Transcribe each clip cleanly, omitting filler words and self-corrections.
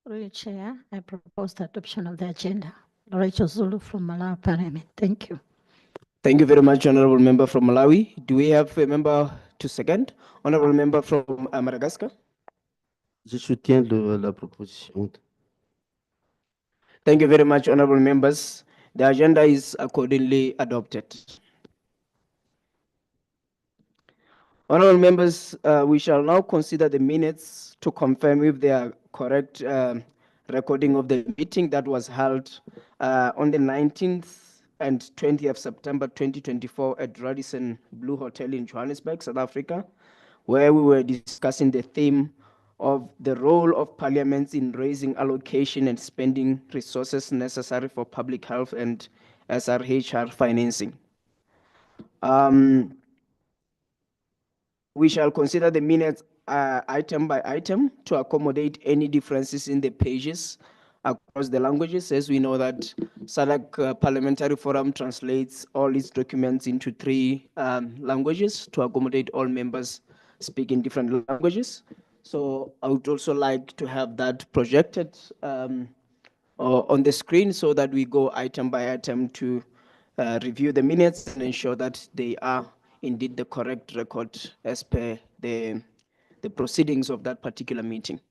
Through you, Chair, I propose the adoption of the agenda. Rachel Zulu from Malawi Parliament. Thank you. Thank you very much, Honorable Member from Malawi. Do we have a member to second? Honorable Member from Madagascar. Je soutiens la proposition. Thank you very much, Honorable Members. The agenda is accordingly adopted. Honorable Members, we shall now consider the minutes to confirm if they are correct recording of the meeting that was held on the 19th and 20th of September 2024 at Radisson Blue Hotel in Johannesburg, South Africa, where we were discussing the theme of the role of parliaments in raising allocation and spending resources necessary for public health and SRHR financing. We shall consider the minutes item by item to accommodate any differences in the pages across the languages, as we know that SADC Parliamentary Forum translates all its documents into 3 languages to accommodate all members speaking different languages. So I would also like to have that projected on the screen so that we go item by item to review the minutes and ensure that they are indeed the correct record as per the proceedings of that particular meeting.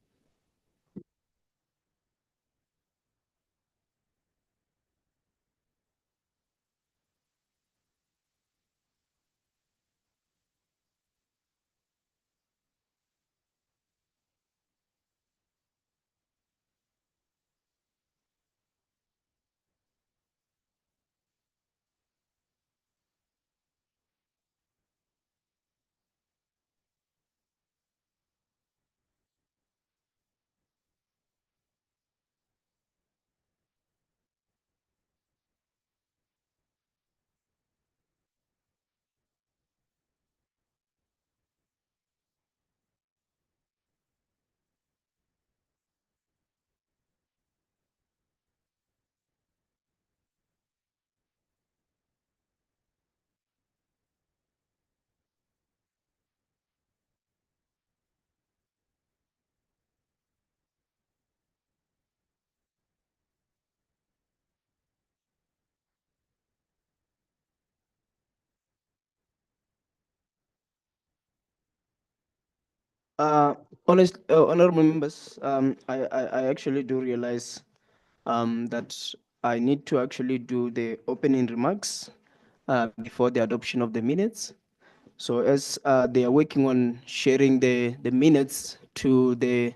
Honorable members, I actually do realize that I need to actually do the opening remarks before the adoption of the minutes. So as they are working on sharing the minutes to the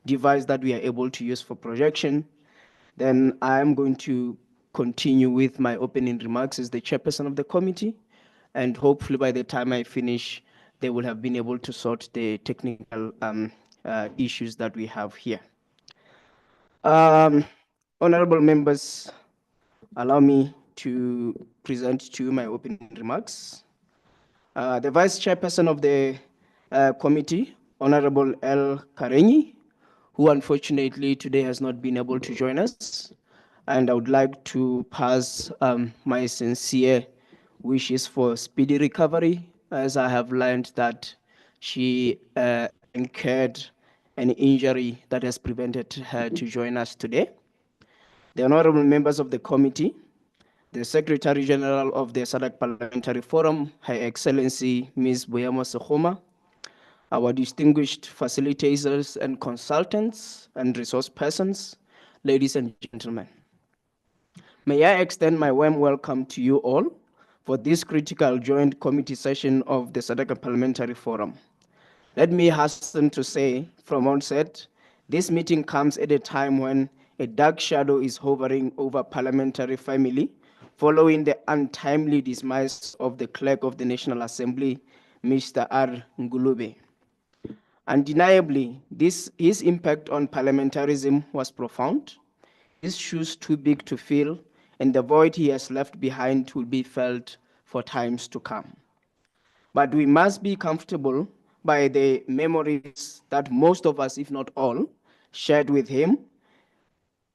device that we are able to use for projection, then I am going to continue with my opening remarks as the chairperson of the committee. And hopefully by the time I finish, they will have been able to sort the technical issues that we have here. Honorable members, allow me to present to you my opening remarks. The vice chairperson of the committee, Honorable L. Karenyi, who unfortunately today has not been able to join us. And I would like to pass my sincere wishes for speedy recovery, as I have learned that she incurred an injury that has prevented her to join us today. The honorable members of the committee, the Secretary General of the SADC Parliamentary Forum, Her Excellency Ms. Boyamo Sekhoma, our distinguished facilitators and consultants and resource persons, ladies and gentlemen. May I extend my warm welcome to you all for this critical joint committee session of the SADC Parliamentary Forum. Let me hasten to say from onset, this meeting comes at a time when a dark shadow is hovering over parliamentary family following the untimely demise of the clerk of the National Assembly, Mr. R. Ngulube. Undeniably, his impact on parliamentarism was profound. His shoes too big to fill, and the void he has left behind will be felt for times to come. But we must be comfortable by the memories that most of us, if not all, shared with him.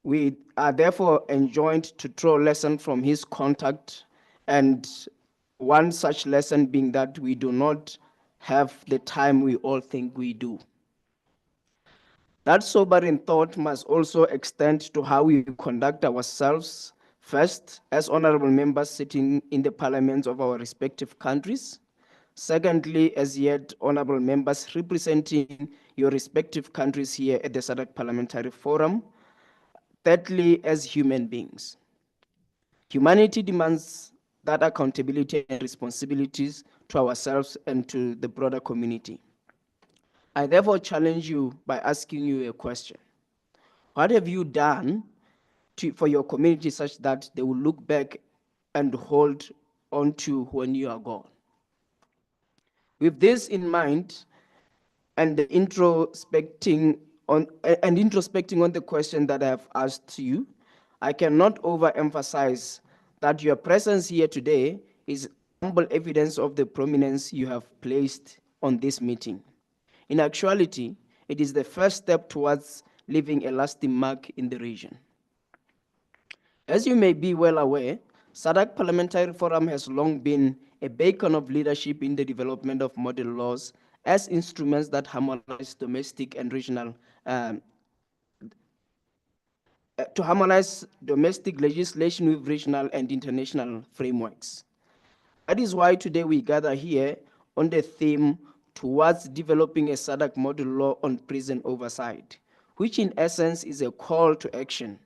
We are therefore enjoined to draw lesson from his contact, and one such lesson being that we do not have the time we all think we do. That sobering thought must also extend to how we conduct ourselves, first, as honorable members sitting in the parliaments of our respective countries. Secondly, as yet honorable members representing your respective countries here at the SADC Parliamentary Forum. Thirdly, as human beings. Humanity demands that accountability and responsibilities to ourselves and to the broader community. I therefore challenge you by asking you a question. What have you done for your community such that they will look back and hold on to when you are gone? With this in mind, and introspecting on the question that I have asked you, I cannot overemphasize that your presence here today is ample evidence of the prominence you have placed on this meeting. In actuality, it is the first step towards leaving a lasting mark in the region. As you may be well aware, SADC Parliamentary Forum has long been a beacon of leadership in the development of model laws as instruments that harmonize domestic and regional to harmonize domestic legislation with regional and international frameworks. That is why today we gather here on the theme towards developing a SADC model law on prison oversight, which in essence is a call to action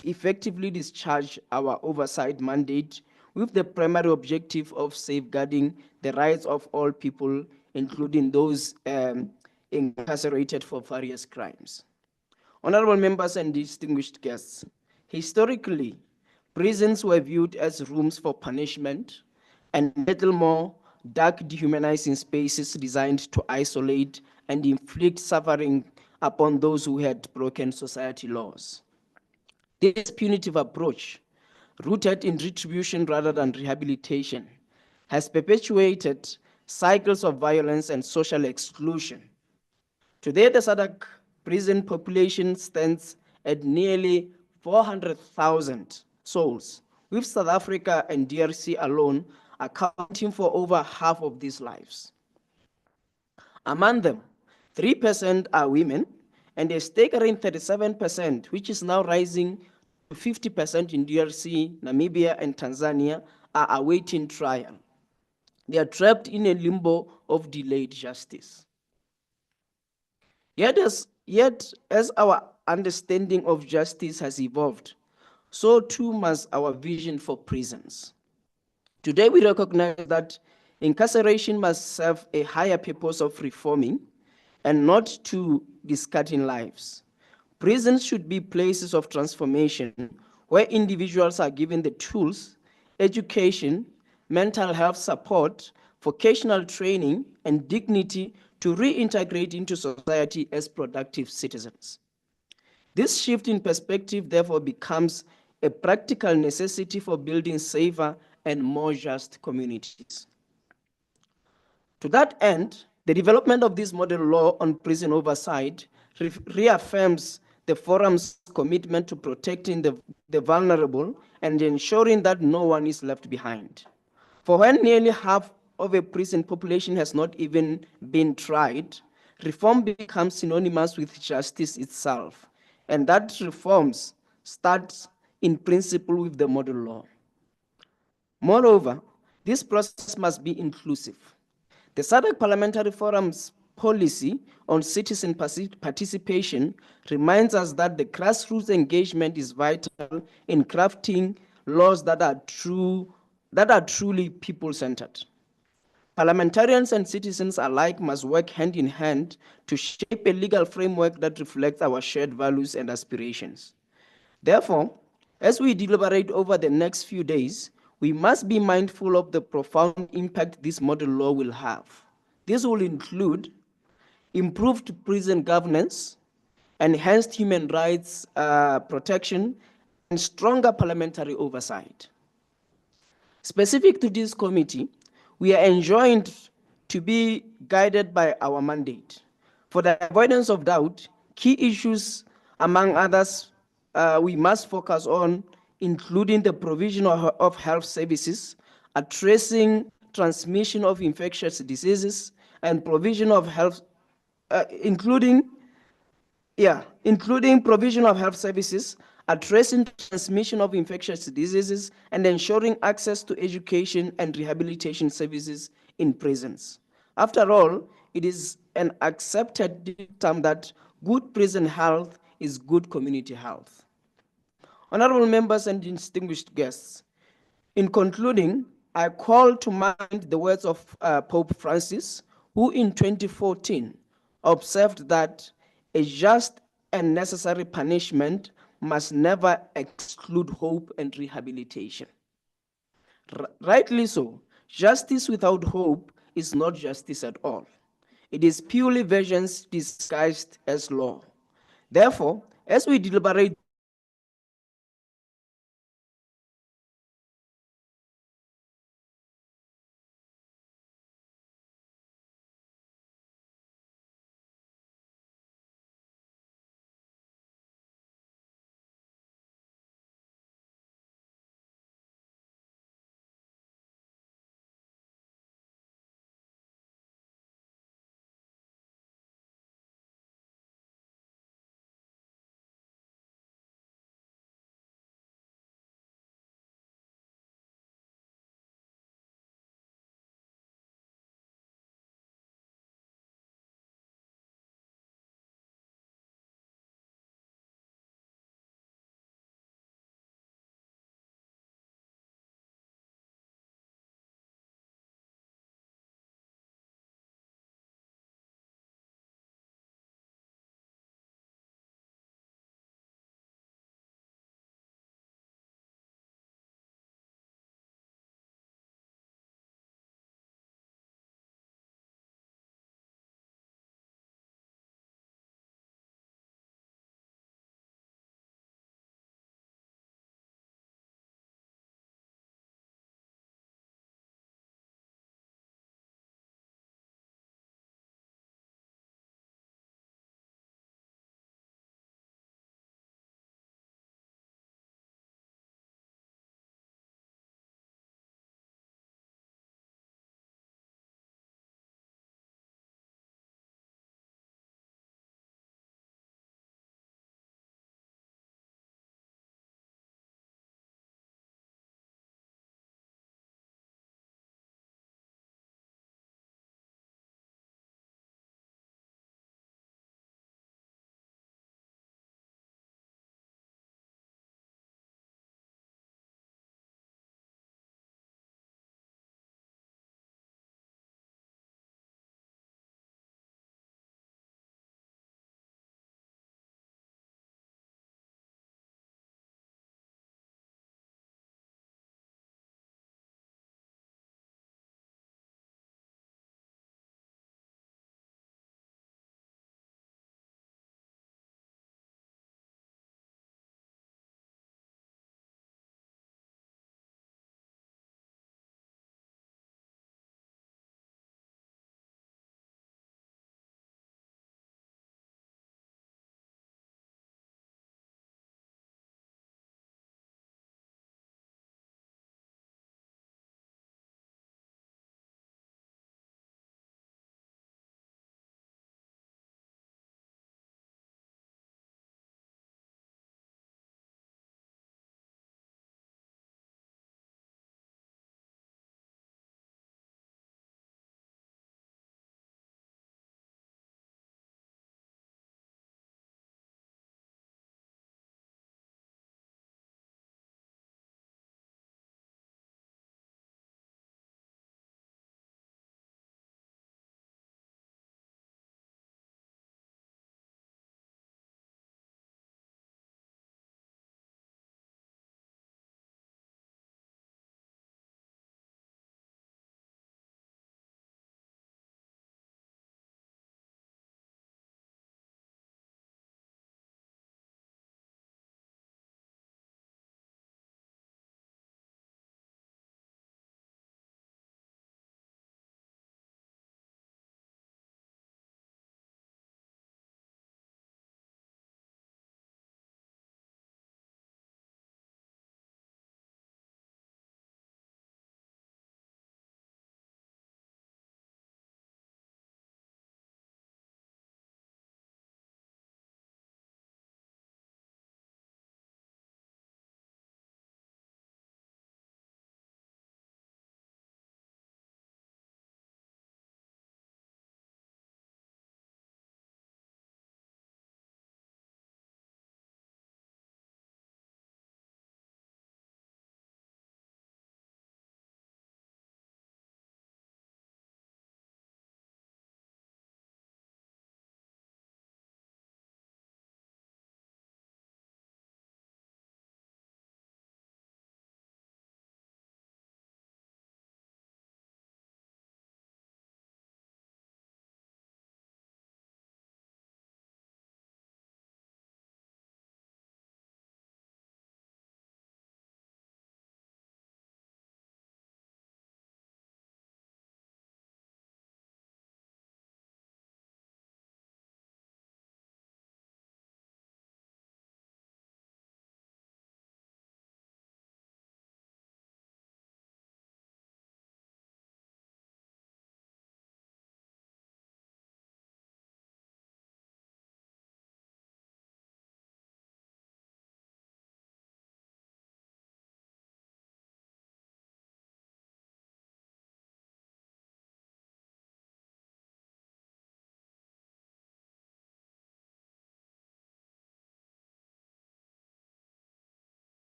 to effectively discharge our oversight mandate with the primary objective of safeguarding the rights of all people, including those incarcerated for various crimes. Honorable members and distinguished guests, historically, prisons were viewed as rooms for punishment and little more dark, dehumanizing spaces designed to isolate and inflict suffering upon those who had broken society laws. This punitive approach, rooted in retribution rather than rehabilitation, has perpetuated cycles of violence and social exclusion. Today, the SADC prison population stands at nearly 400,000 souls, with South Africa and DRC alone accounting for over half of these lives. Among them, 3% are women, and a staggering 37%, which is now rising to 50% in DRC, Namibia, and Tanzania, are awaiting trial. They are trapped in a limbo of delayed justice. Yet as our understanding of justice has evolved, so too must our vision for prisons. Today we recognize that incarceration must serve a higher purpose of reforming and not to discarding lives. Prisons should be places of transformation where individuals are given the tools, education, mental health support, vocational training, and dignity to reintegrate into society as productive citizens. This shift in perspective therefore becomes a practical necessity for building safer and more just communities. To that end, the development of this model law on prison oversight reaffirms the forum's commitment to protecting the vulnerable and ensuring that no one is left behind. For when nearly half of a prison population has not even been tried, reform becomes synonymous with justice itself, and that reforms starts in principle with the model law. Moreover, this process must be inclusive. The SADC Parliamentary Forum's policy on citizen participation reminds us that the grassroots engagement is vital in crafting laws that are truly people-centered. Parliamentarians and citizens alike must work hand in hand to shape a legal framework that reflects our shared values and aspirations. Therefore, as we deliberate over the next few days, we must be mindful of the profound impact this model law will have. This will include improved prison governance, enhanced human rights protection, and stronger parliamentary oversight. Specific to this committee, we are enjoined to be guided by our mandate. For the avoidance of doubt, key issues, among others, we must focus on, including the provision of health services, addressing transmission of infectious diseases, and provision of health, including including provision of health services, addressing transmission of infectious diseases, and ensuring access to education and rehabilitation services in prisons. After all, it is an accepted term that good prison health is good community health. Honorable members and distinguished guests, in concluding, I call to mind the words of Pope Francis, who in 2014 observed that a just and necessary punishment must never exclude hope and rehabilitation. Rightly so, justice without hope is not justice at all. It is purely vengeance disguised as law. Therefore, as we deliberate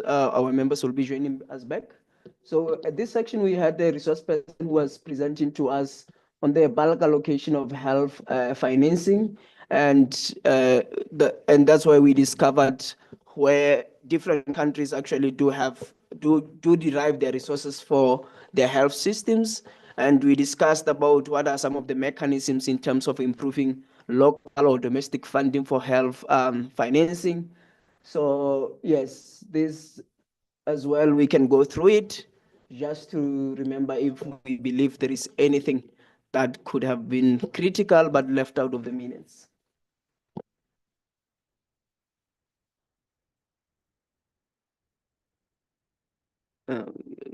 our members will be joining us back. So at this section, we had the resource person who was presenting to us on the bulk allocation of health financing, and that's why we discovered where different countries actually do derive their resources for their health systems, and we discussed about what are some of the mechanisms in terms of improving local or domestic funding for health financing. So yes, this as well, we can go through it just to remember if we believe there is anything that could have been critical but left out of the minutes.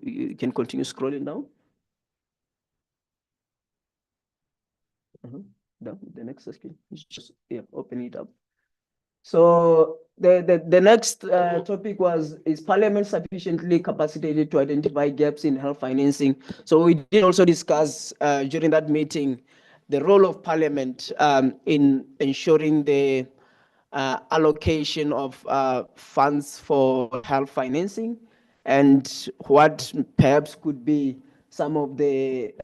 You can continue scrolling down. Down the next screen. Just open it up. So the next topic is Parliament sufficiently capacitated to identify gaps in health financing? So we did also discuss during that meeting the role of Parliament in ensuring the allocation of funds for health financing, and what perhaps could be some of the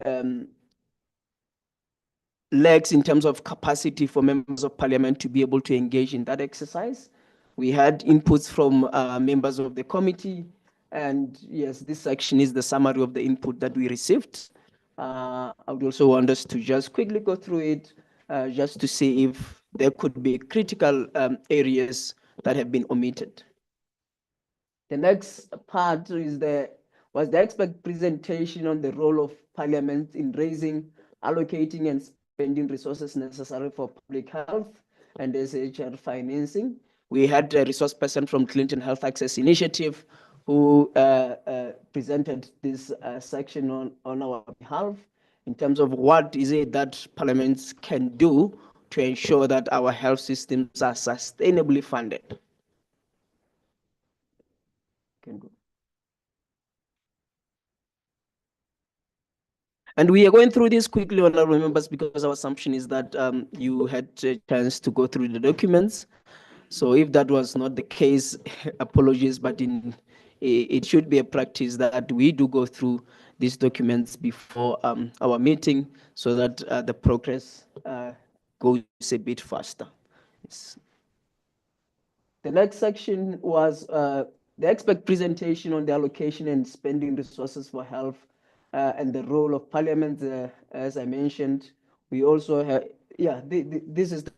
lacks in terms of capacity for members of parliament to be able to engage in that exercise. We had inputs from members of the committee, and yes, this section is the summary of the input that we received. I would also want us to just quickly go through it, just to see if there could be critical areas that have been omitted. The next part was the expert presentation on the role of parliament in raising, allocating, and spending resources necessary for public health and SHR financing. We had a resource person from Clinton Health Access Initiative who presented this section on our behalf in terms of what is it that parliaments can do to ensure that our health systems are sustainably funded. Can go. And we are going through this quickly, honorable members, because our assumption is that you had a chance to go through the documents. So if that was not the case, apologies, but it should be a practice that we do go through these documents before our meeting so that the progress goes a bit faster. Yes. The next section was the expert presentation on the allocation and spending resources for health and the role of parliament. As I mentioned, we also have, this is the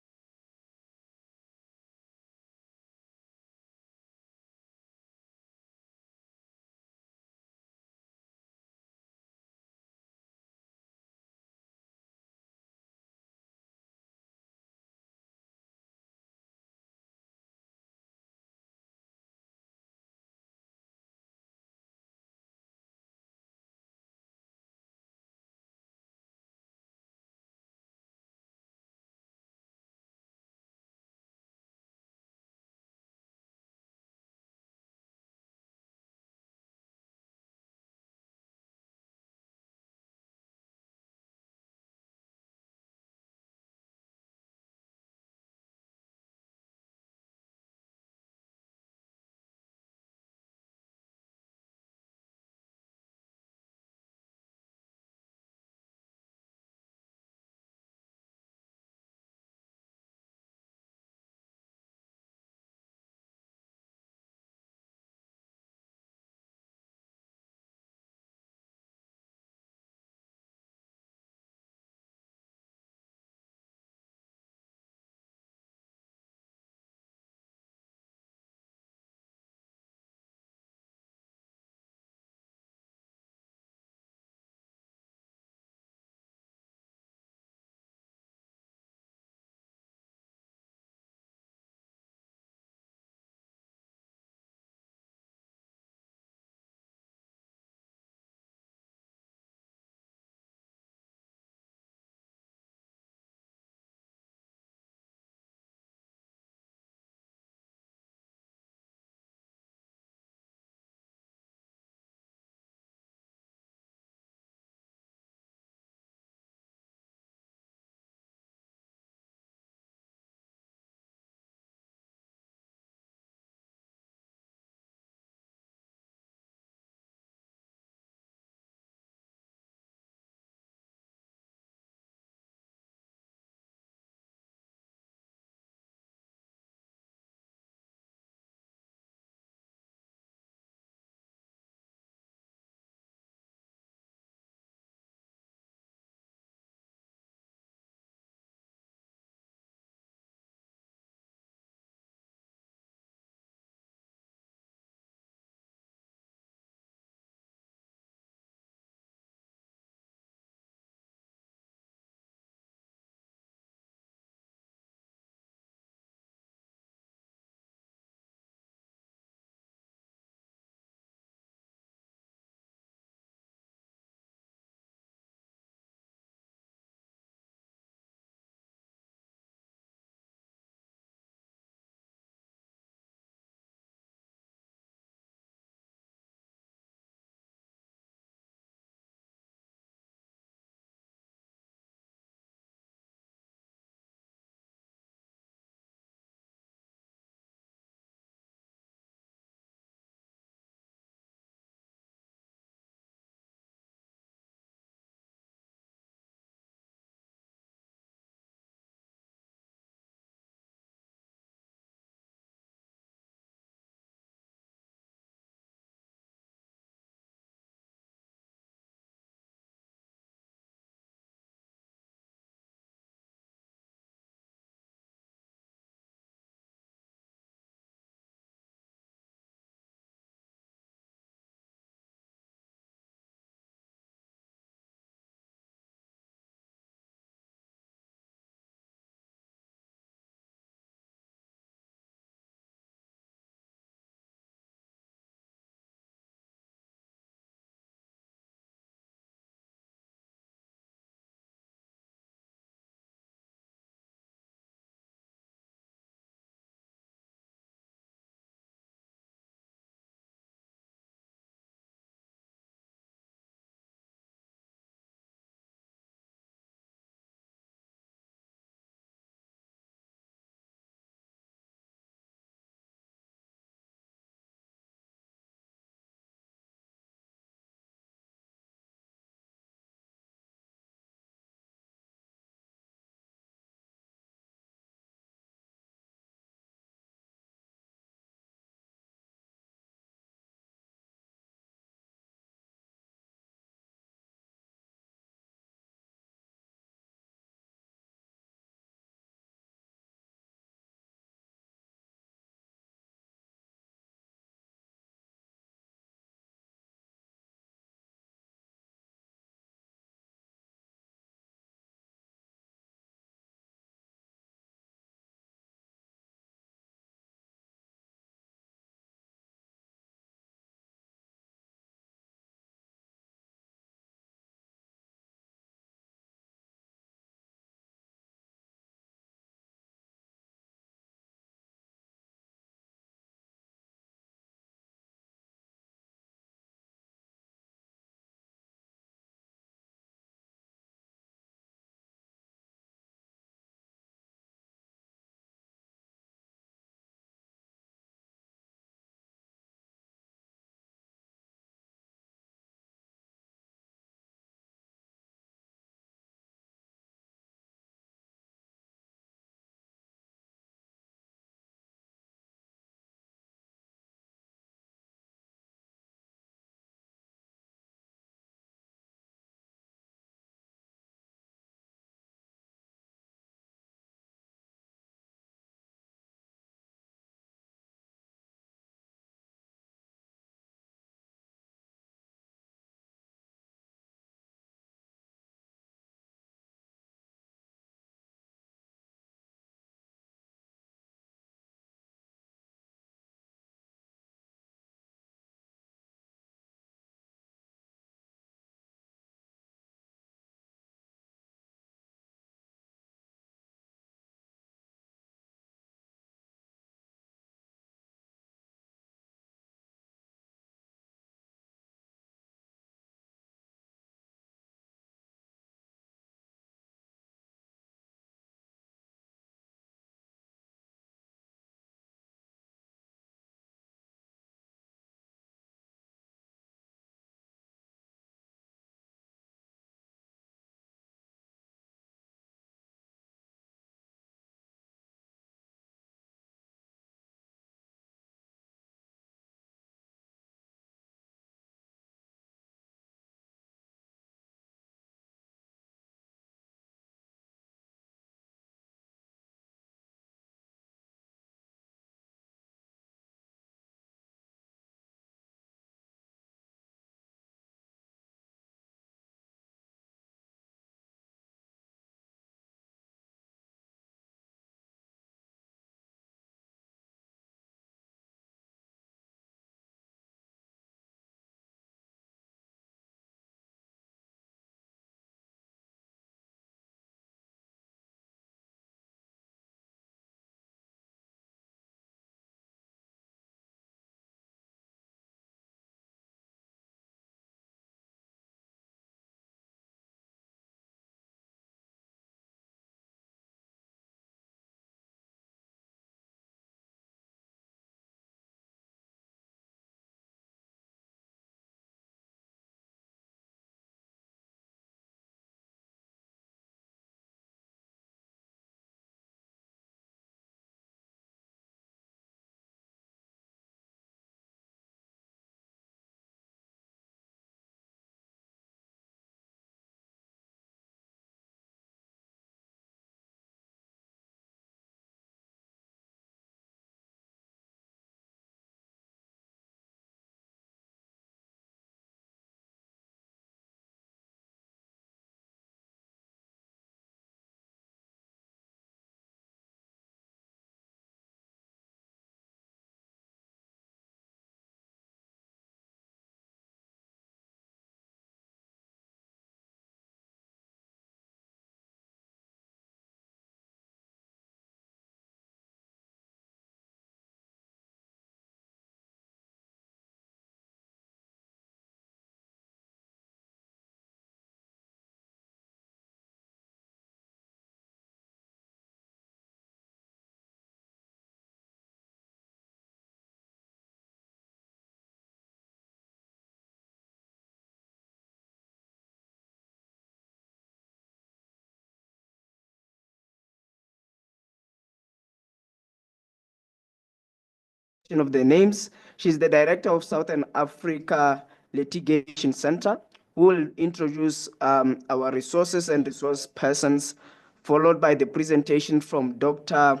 of the names. She's the director of Southern Africa Litigation Center, who will introduce our resources and resource persons, followed by the presentation from Dr.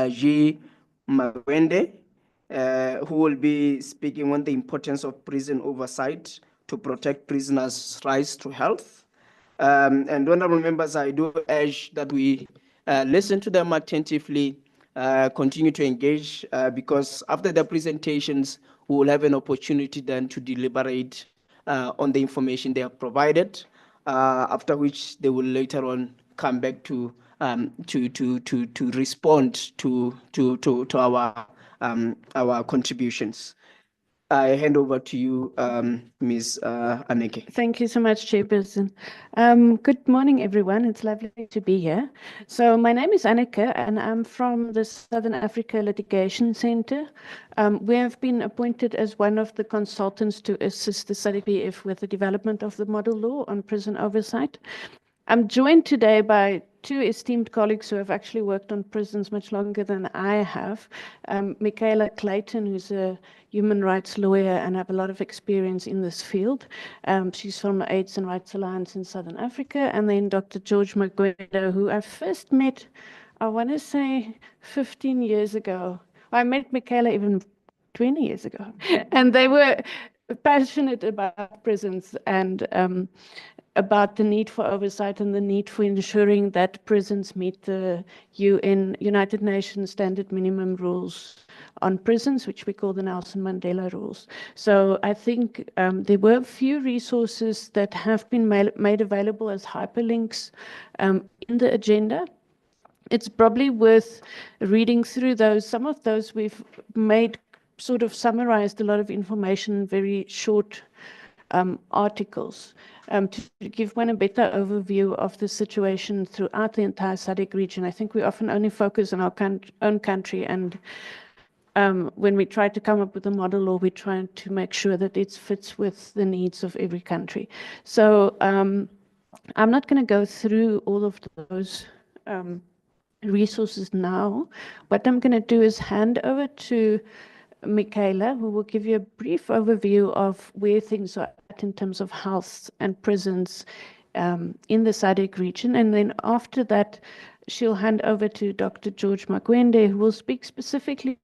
G. Magwende, who will be speaking on the importance of prison oversight to protect prisoners' rights to health. And honorable members, I do urge that we listen to them attentively, continue to engage, because after the presentations, we will have an opportunity then to deliberate on the information they have provided, after which they will later on come back to respond to our contributions. I hand over to you, Ms. Aneke. Thank you so much, Chairperson. Good morning, everyone. It's lovely to be here. So my name is Anneke, and I'm from the Southern Africa Litigation Center. We have been appointed as one of the consultants to assist the SADC-PF with the development of the model law on prison oversight. I'm joined today by two esteemed colleagues who have actually worked on prisons much longer than I have. Michaela Clayton, who's a human rights lawyer and have a lot of experience in this field. She's from the AIDS and Rights Alliance in Southern Africa. And then Dr. George Magwende, who I first met, I want to say 15 years ago. I met Michaela even 20 years ago. And they were passionate about prisons and about the need for oversight and the need for ensuring that prisons meet the United Nations standard minimum rules on prisons, which we call the Nelson Mandela rules. So I think there were a few resources that have been made available as hyperlinks in the agenda. It's probably worth reading through those. Some of those we've made sort of summarized a lot of information in very short articles to give one a better overview of the situation throughout the entire SADC region. I think we often only focus on our own country, and when we try to come up with a model law, we try to make sure that it fits with the needs of every country. So I'm not going to go through all of those resources now. What I'm going to do is hand over to Michaela, who will give you a brief overview of where things are at in terms of health and prisons in the SADC region. And then after that, she'll hand over to Dr. George Magwende, who will speak specifically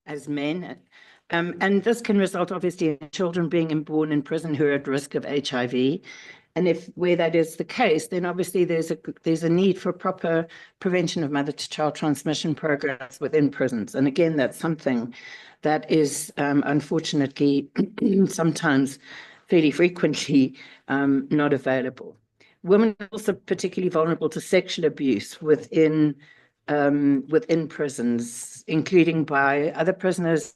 as men. And this can result obviously in children being born in prison who are at risk of HIV. And if where that is the case, then obviously there's a need for proper prevention of mother to child transmission programs within prisons. And again, that's something that is unfortunately sometimes fairly frequently not available. Women are also particularly vulnerable to sexual abuse within prisons, including by other prisoners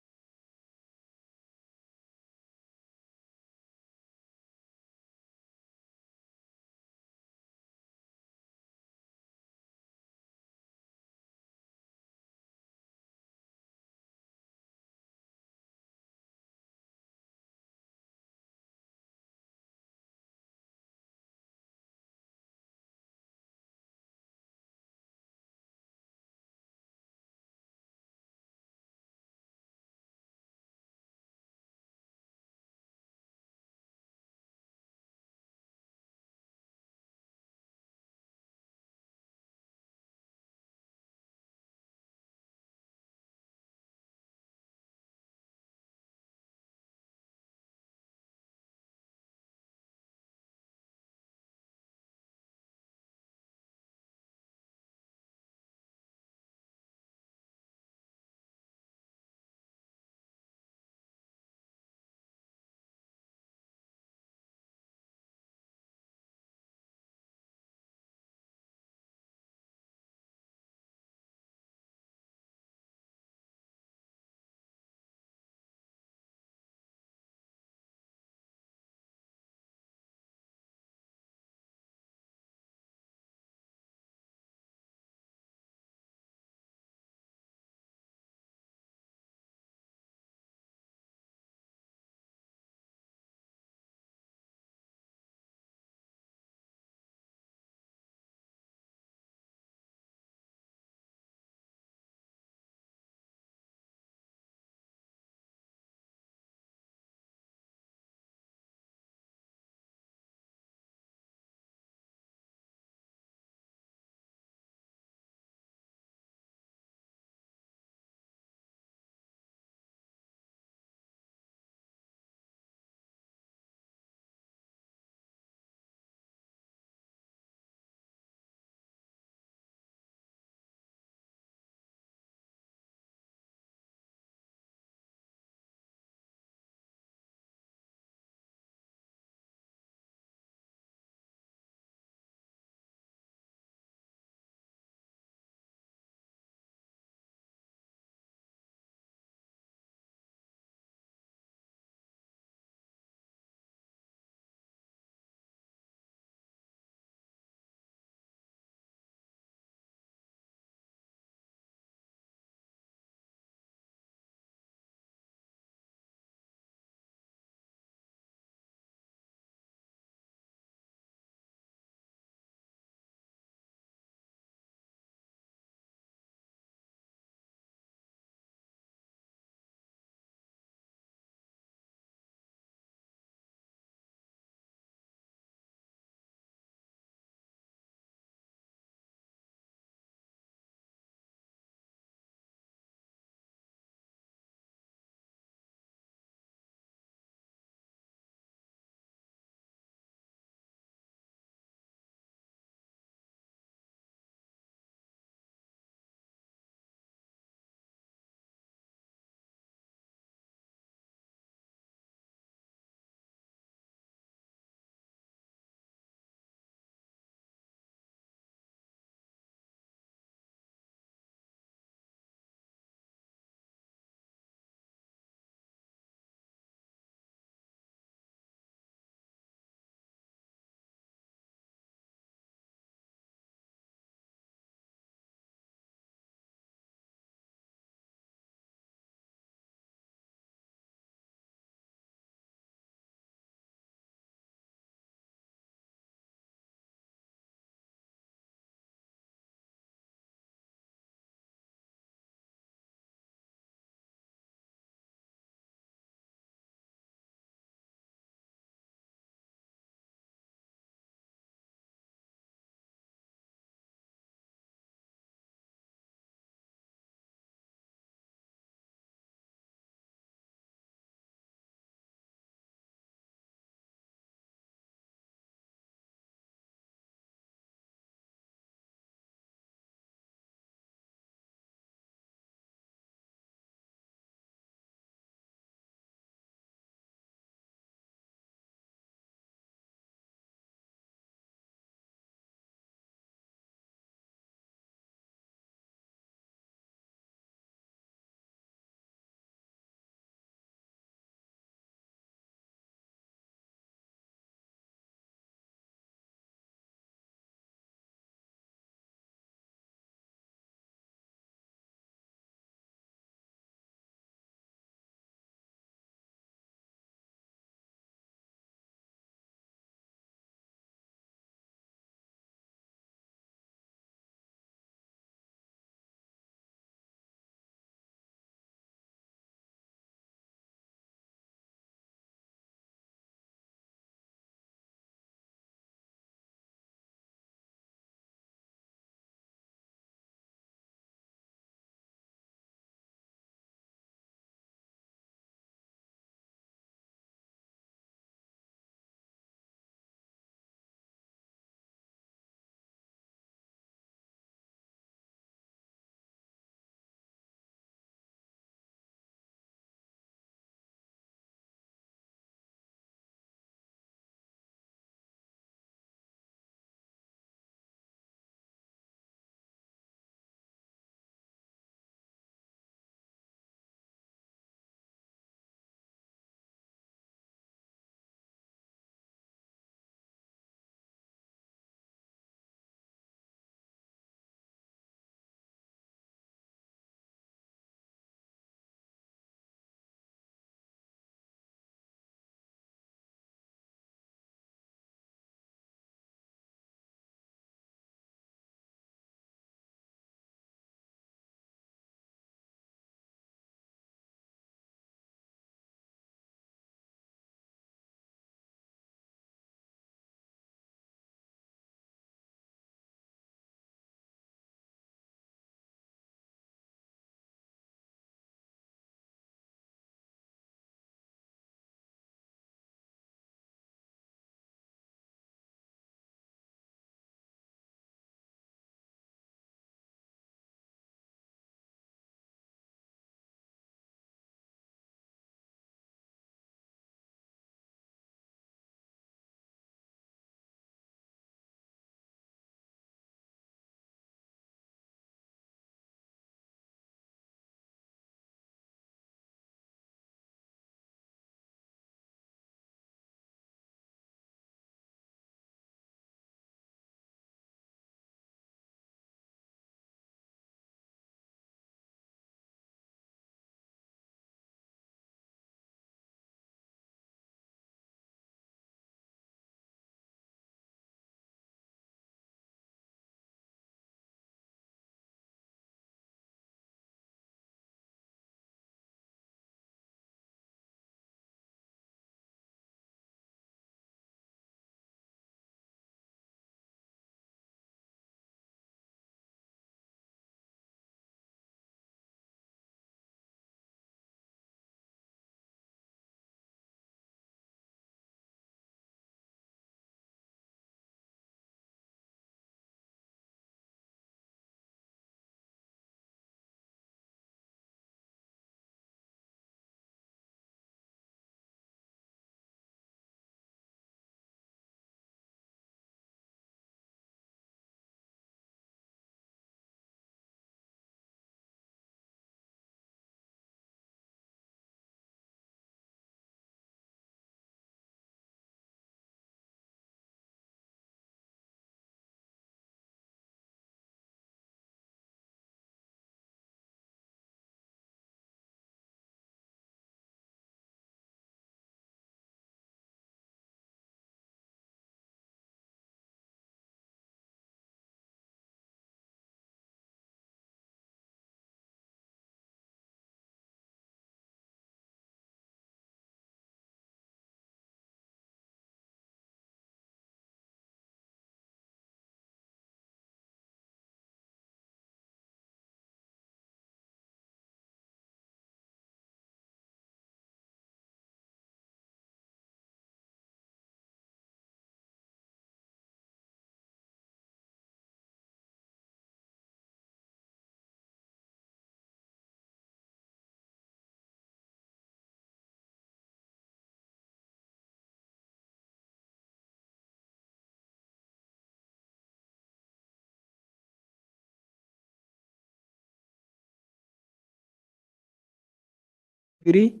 security,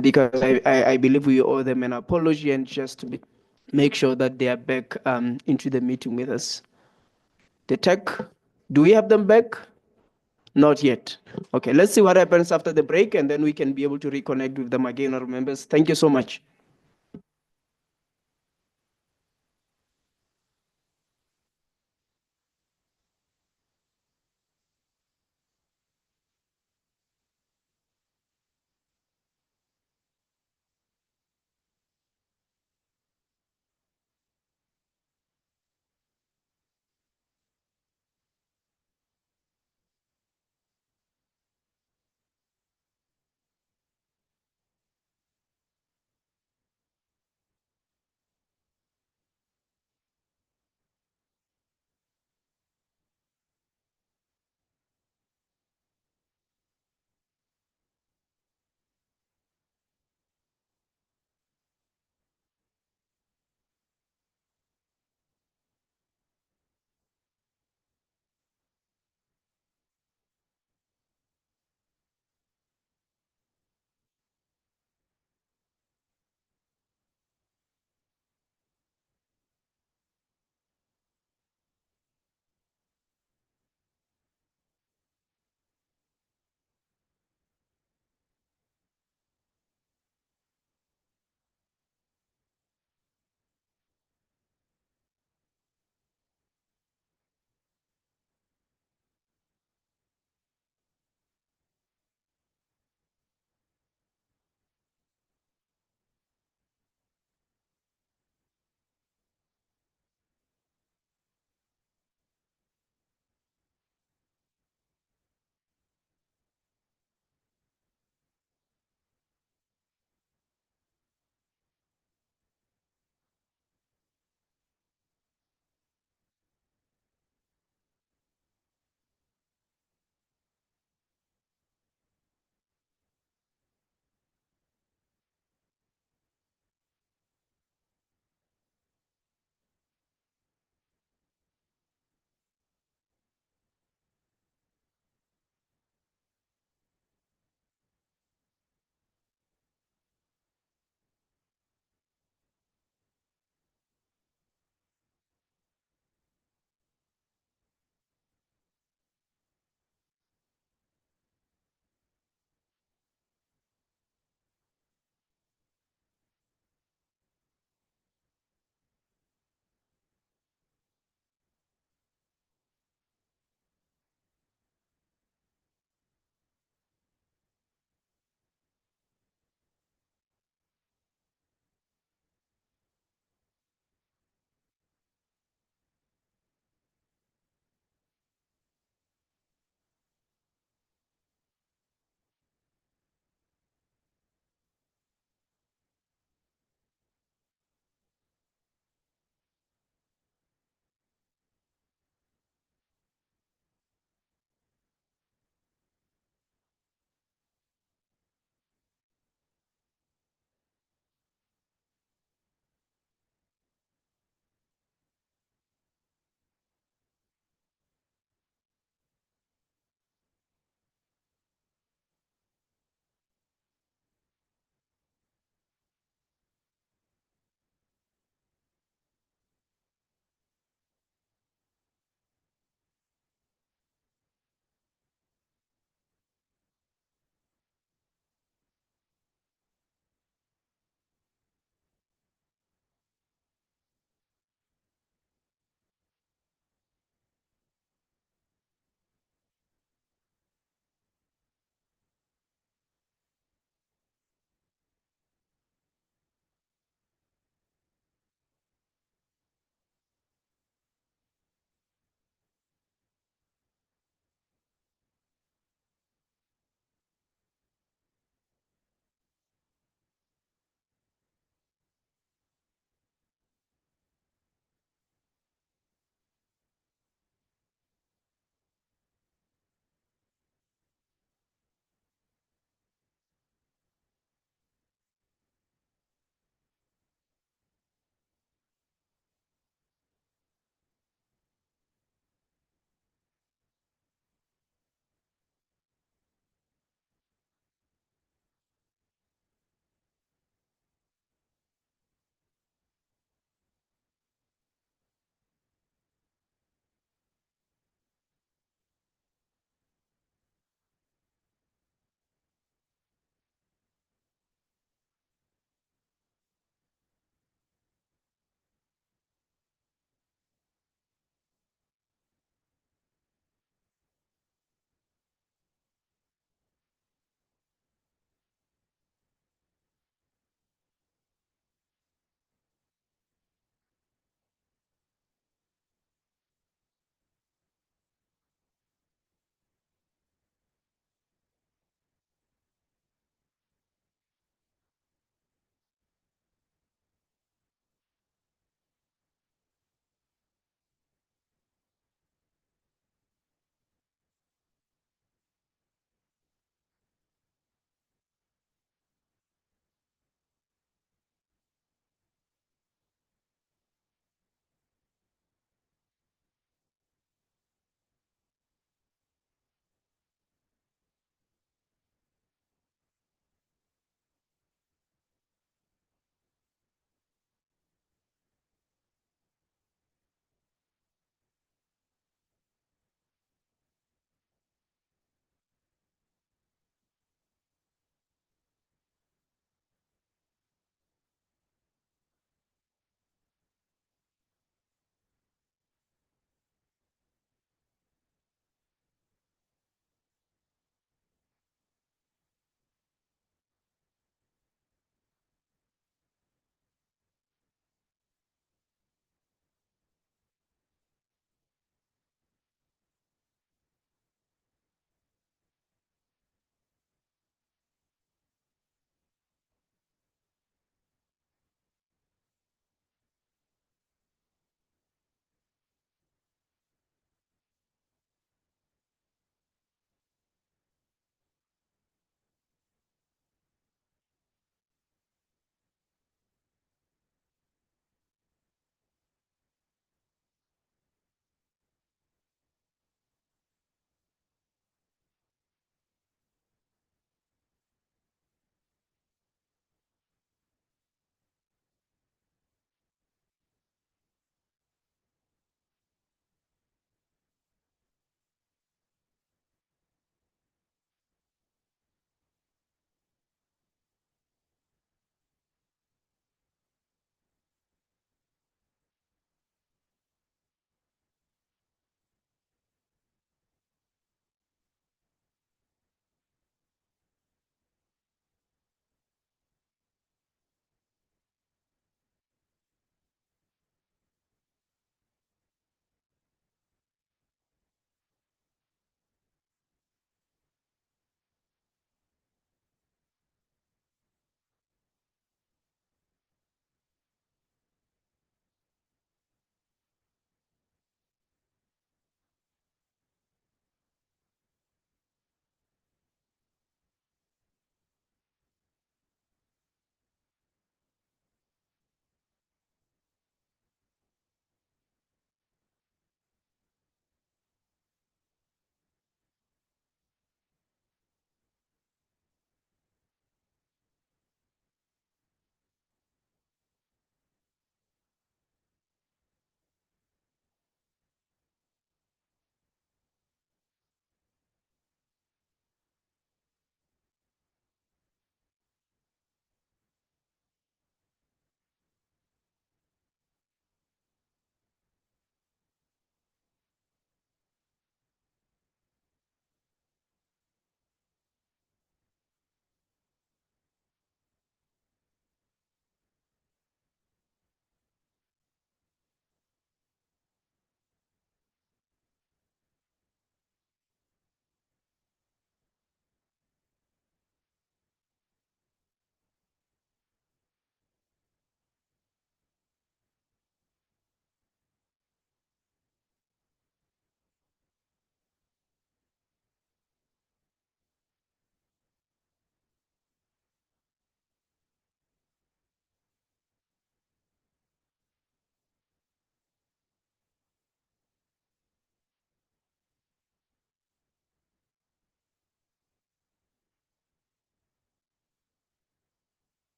because I believe we owe them an apology and just to make sure that they are back into the meeting with us. The tech, do we have them back? Not yet. Okay, let's see what happens after the break, and then we can be able to reconnect with them again, our members. Thank you so much.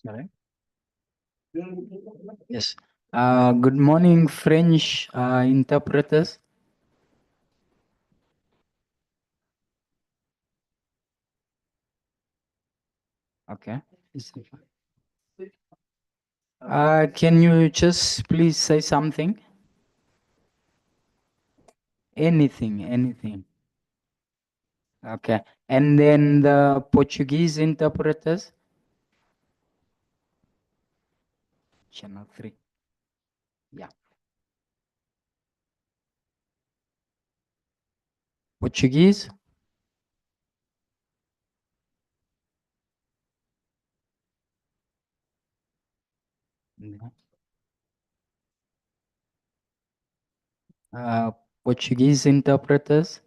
Correct. Yes. Good morning, French interpreters. Okay. Can you just please say something? Anything. Okay. And then the Portuguese interpreters? Channel 3. Yeah. Portuguese? No. Portuguese interpreters?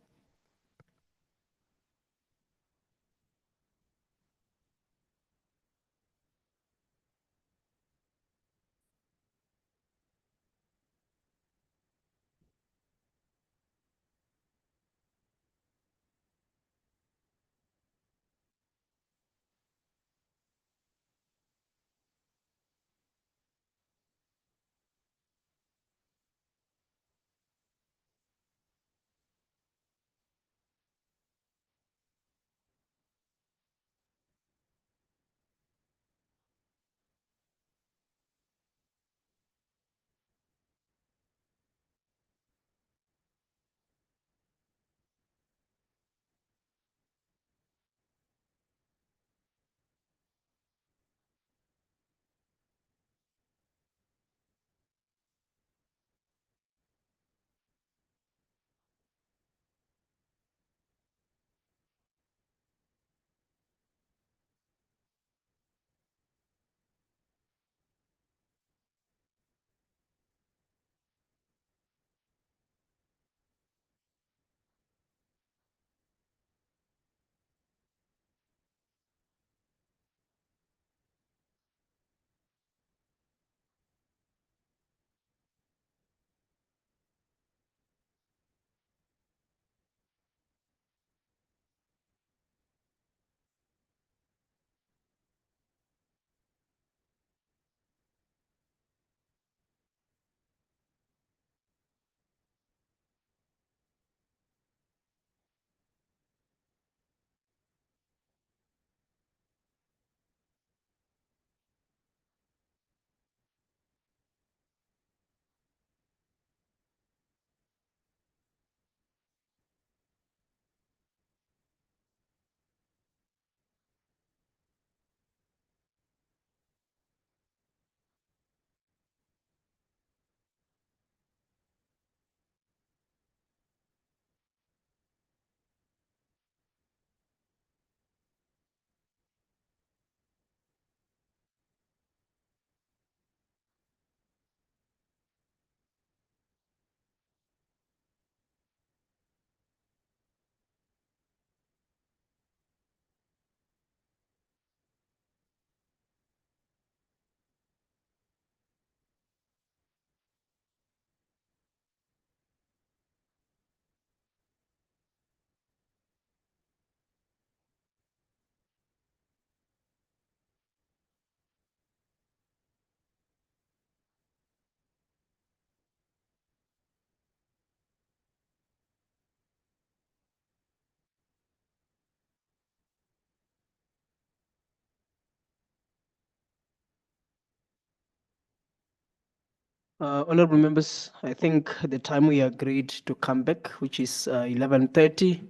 Honorable members, I think the time we agreed to come back, which is 11:30,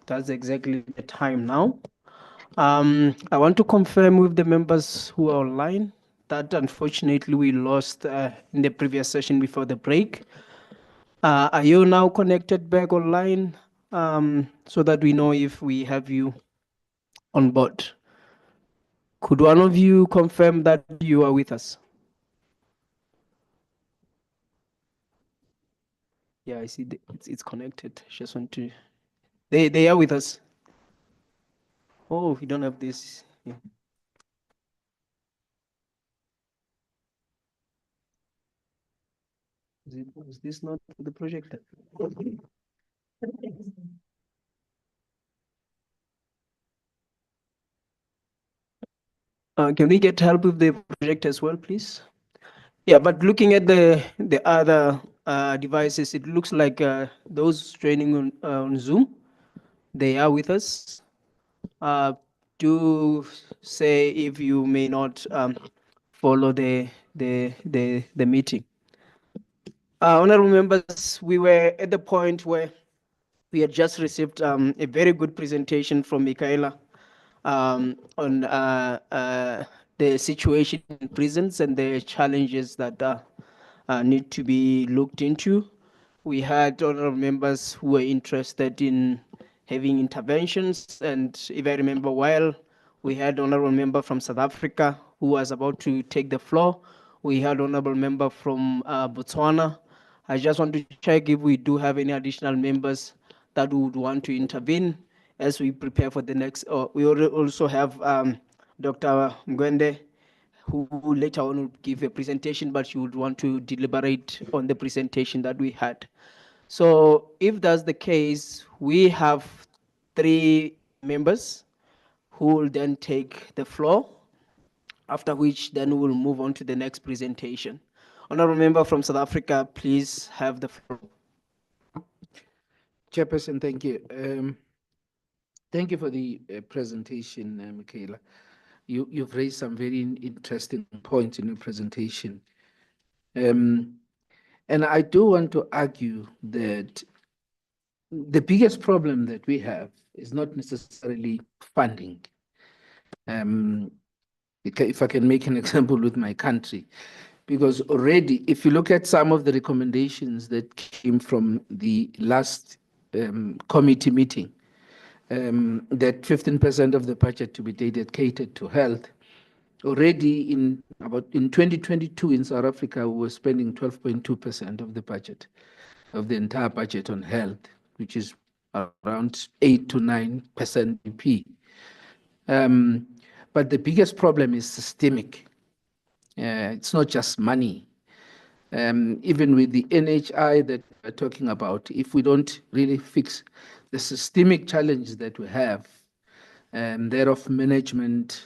that's exactly the time now. I want to confirm with the members who are online that unfortunately we lost in the previous session before the break. Are you now connected back online so that we know if we have you on board? Could one of you confirm that you are with us? Yeah, I see it's connected. Just want to. They are with us. Oh, we don't have this. Yeah. Was this not the projector? Can we get help with the project as well, please? Yeah, but looking at the other devices, it looks like those training on Zoom, they are with us. Do say if you may not follow the meeting. Honorable members, we were at the point where we had just received a very good presentation from Michaela on the situation in prisons and the challenges that need to be looked into. We had honorable members who were interested in having interventions, and if I remember well, we had honorable member from South Africa who was about to take the floor. We had honorable member from Botswana. I just want to check if we do have any additional members that would want to intervene as we prepare for the next. We also have Dr. Mgwende, who later on will give a presentation, but she would want to deliberate on the presentation that we had. So if that's the case, we have 3 members who will then take the floor, after which then we'll move on to the next presentation. Honorable member from South Africa, please have the floor. Chairperson, thank you. Thank you for the presentation, Michaela. You've raised some very interesting points in your presentation. And I do want to argue that the biggest problem that we have is not necessarily funding. If I can make an example with my country, because already, if you look at some of the recommendations that came from the last committee meeting, that 15% of the budget to be dedicated to health. Already in 2022 in South Africa, we were spending 12.2% of the budget, of the entire budget on health, which is around 8 to 9% GDP. But the biggest problem is systemic. It's not just money. Even with the NHI that we're talking about, if we don't really fix the systemic challenge that we have, thereof management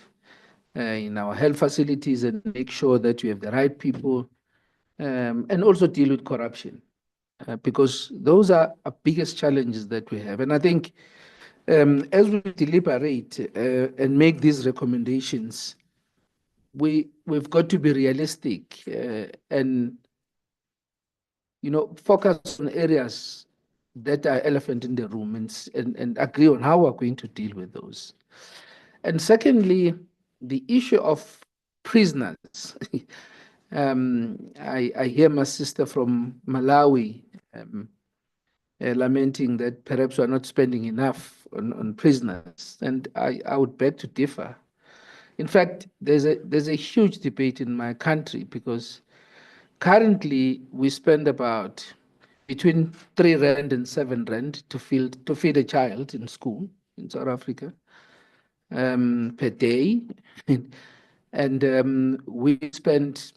in our health facilities, and make sure that we have the right people, and also deal with corruption, because those are our biggest challenges that we have. And I think as we deliberate and make these recommendations, we've got to be realistic and focus on areas that are elephant in the room, and agree on how we're going to deal with those. And secondly, the issue of prisoners. I hear my sister from Malawi lamenting that perhaps we're not spending enough on prisoners, and I would beg to differ. In fact, there's a huge debate in my country, because currently we spend about between 3 rand and 7 rand to feed a child in school in South Africa per day. And we spend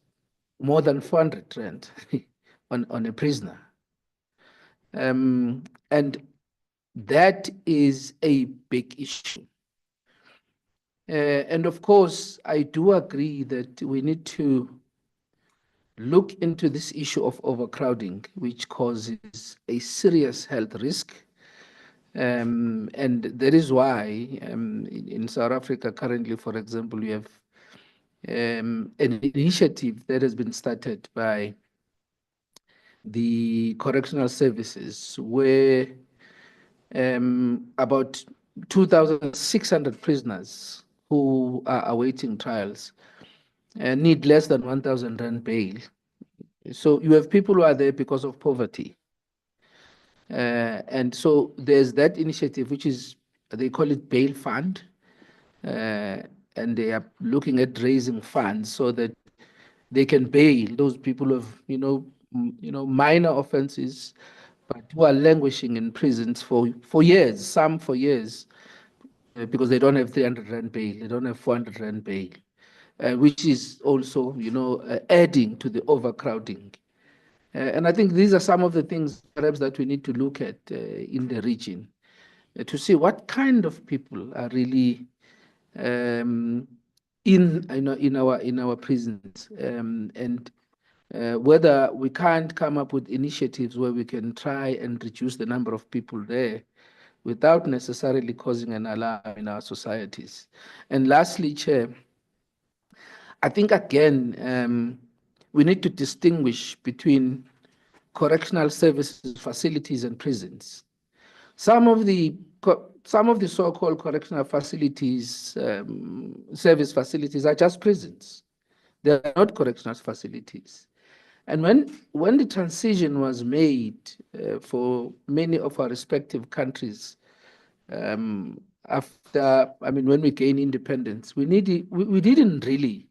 more than 400 rand on a prisoner. And that is a big issue. And of course, I do agree that we need to look into this issue of overcrowding, which causes a serious health risk. And that is why in South Africa currently, for example, we have an initiative that has been started by the correctional services, where about 2,600 prisoners who are awaiting trials need less than 1,000 rand bail. So you have people who are there because of poverty. And so there's that initiative, which is, they call it bail fund. And they are looking at raising funds so that they can bail those people of, minor offenses, but who are languishing in prisons for years, some for years, because they don't have 300 rand bail, they don't have 400 rand bail, which is also, adding to the overcrowding. And I think these are some of the things perhaps that we need to look at in the region to see what kind of people are really in our prisons, and whether we can't come up with initiatives where we can try and reduce the number of people there without necessarily causing an alarm in our societies. And lastly, Chair, I think again, we need to distinguish between correctional services facilities and prisons. Some of the so-called correctional facilities, service facilities, are just prisons. They are not correctional facilities. And when the transition was made for many of our respective countries, when we gained independence, we didn't really,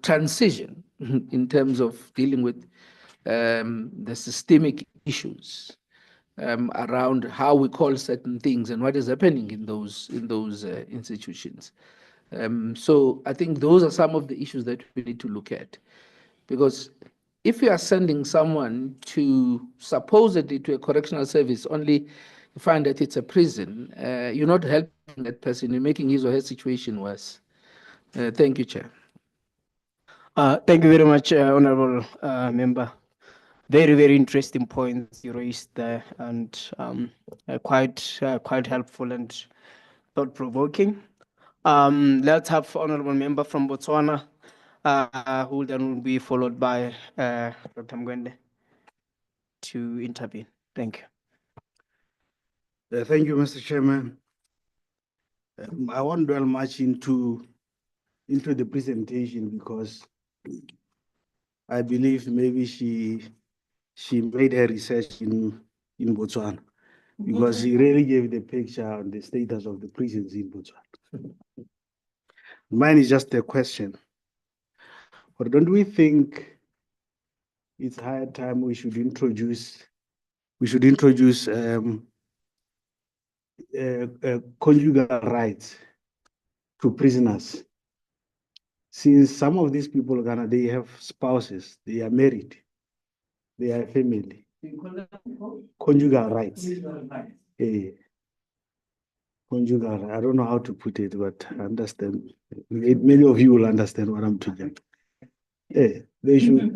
transition in terms of dealing with the systemic issues around how we call certain things and what is happening in those institutions. So I think those are some of the issues that we need to look at, because if you are sending someone supposedly to a correctional service, only you find that it's a prison, you're not helping that person, you're making his or her situation worse. Thank you, Chair. Thank you very much, Honorable Member. Very, very interesting points you raised there, and quite helpful and thought-provoking. Let's have Honorable Member from Botswana, who then will be followed by Dr. Mgwende to intervene. Thank you. Thank you, Mr. Chairman. I won't dwell much into the presentation because I believe maybe she made her research in Botswana, because she really gave the picture on the status of the prisons in Botswana. Mine is just a question. Or don't we think it's high time we should introduce conjugal rights to prisoners? Since some of these people, Ghana, they have spouses, they are married, they are family. Conjugal rights. Conjugal, I don't know how to put it, but I understand. Many of you will understand what I'm talking. They should.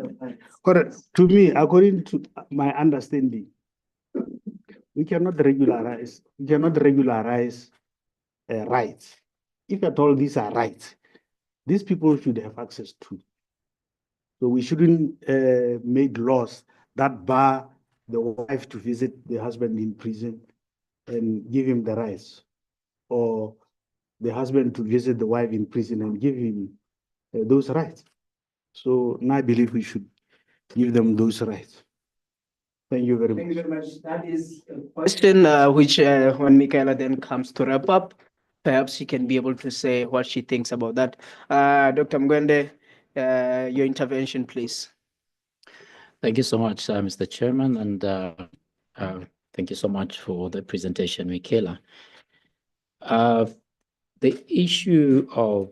To me, according to my understanding, we cannot regularize rights. If at all these are rights, these people should have access to. So we shouldn't make laws that bar the wife to visit the husband in prison and give him the rights, or the husband to visit the wife in prison and give him those rights. So now I believe we should give them those rights. Thank you very much. Thank you very much. That is a question which, when Michaela then comes to wrap up, perhaps she can be able to say what she thinks about that. Dr. Mgwende, your intervention, please. Thank you so much, Mr. Chairman, and thank you so much for the presentation, Michaela. The issue of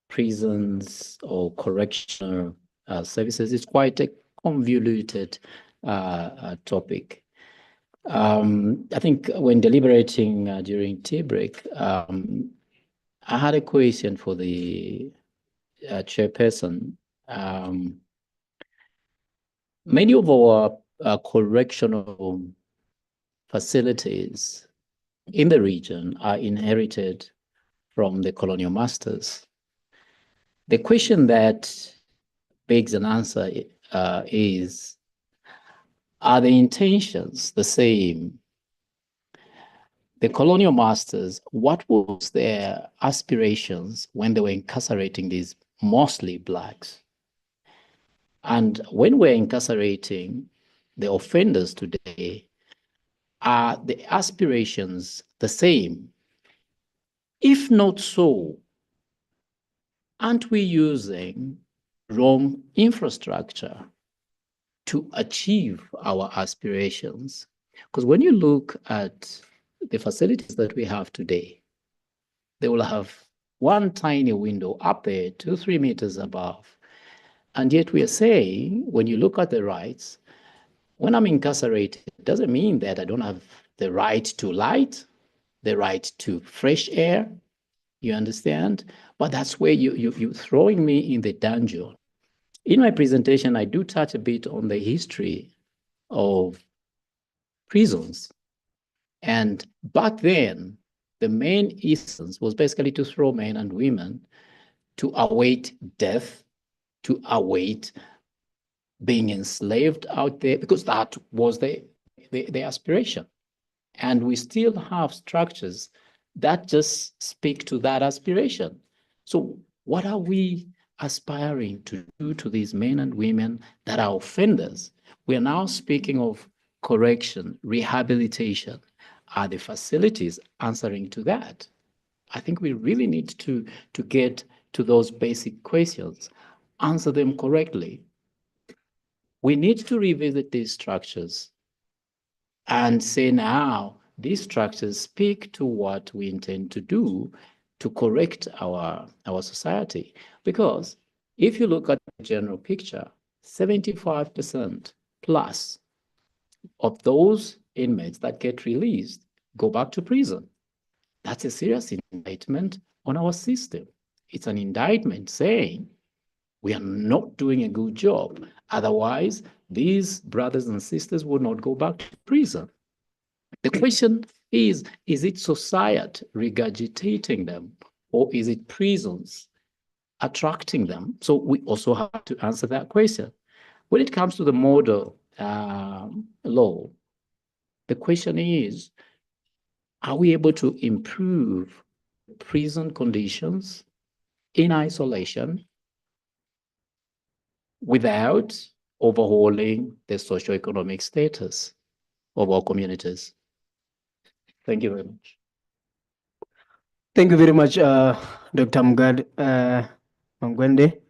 prisons or correctional services is quite a convoluted topic. I think when deliberating during tea break, I had a question for the chairperson. Many of our correctional facilities in the region are inherited from the colonial masters. The question that begs an answer is, are the intentions the same? The colonial masters, what was their aspirations when they were incarcerating these mostly blacks? And when we're incarcerating the offenders today, are the aspirations the same? If not so, aren't we using wrong infrastructure to achieve our aspirations? Because when you look at the facilities that we have today, they will have one tiny window up there, 2-3 meters above. And yet we are saying, when you look at the rights, when I'm incarcerated, it doesn't mean that I don't have the right to light, the right to fresh air, You understand? But that's where you're throwing me in the dungeon. In my presentation, I do touch a bit on the history of prisons. And back then, the main essence was basically to throw men and women to await death, to await being enslaved out there, because that was the aspiration. And we still have structures that just speak to that aspiration. So what are we aspiring to do to these men and women that are offenders? We are now speaking of correction, rehabilitation. Are the facilities answering to that? I think we really need to get to those basic questions, answer them correctly. We need to revisit these structures and say now, these structures speak to what we intend to do to correct our society. Because if you look at the general picture, 75% plus of those inmates that get released go back to prison. That's a serious indictment on our system. It's an indictment saying we are not doing a good job. Otherwise, these brothers and sisters will not go back to prison. The question is it society regurgitating them, or is it prisons attracting them? So we also have to answer that question. When it comes to the model law, the question is, are we able to improve prison conditions in isolation without overhauling the socioeconomic status of our communities? Thank you very much. Thank you very much, Dr. Mangwende,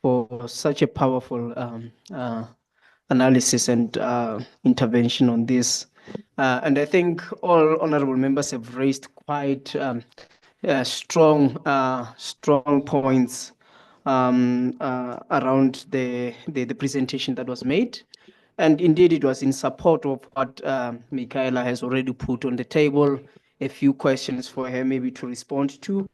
for such a powerful analysis and intervention on this. And I think all honorable members have raised quite strong points around the presentation that was made. And indeed, it was in support of what Michaela has already put on the table, a few questions for her maybe to respond to.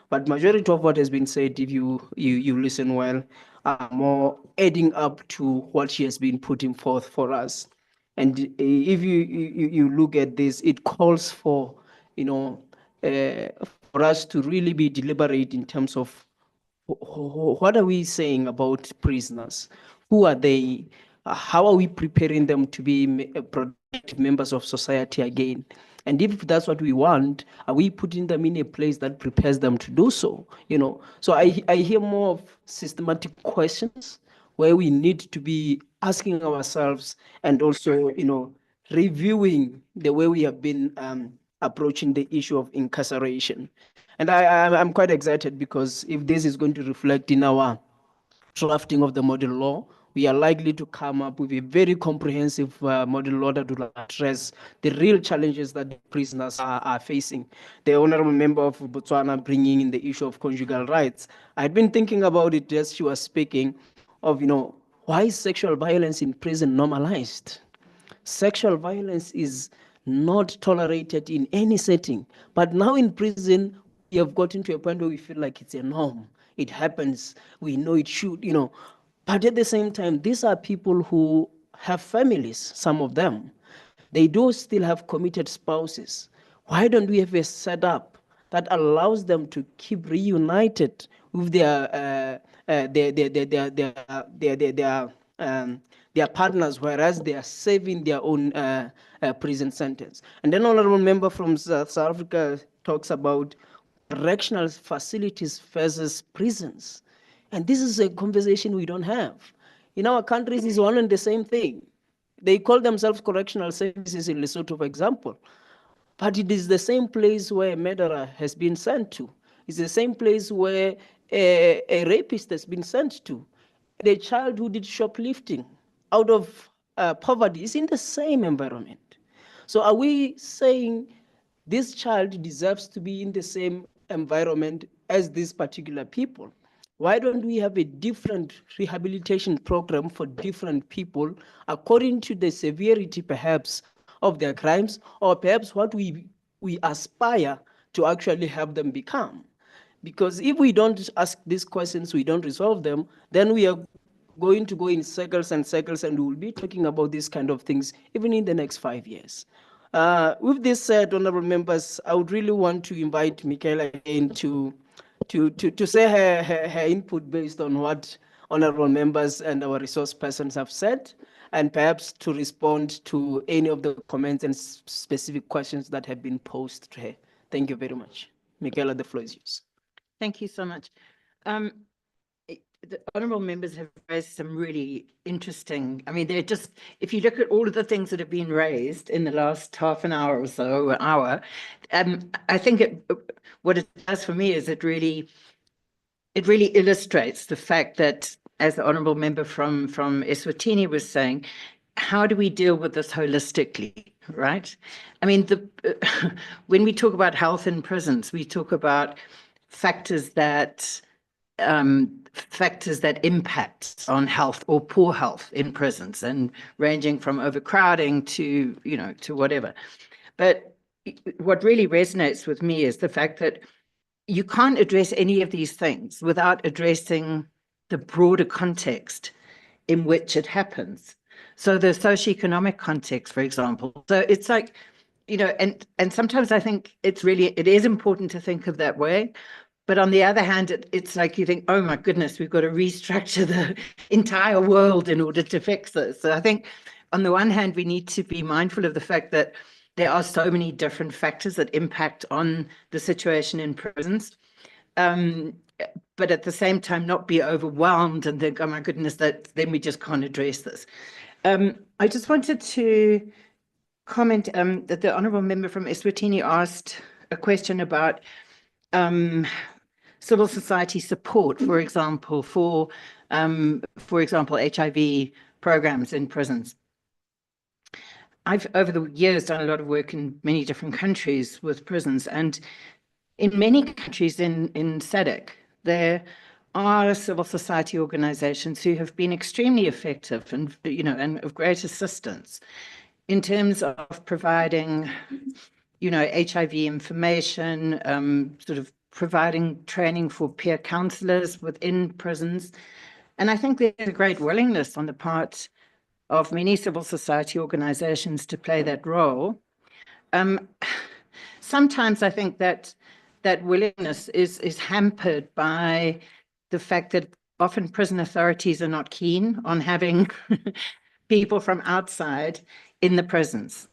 But majority of what has been said, if you listen well, are more adding up to what she has been putting forth for us. And if you look at this, it calls for, for us to really be deliberate in terms of what are we saying about prisoners? Who are they? How are we preparing them to be productive members of society again? And if that's what we want, are we putting them in a place that prepares them to do so? So I hear more of systematic questions where we need to be asking ourselves and also, reviewing the way we have been approaching the issue of incarceration. And I'm quite excited because if this is going to reflect in our drafting of the model law, we are likely to come up with a very comprehensive model law that will address the real challenges that prisoners are facing. The honorable member of Botswana bringing in the issue of conjugal rights. I'd been thinking about it as she was speaking of, why is sexual violence in prison normalized? Sexual violence is not tolerated in any setting. But now in prison, we have gotten to a point where we feel like it's a norm. It happens. We know it should, But at the same time, these are people who have families, some of them. They do still have committed spouses. Why don't we have a setup that allows them to keep reunited with their partners, whereas they are serving their own prison sentence? And then honorable member from South Africa talks about correctional facilities versus prisons. And this is a conversation we don't have. In our countries, it's one and the same thing. They call themselves correctional services in Lesotho, for example. But it is the same place where a murderer has been sent to. It's the same place where a rapist has been sent to. The child who did shoplifting out of poverty is in the same environment. So are we saying this child deserves to be in the same environment as these particular people? Why don't we have a different rehabilitation program for different people according to the severity, perhaps, of their crimes, or perhaps what we aspire to actually help them become? Because if we don't ask these questions, we don't resolve them, then we are going to go in circles and circles, and we'll be talking about these kind of things even in the next 5 years. With this said, honorable members, I would really want to invite Michaela again to say her input based on what honorable members and our resource persons have said, and perhaps to respond to any of the comments and specific questions that have been posed to her. Thank you very much. Michaela, the floor is yours. Thank you so much. The honourable members have raised some really interesting, I mean, they're just, if you look at all of the things that have been raised in the last half an hour or so, or hour, I think what it does for me is it really illustrates the fact that, as the honourable member from Eswatini was saying, how do we deal with this holistically, right? I mean, when we talk about health in prisons, we talk about factors that impact on health or poor health in prisons, and ranging from overcrowding to, to whatever. But what really resonates with me is the fact that you can't address any of these things without addressing the broader context in which it happens. So the socioeconomic context, for example. So it's like, and sometimes I think it is important to think of that way. But on the other hand, it's like you think, oh my goodness, we've got to restructure the entire world in order to fix this. So I think on the one hand, we need to be mindful of the fact that there are so many different factors that impact on the situation in prisons. But at the same time, not be overwhelmed and think, oh my goodness, then we just can't address this. I just wanted to comment that the honourable member from Eswatini asked a question about civil society support, for example, for example, HIV programs in prisons. I've, over the years, done a lot of work in many different countries with prisons, and in many countries in SADC, there are civil society organizations who have been extremely effective and, and of great assistance in terms of providing, HIV information, sort of providing training for peer counselors within prisons. And I think there's a great willingness on the part of many civil society organizations to play that role. Sometimes I think that willingness is hampered by the fact that often prison authorities are not keen on having people from outside in the prisons.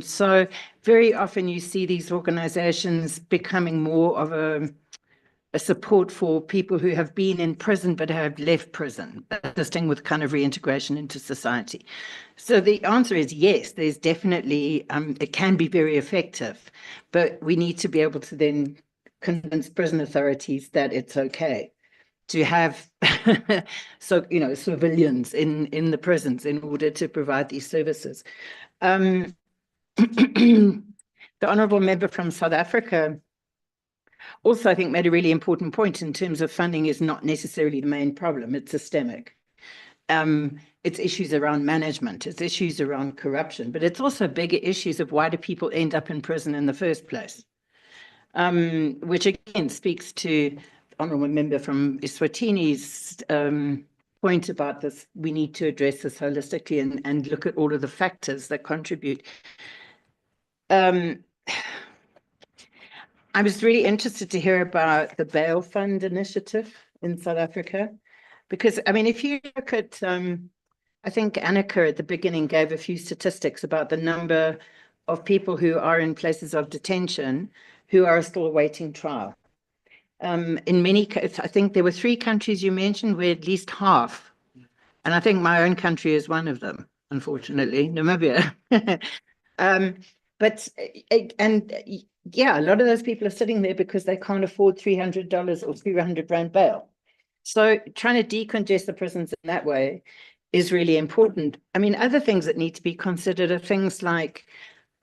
So very often you see these organizations becoming more of a support for people who have been in prison but have left prison, assisting with kind of reintegration into society. So the answer is yes, there's definitely, it can be very effective, but we need to be able to then convince prison authorities that it's okay to have civilians in the prisons in order to provide these services. The honourable member from South Africa also, I think, made a really important point in terms of funding is not necessarily the main problem, it's systemic. It's issues around management, it's issues around corruption, but it's also bigger issues of why do people end up in prison in the first place, which again speaks to honourable member from Eswatini's point about this. We need to address this holistically and look at all of the factors that contribute. I was really interested to hear about the bail fund initiative in South Africa, because I mean, if you look at, I think Annika at the beginning gave a few statistics about the number of people who are in places of detention who are still awaiting trial. In many, I think there were 3 countries you mentioned where at least half, and I think my own country is one of them, unfortunately, Namibia. Yeah, a lot of those people are sitting there because they can't afford $300 or 300 Rand bail. So trying to decongest the prisons in that way is really important. I mean, other things that need to be considered are things like,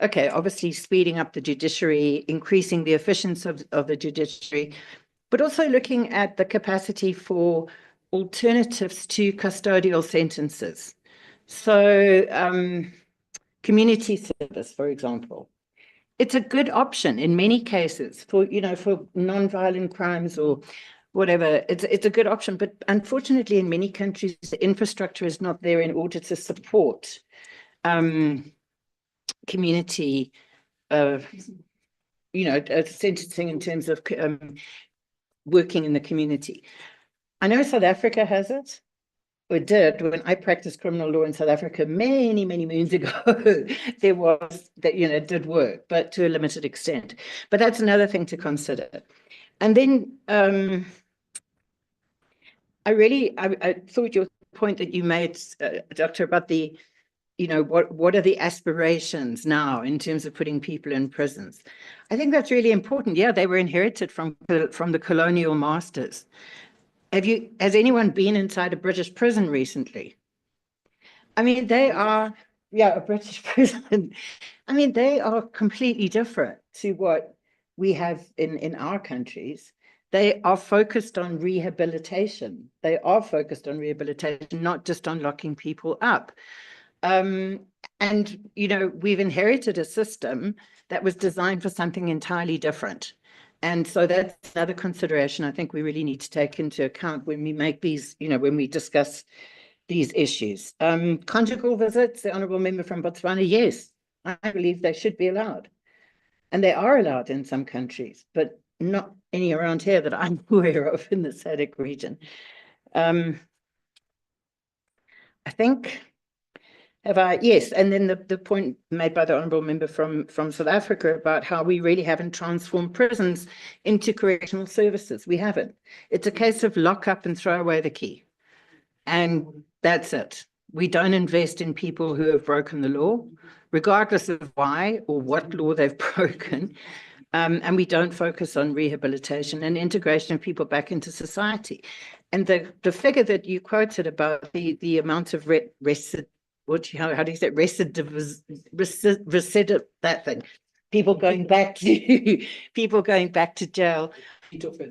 okay, obviously speeding up the judiciary, increasing the efficiency of the judiciary, but also looking at the capacity for alternatives to custodial sentences. So community service, for example. it's a good option in many cases for, for non-violent crimes or whatever. It's a good option, but unfortunately in many countries, the infrastructure is not there in order to support community, sentencing in terms of working in the community. I know South Africa has it, or did, when I practiced criminal law in South Africa many, many moons ago. There was that, it did work, but to a limited extent. But that's another thing to consider. And then I thought your point that you made, Doctor, about the, what are the aspirations now in terms of putting people in prisons? I think that's really important. Yeah, they were inherited from the colonial masters. Has anyone been inside a British prison recently? I mean, they are, a British prison. I mean, they are completely different to what we have in our countries. They are focused on rehabilitation. They are focused on rehabilitation, not just on locking people up. And, we've inherited a system that was designed for something entirely different. And so that's another consideration I think we really need to take into account when we make these, when we discuss these issues. Conjugal visits, the Honourable Member from Botswana, yes, I believe they should be allowed. And they are allowed in some countries, but not any around here that I'm aware of in the SADC region. I think, yes, and then the point made by the Honourable Member from South Africa about how we really haven't transformed prisons into correctional services. We haven't. It's a case of lock up and throw away the key. And that's it. We don't invest in people who have broken the law, regardless of why or what law they've broken. And we don't focus on rehabilitation and integration of people back into society. And the figure that you quoted about the amount of recidivism, that thing, people going back to jail,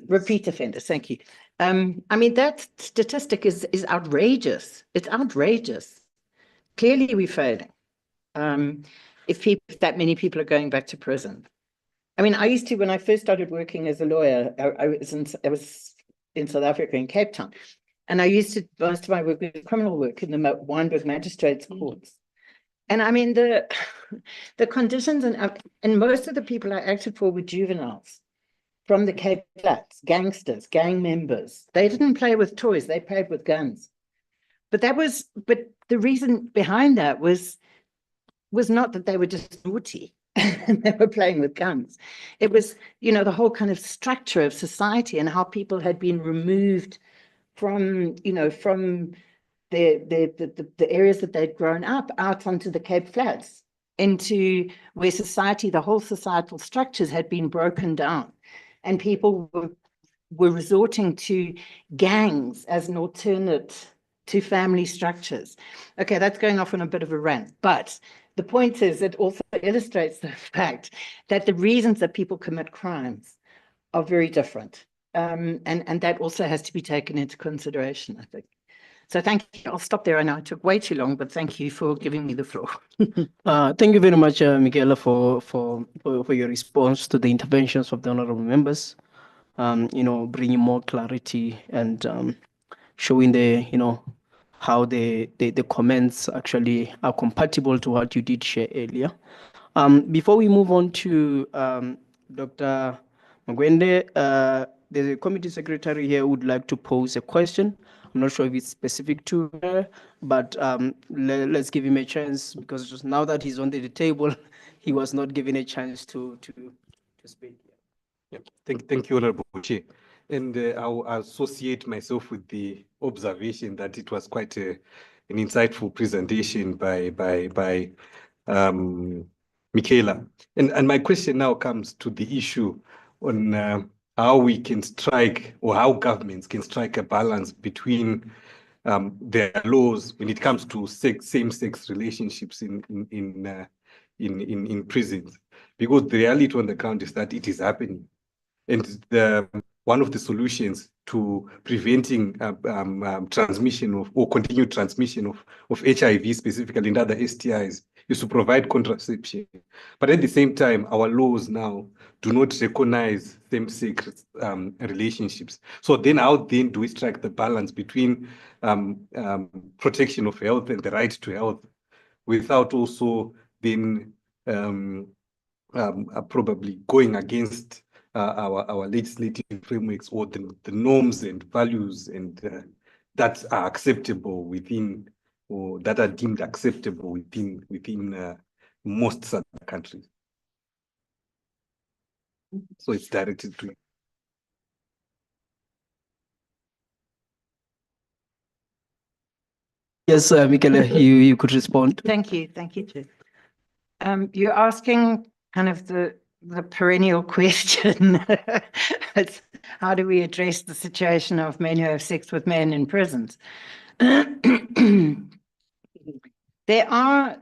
repeat offenders. Thank you. I mean, that statistic is outrageous. It's outrageous. Clearly, we're failing. If that many people are going back to prison. I mean, I used to, when I first started working as a lawyer, I was in South Africa, in Cape Town, and I used to, most of my work was criminal work in the Wynberg Magistrates Courts. And I mean, the conditions and most of the people I acted for were juveniles from the Cape Flats, gangsters, gang members. They didn't play with toys, they played with guns. But the reason behind that was not that they were just naughty and they were playing with guns. It was, the whole kind of structure of society and how people had been removed from, from the areas that they'd grown up out onto the Cape Flats, into where society, the whole societal structures had been broken down. And people were resorting to gangs as an alternate to family structures. Okay, that's going off on a bit of a rant, but the point is it also illustrates the fact that the reasons that people commit crimes are very different. And that also has to be taken into consideration, I think. So thank you. I'll stop there. I know I took way too long, but thank you for giving me the floor. Thank you very much, Michaela, for your response to the interventions of the honourable members. Bringing more clarity and showing how the comments actually are compatible to what you did share earlier. Before we move on to Dr. Magwende, the committee secretary here would like to pose a question. I'm not sure if it's specific to her, but let's give him a chance, because just now that he's on the table, he was not given a chance to speak. Yeah. Thank you, Honorable Chair. And I'll associate myself with the observation that it was quite an insightful presentation by Michaela. And my question now comes to the issue on how we can strike, or how governments can strike a balance between their laws when it comes to same-sex relationships in prisons, because the reality on the ground is that it is happening. And one of the solutions to preventing transmission or continued transmission of HIV specifically and other STIs is to provide contraception. But at the same time, our laws now do not recognize same-sex relationships. So then how then do we strike the balance between protection of health and the right to health without also then probably going against our legislative frameworks or the norms and values and that are acceptable within, or that are deemed acceptable within most southern countries. So it's directed to you. Yes, Michaela, you could respond. Thank you, Chair. You're asking kind of the perennial question. It's how do we address the situation of men who have sex with men in prisons? There are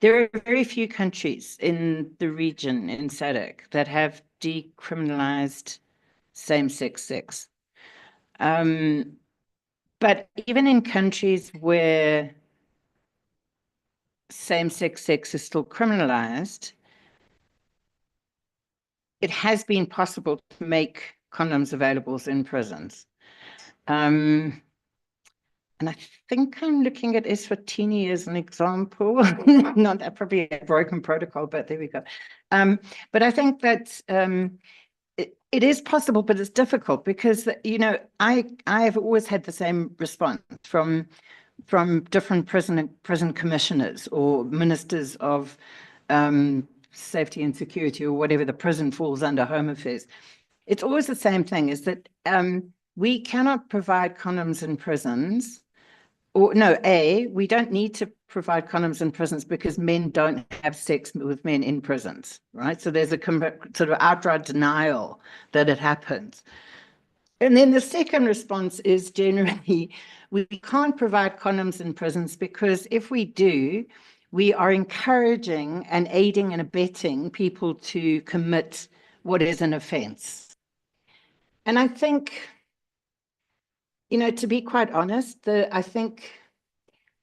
very few countries in the region in SADC that have decriminalized same-sex sex. But even in countries where same-sex sex is still criminalized, it has been possible to make condoms available in prisons. And I think I'm looking at Eswatini as an example. Not that, probably a broken protocol, but there we go. But I think that it is possible, but it's difficult because, you know, I have always had the same response from different prison commissioners or ministers of safety and security, or whatever the prison falls under, Home Affairs. It's always the same thing, is that we cannot provide condoms in prisons. Or no, we don't need to provide condoms in prisons because men don't have sex with men in prisons, right? So there's a sort of outright denial that it happens. And then the second response is generally, we can't provide condoms in prisons because if we do, we are encouraging and aiding and abetting people to commit what is an offense. And I think, you know, to be quite honest, I think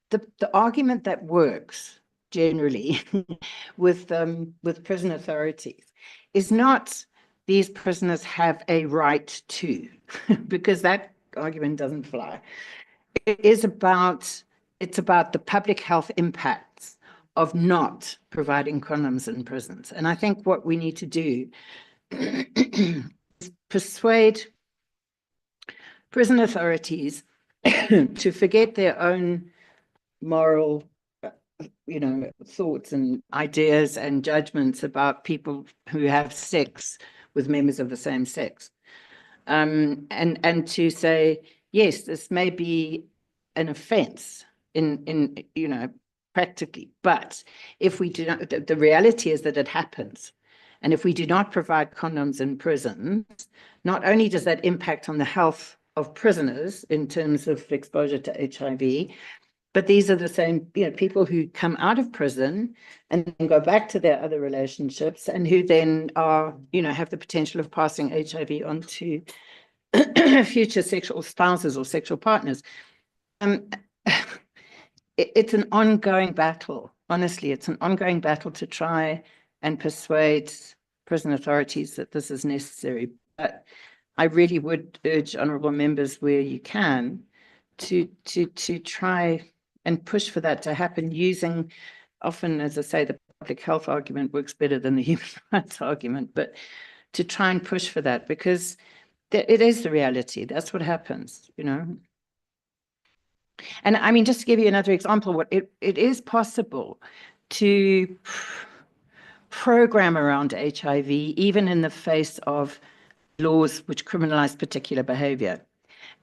the argument that works generally with prison authorities is not these prisoners have a right to, because that argument doesn't fly. It's about the public health impacts of not providing condoms in prisons. And I think what we need to do is persuade prison authorities to forget their own moral, you know, thoughts and ideas and judgments about people who have sex with members of the same sex, and to say, yes, this may be an offense in you know, practically, but if we do not, the reality is that it happens. And if we do not provide condoms in prisons, not only does that impact on the health of prisoners in terms of exposure to HIV, but these are the same, you know, people who come out of prison and then go back to their other relationships and who then are, you know, have the potential of passing HIV on to future sexual spouses or sexual partners. It's an ongoing battle. Honestly, it's an ongoing battle to try and persuade prison authorities that this is necessary. But I really would urge honourable members, where you can, to try and push for that to happen, using, often, as I say, the public health argument works better than the human rights argument, but to try and push for that, because it is the reality. That's what happens, you know. And I mean, just to give you another example, it is possible to program around HIV, even in the face of laws which criminalize particular behavior.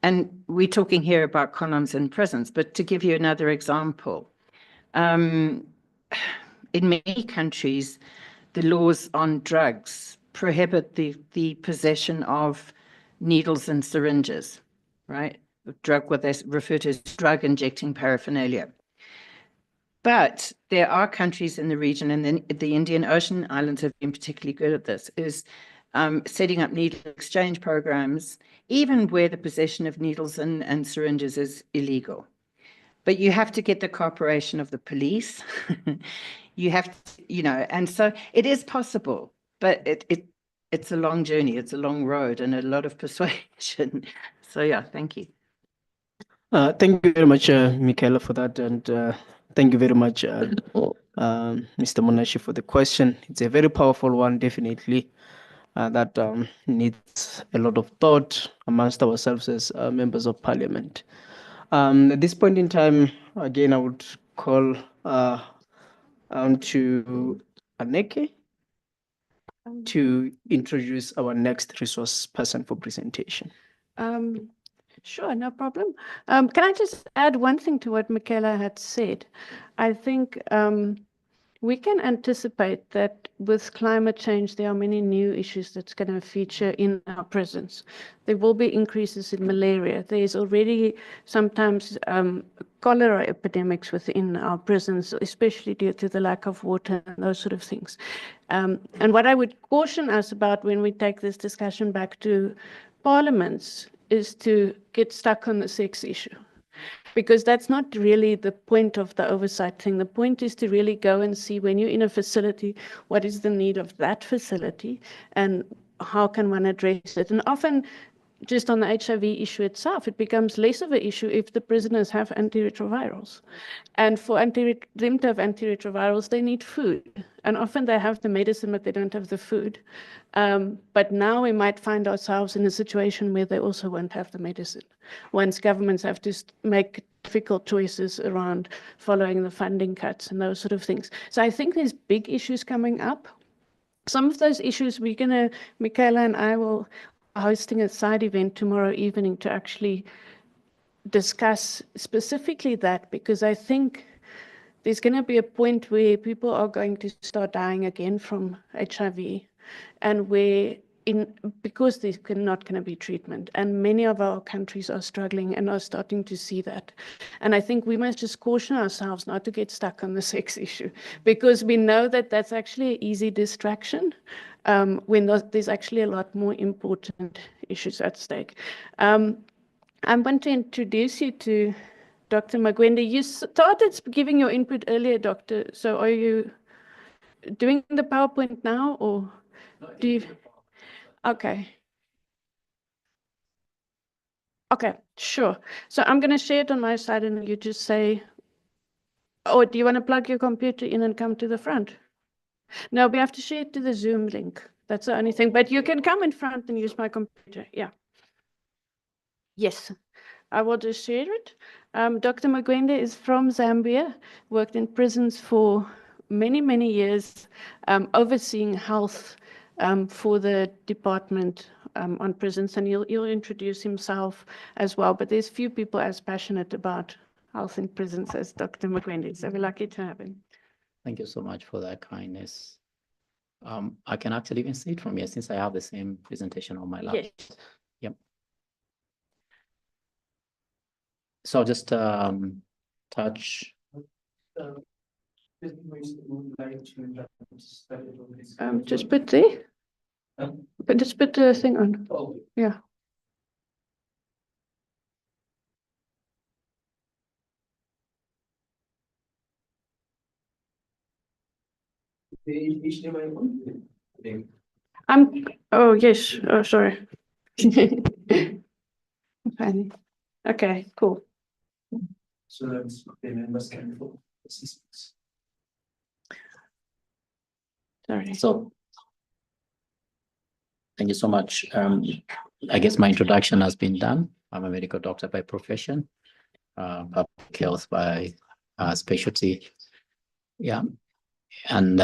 And we're talking here about condoms in prisons, but to give you another example, in many countries, the laws on drugs prohibit the possession of needles and syringes, right? What they refer to as drug injecting paraphernalia. But there are countries in the region, and the Indian Ocean Islands have been particularly good at this, is setting up needle exchange programs, even where the possession of needles and syringes is illegal. but you have to get the cooperation of the police. You have to, you know, and so it is possible, but it's a long journey, it's a long road, and a lot of persuasion. So yeah, thank you. Thank you very much, Michaela, for that, and thank you very much, Mr. Monashi, for the question. It's a very powerful one, definitely, that needs a lot of thought amongst ourselves as members of parliament. At this point in time, again, I would call on to Aneke to introduce our next resource person for presentation. Sure, no problem. Can I just add one thing to what Michaela had said? I think we can anticipate that with climate change, there are many new issues that's going to feature in our prisons. There will be increases in malaria. There's already sometimes cholera epidemics within our prisons, especially due to the lack of water and those sort of things. And what I would caution us about when we take this discussion back to parliaments is to get stuck on the sex issue, because that's not really the point of the oversight thing. The point is to really go and see, when you're in a facility, what is the need of that facility and how can one address it. And often, just on the HIV issue itself, it becomes less of an issue if the prisoners have antiretrovirals. And for them to have antiretrovirals, they need food. And often they have the medicine, but they don't have the food. But now we might find ourselves in a situation where they also won't have the medicine, once governments have to make difficult choices around following the funding cuts and those sort of things. So I think there's big issues coming up. Some of those issues Michaela and I will hosting a side event tomorrow evening to actually discuss specifically that, because I think there's going to be a point where people are going to start dying again from HIV, and because there's not going to be treatment, and many of our countries are struggling and are starting to see that. And I think we must just caution ourselves not to get stuck on the sex issue, because we know that that's actually an easy distraction when there's actually a lot more important issues at stake. I want to introduce you to Dr. Magwende. You started giving your input earlier, Doctor. So are you doing the PowerPoint now, or do you? Okay. Okay, sure. So I'm going to share it on my side, and you just say, oh, do you want to plug your computer in and come to the front? No, we have to share it to the Zoom link. That's the only thing. But you can come in front and use my computer. Yeah. Yes, I will just share it. Dr. Magwende is from Zambia, worked in prisons for many, many years, overseeing health for the department on prisons, and he'll introduce himself as well. But there's few people as passionate about health in prisons as Dr. Magwende, so we're lucky to have him. Thank you so much for that kindness. I can actually even see it from here since I have the same presentation on my laptop. Yes. Yep. So I'll just touch. Just put there. But just put the thing on. Yeah. Oh yes. Oh, sorry. Okay. Okay, cool. So that the members can vote assistance. Sorry. So thank you so much. I guess my introduction has been done. I'm a medical doctor by profession, public health by specialty. Yeah. And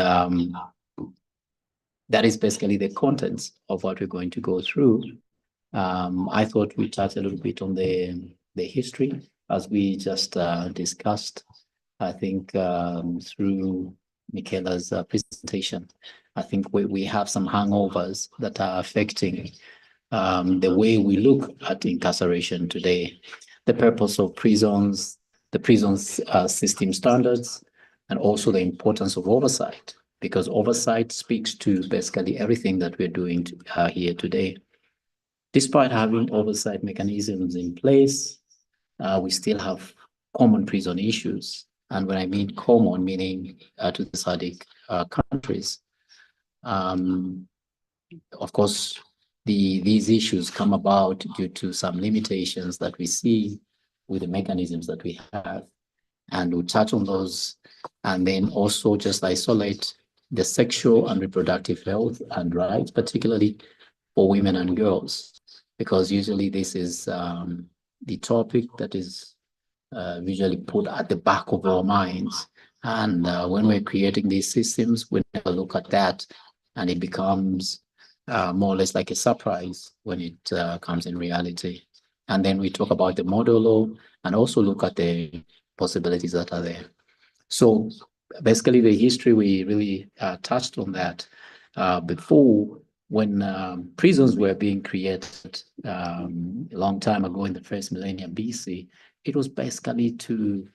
that is basically the contents of what we're going to go through. I thought we'd touch a little bit on the history, as we just discussed. I think through Michaela's presentation, I think we have some hangovers that are affecting the way we look at incarceration today, the purpose of prisons, the prisons system standards, and also the importance of oversight, because oversight speaks to basically everything that we're doing here today. Despite having oversight mechanisms in place, we still have common prison issues. And when I mean common, meaning to the SADC countries. Of course, these issues come about due to some limitations that we see with the mechanisms that we have. And we'll touch on those, and then also just isolate the sexual and reproductive health and rights, particularly for women and girls, because usually this is the topic that is usually put at the back of our minds. And when we're creating these systems, we never look at that, and it becomes more or less like a surprise when it comes in reality. And then we talk about the model law and also look at the possibilities that are there. So basically the history, we really touched on that before, when prisons were being created a long time ago in the first millennium BC. It was basically to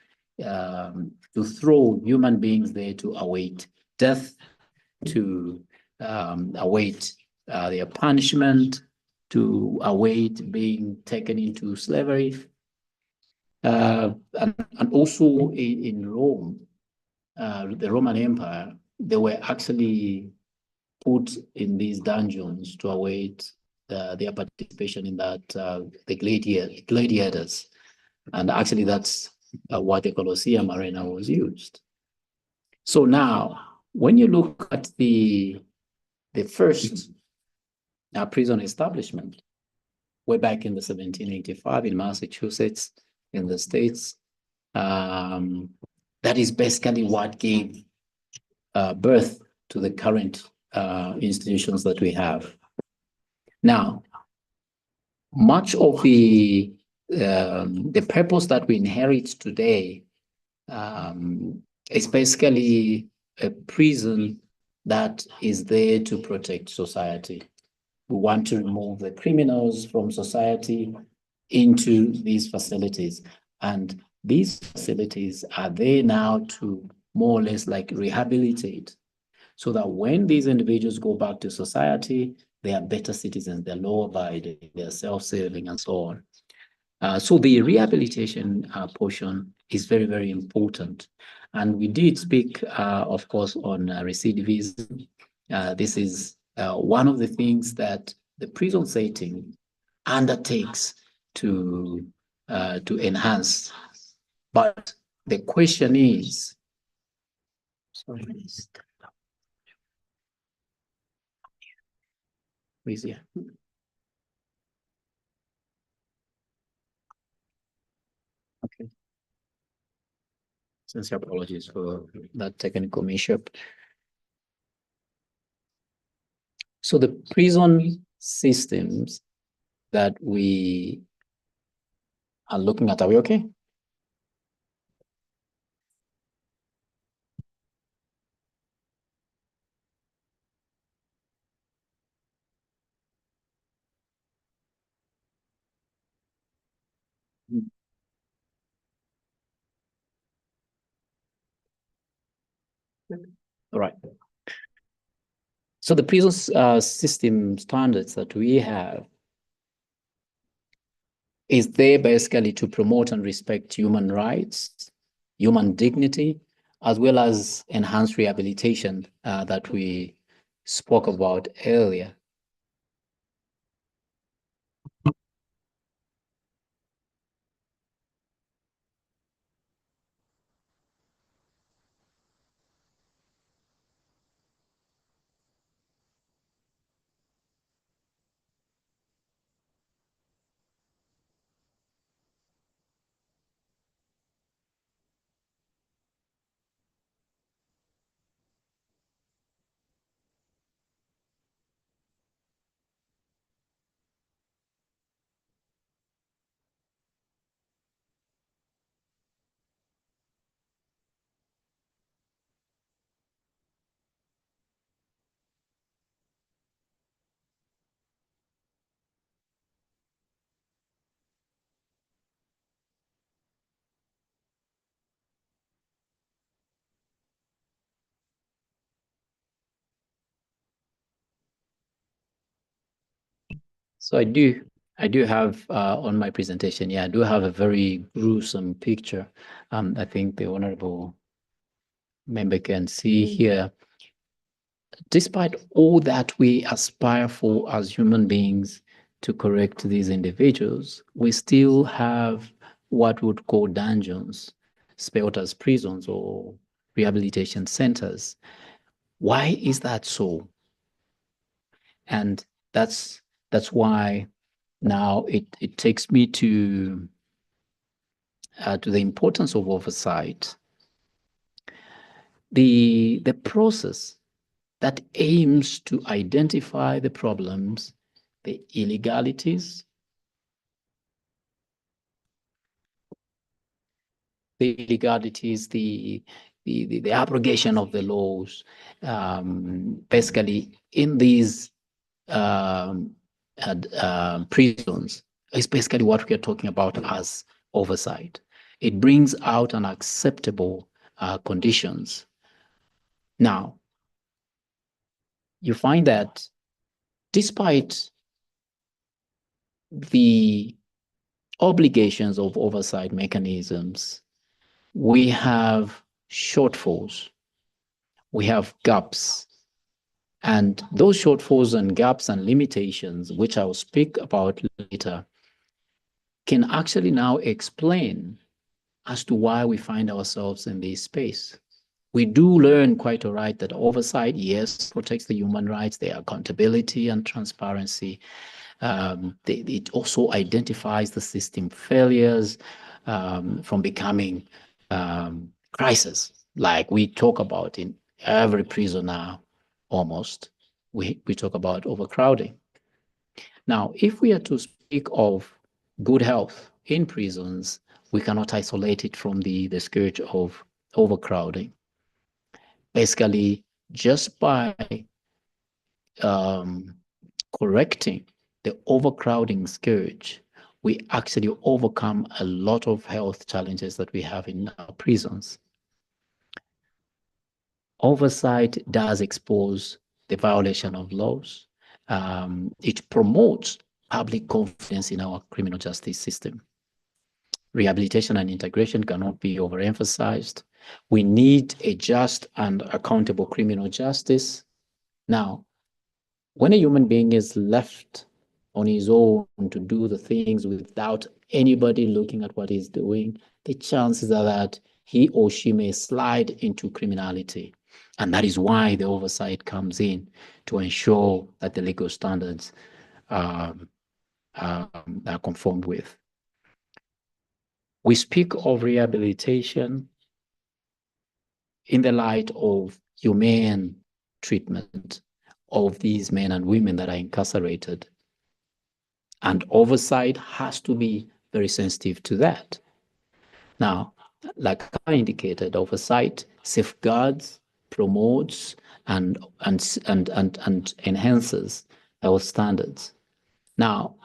throw human beings there to await death, to await their punishment, to await being taken into slavery. And also in Rome, the Roman Empire, they were actually put in these dungeons to await their participation in that, the gladiators. And actually that's what the Colosseum arena was used. So now, when you look at the first prison establishment, way back in the 1785 in Massachusetts, in the States, that is basically what gave birth to the current institutions that we have. Now, much of the purpose that we inherit today is basically a prison that is there to protect society. We want to remove the criminals from society into these facilities. And these facilities are there now to more or less like rehabilitate, so that when these individuals go back to society, they are better citizens, they're law-abiding, they're self-serving, and so on. So the rehabilitation portion is very, very important. And we did speak, of course, on recidivism. This is one of the things that the prison setting undertakes to enhance. But the question is, sorry, please, yeah. Okay. Sincere apologies for that technical mishap. So the prison systems that we are looking at, are we okay? All right. So the prison system standards that we have is there basically to promote and respect human rights, human dignity, as well as enhance rehabilitation that we spoke about earlier. So I do I do have on my presentation, I do have a very gruesome picture. I think the honorable member can see here. Despite all that we aspire for as human beings to correct these individuals, we still have what we would call dungeons, spelled as prisons or rehabilitation centers. Why is that so? And that's why now it takes me to the importance of oversight. The process that aims to identify the problems, the illegalities, the abrogation of the laws, basically in these prisons, is basically what we are talking about as oversight. It brings out unacceptable conditions. Now, you find that despite the obligations of oversight mechanisms, we have shortfalls, we have gaps. And those shortfalls and gaps and limitations, which I will speak about later, can actually now explain as to why we find ourselves in this space. We do learn quite all right that oversight, yes, protects the human rights, the accountability and transparency. It also identifies the system failures from becoming crisis, like we talk about in every prison now, almost. We talk about overcrowding. Now, if we are to speak of good health in prisons, we cannot isolate it from the scourge of overcrowding. Basically, just by correcting the overcrowding scourge, we actually overcome a lot of health challenges that we have in our prisons. Oversight does expose the violation of laws. It promotes public confidence in our criminal justice system. Rehabilitation and integration cannot be overemphasized. We need a just and accountable criminal justice. Now, when a human being is left on his own to do the things without anybody looking at what he's doing, the chances are that he or she may slide into criminality. And that is why the oversight comes in, to ensure that the legal standards are conformed with. We speak of rehabilitation in the light of humane treatment of these men and women that are incarcerated. And oversight has to be very sensitive to that. Now, like I indicated, oversight safeguards, promotes, and enhances our standards. Now,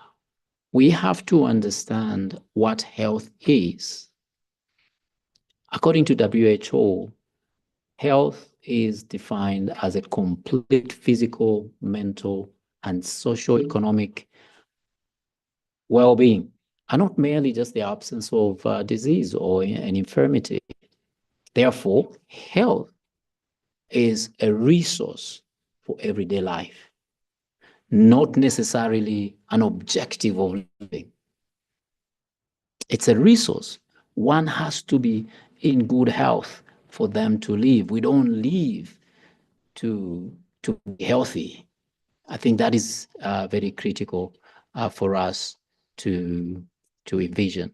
we have to understand what health is. According to WHO, health is defined as a complete physical, mental, and socio-economic well-being, and not merely just the absence of disease or an infirmity. Therefore, health is a resource for everyday life, not necessarily an objective of living. It's a resource. One has to be in good health for them to live. We don't live to be healthy. I think that is very critical for us to envision.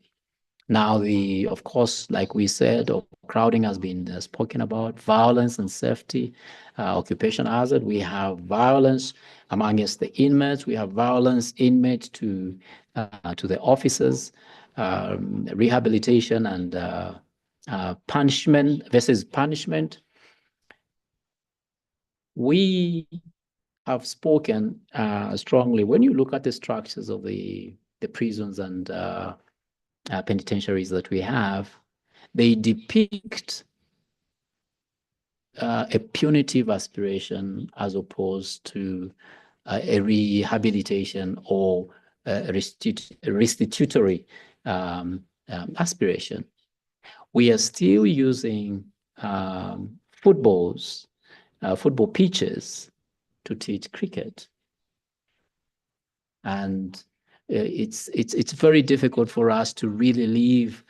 Now, of course, like we said, crowding has been spoken about, violence and safety, occupational hazard. We have violence amongst the inmates. We have violence inmates to the officers, rehabilitation and punishment versus punishment. We have spoken strongly. When you look at the structures of the prisons and penitentiaries that we have, they depict a punitive aspiration as opposed to a rehabilitation or restitutory aspiration. We are still using football pitches to teach cricket. And it's very difficult for us to really live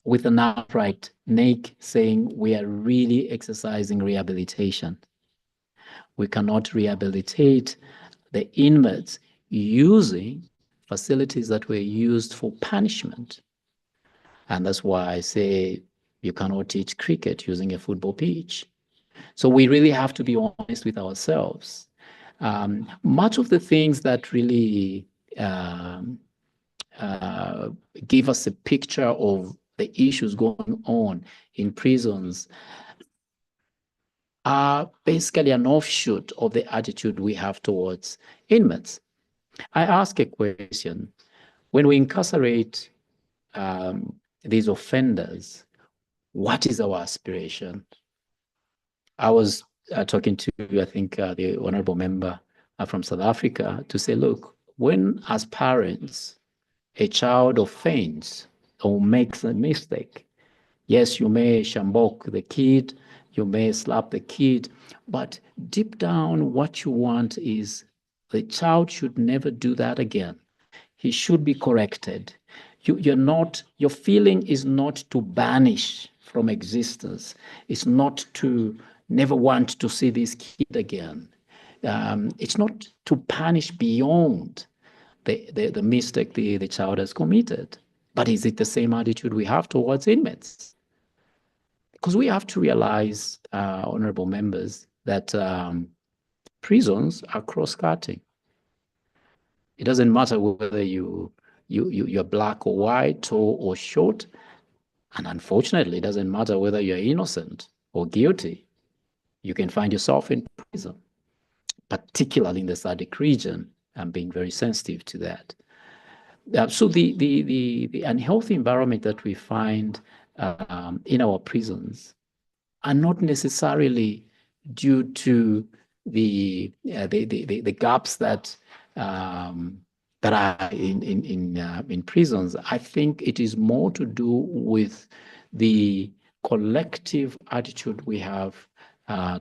with an upright neck saying we are really exercising rehabilitation. We cannot rehabilitate the inmates using facilities that were used for punishment. And that's why I say you cannot teach cricket using a football pitch. So we really have to be honest with ourselves. Much of the things that really give us a picture of the issues going on in prisons are basically an offshoot of the attitude we have towards inmates. I ask a question. When we incarcerate these offenders, what is our aspiration? I was talking to, I think, the honorable member from South Africa to say, look, when as parents, a child offends or makes a mistake, yes, you may shambok the kid, you may slap the kid, but deep down, what you want is the child should never do that again. He should be corrected. Your feeling is not to banish from existence. It's not to never want to see this kid again. It's not to punish beyond the mistake the child has committed. But is it the same attitude we have towards inmates? Because we have to realize, honorable members, that prisons are cross-cutting. It doesn't matter whether you're black or white, tall or short. And unfortunately, it doesn't matter whether you're innocent or guilty. You can find yourself in prison, particularly in the SADC region. I'm being very sensitive to that. So the unhealthy environment that we find in our prisons are not necessarily due to the gaps that are in prisons. I think it is more to do with the collective attitude we have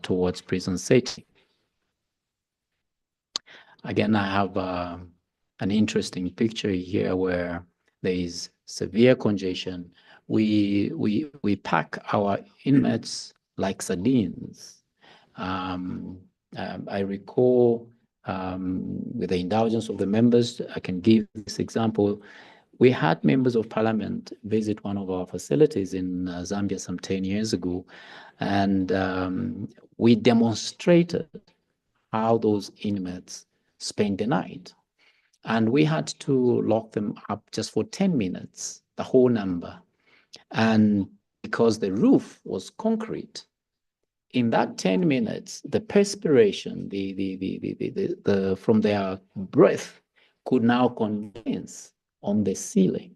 towards prison setting. Again, I have an interesting picture here where there is severe congestion. We pack our inmates like sardines. I recall, with the indulgence of the members, I can give this example. We had members of parliament visit one of our facilities in Zambia some 10 years ago, and we demonstrated how those inmates spend the night. And we had to lock them up just for 10 minutes, the whole number. And because the roof was concrete, in that 10 minutes, the perspiration, from their breath could now condense on the ceiling,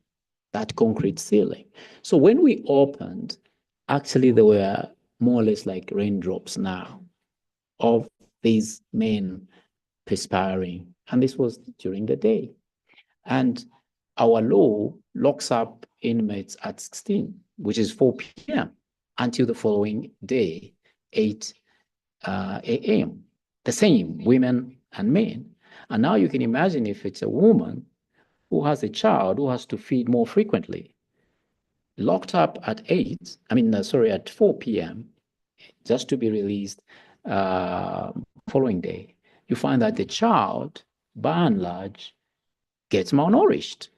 that concrete ceiling. So when we opened, actually there were more or less like raindrops now of these men perspiring. And this was during the day. And our law locks up inmates at 16, which is 4 p.m. until the following day, 8 a.m. The same, women and men. And now you can imagine if it's a woman who has a child who has to feed more frequently, locked up at 4 p.m., just to be released following day, you find that the child, by and large, gets malnourished.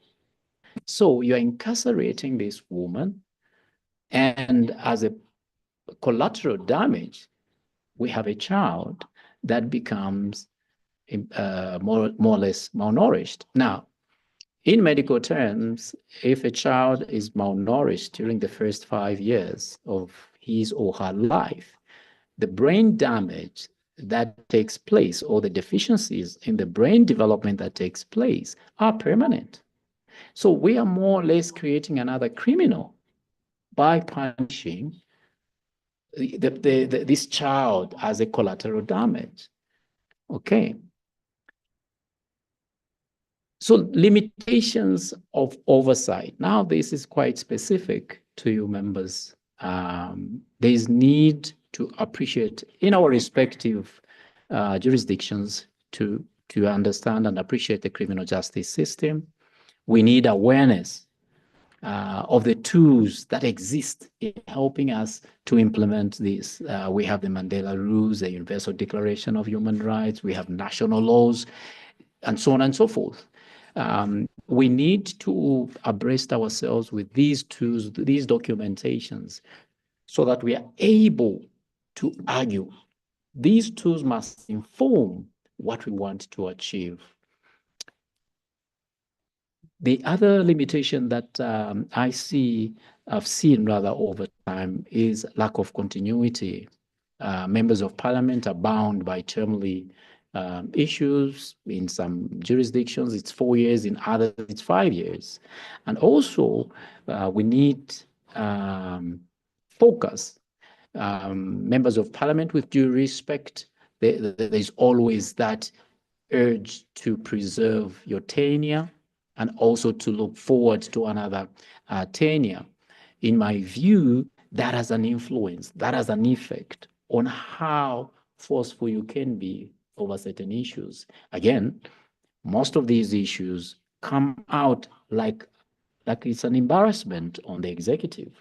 So you're incarcerating this woman, and as a collateral damage, we have a child that becomes more or less malnourished. Now, in medical terms, if a child is malnourished during the first 5 years of his or her life, the brain damage that takes place or the deficiencies in the brain development that takes place are permanent. So we are more or less creating another criminal by punishing this child as a collateral damage. Okay. So limitations of oversight. Now, this is quite specific to you members. There is need to appreciate in our respective jurisdictions to understand and appreciate the criminal justice system. We need awareness of the tools that exist in helping us to implement this. We have the Mandela Rules, the Universal Declaration of Human Rights, we have national laws, and so on and so forth. We need to abreast ourselves with these tools, these documentations, so that we are able to argue. These tools must inform what we want to achieve. The other limitation that I've seen rather over time is lack of continuity. Members of parliament are bound by termly issues. In some jurisdictions, it's 4 years, in others, it's 5 years. And also, we need focus. Members of parliament, with due respect, there's always that urge to preserve your tenure and also to look forward to another tenure. In my view, that has an influence, that has an effect on how forceful you can be over certain issues. Again, most of these issues come out like it's an embarrassment on the executive.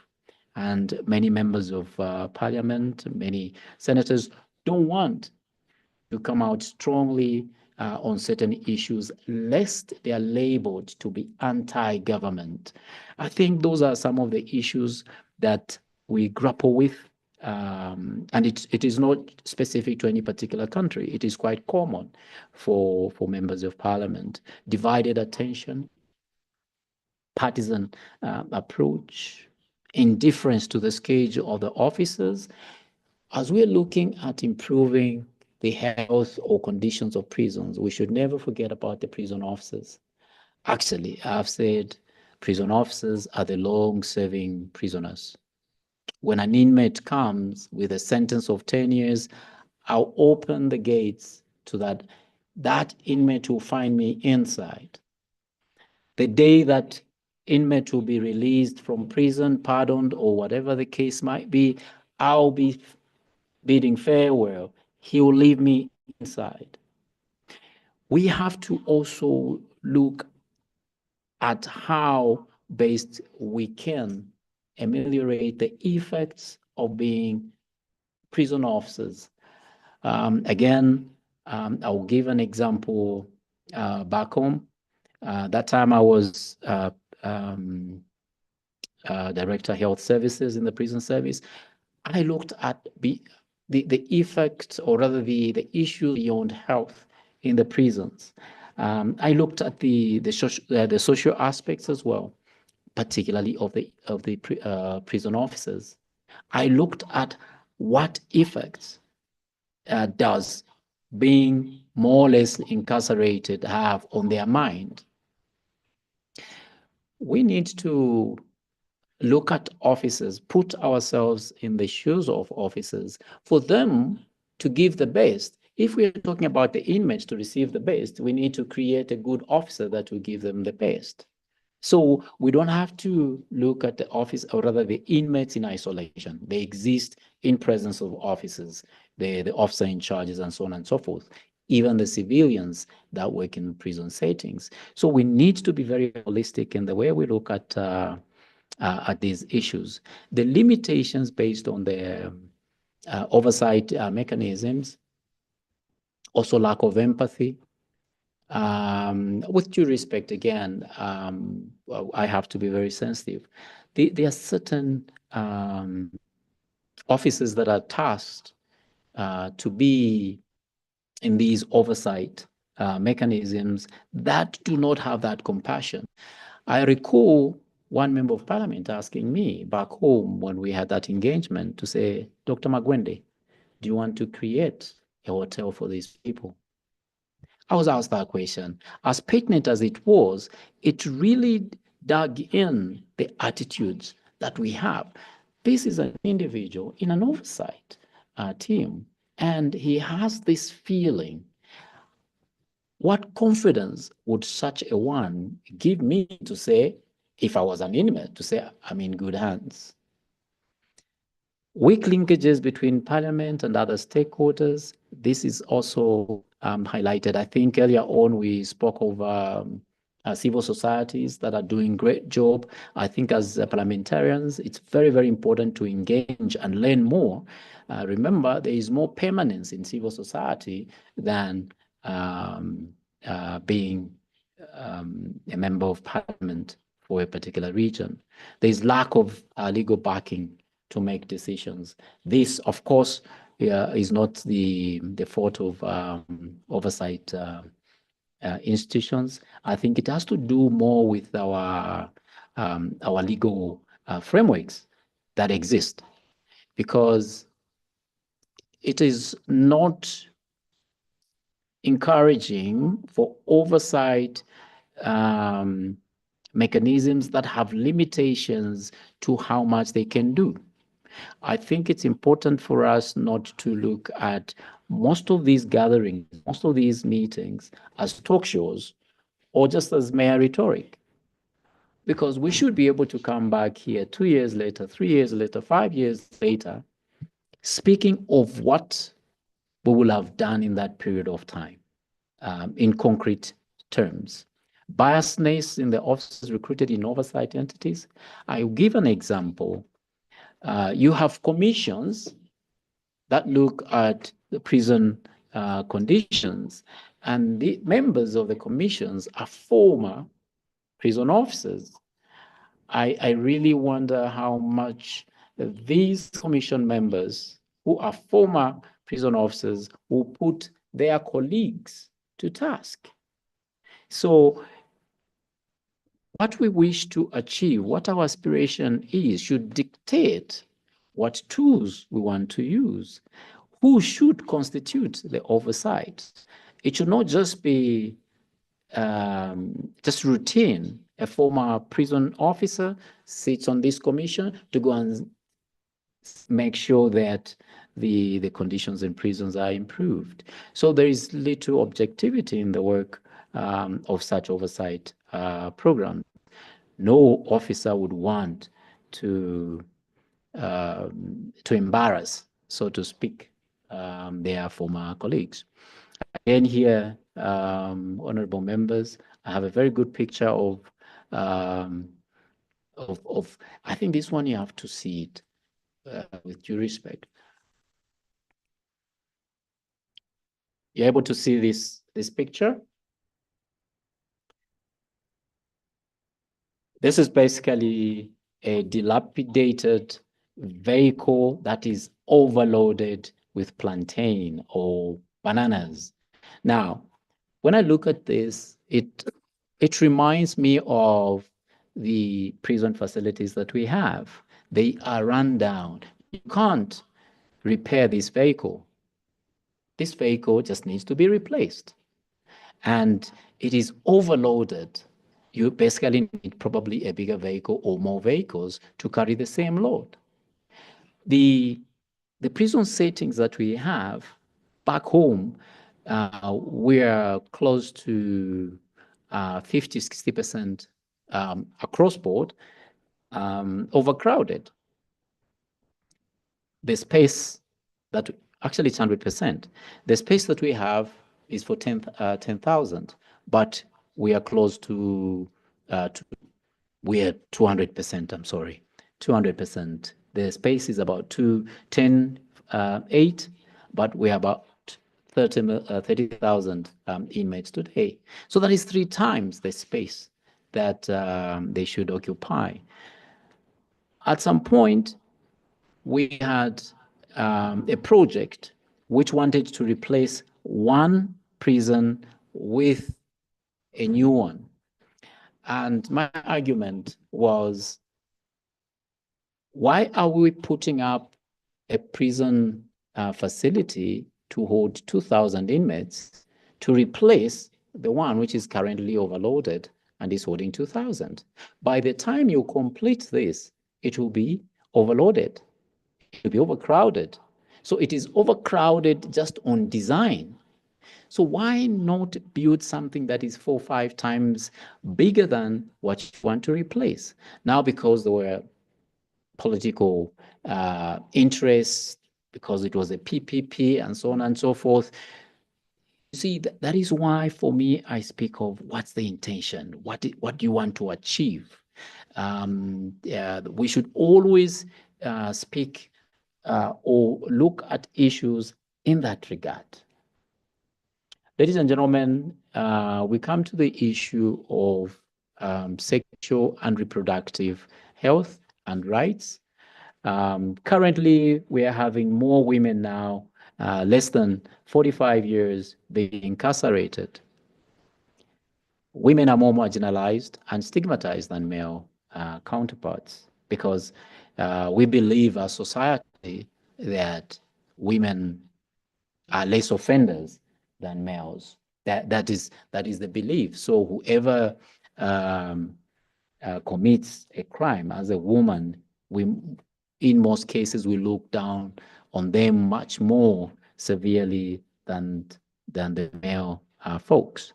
And many members of parliament, many senators don't want to come out strongly on certain issues, lest they are labeled to be anti-government. I think those are some of the issues that we grapple with. And it is not specific to any particular country. It is quite common for members of parliament. Divided attention, partisan approach, indifference to the schedule of the officers. As we're looking at improving the health or conditions of prisons, we should never forget about the prison officers. Actually, I've said prison officers are the long-serving prisoners. When an inmate comes with a sentence of 10 years, I'll open the gates to that inmate will find me inside. The day that inmate will be released from prison, pardoned, or whatever the case might be, I'll be bidding farewell. He will leave me inside. We have to also look at how best we can ameliorate the effects of being prison officers. Again, I'll give an example back home. That time I was Director of Health Services in the prison service. I looked at the effects, or rather the issue beyond health in the prisons. I looked at the social aspects as well, particularly of the prison officers. I looked at what effects does being more or less incarcerated have on their mind. We need to look at officers, put ourselves in the shoes of officers, for them to give the best. If we're talking about the inmates to receive the best, we need to create a good officer that will give them the best. So we don't have to look at the office, or rather the inmates in isolation. They exist in presence of officers, the officer in charges, and so on and so forth, even the civilians that work in prison settings. So we need to be very holistic in the way we look at these issues. The limitations based on the oversight mechanisms, also lack of empathy. With due respect, again, I have to be very sensitive. There are certain officers that are tasked to be in these oversight mechanisms that do not have that compassion. I recall one member of parliament asking me back home when we had that engagement to say, Dr. Magwende, do you want to create a hotel for these people? I was asked that question. As pertinent as it was, it really dug in the attitudes that we have. This is an individual in an oversight team, and he has this feeling What confidence would such a one give me to say, if I was an inmate, to say I'm in good hands? Weak linkages between Parliament and other stakeholders. This is also highlighted. I think earlier on we spoke of civil societies that are doing great job. I think as parliamentarians, it's very, very important to engage and learn more. Remember, there is more permanence in civil society than being a member of parliament for a particular region. There is lack of legal backing to make decisions. This, of course, is not the fault of oversight institutions. I think it has to do more with our legal frameworks that exist, because it is not encouraging for oversight mechanisms that have limitations to how much they can do. I think it's important for us not to look at most of these gatherings, most of these meetings as talk shows or just as mere rhetoric. Because we should be able to come back here 2 years later, 3 years later, 5 years later, speaking of what we will have done in that period of time in concrete terms. Biasness in the officers recruited in oversight entities. I'll give an example. You have commissions that look at the prison conditions, and the members of the commissions are former prison officers. I really wonder how much these commission members who are former prison officers will put their colleagues to task. So what we wish to achieve, what our aspiration is, should dictate what tools we want to use. Who should constitute the oversight? It should not just be just routine. A former prison officer sits on this commission to go and make sure that the conditions in prisons are improved. So there is little objectivity in the work of such oversight programs. No officer would want to embarrass, so to speak, their former colleagues. Again here, honorable members, I have a very good picture of I think this one you have to see it with due respect. You're able to see this picture? This is basically a dilapidated vehicle that is overloaded with plantain or bananas. Now, when I look at this, it reminds me of the prison facilities that we have. They are run down. You can't repair this vehicle. This vehicle just needs to be replaced. And it is overloaded. You basically need probably a bigger vehicle or more vehicles to carry the same load. The prison settings that we have back home, we're close to 50–60% across board overcrowded. The space that actually it's 100%. The space that we have is for 10,000, but we are close to we are 200%. I'm sorry, 200%. The space is about 210,800, but we are about 30,000 inmates today. So that is 3 times the space that they should occupy. At some point, we had a project which wanted to replace one prison with a new one. And my argument was, why are we putting up a prison facility to hold 2,000 inmates to replace the one which is currently overloaded and is holding 2,000? By the time you complete this, it will be overloaded. It will be overcrowded. So it is overcrowded just on design. So why not build something that is 4 or 5 times bigger than what you want to replace? Now, because there were political interests, because it was a PPP and so on and so forth. You see, that is why for me, I speak of what's the intention? What do you want to achieve? We should always speak or look at issues in that regard. Ladies and gentlemen, we come to the issue of sexual and reproductive health and rights. Currently, we are having more women now, less than 45 years, being incarcerated. Women are more marginalized and stigmatized than male counterparts because we believe as society that women are less offenders than males. That is the belief. So whoever commits a crime as a woman, in most cases, we look down on them much more severely than the male folks.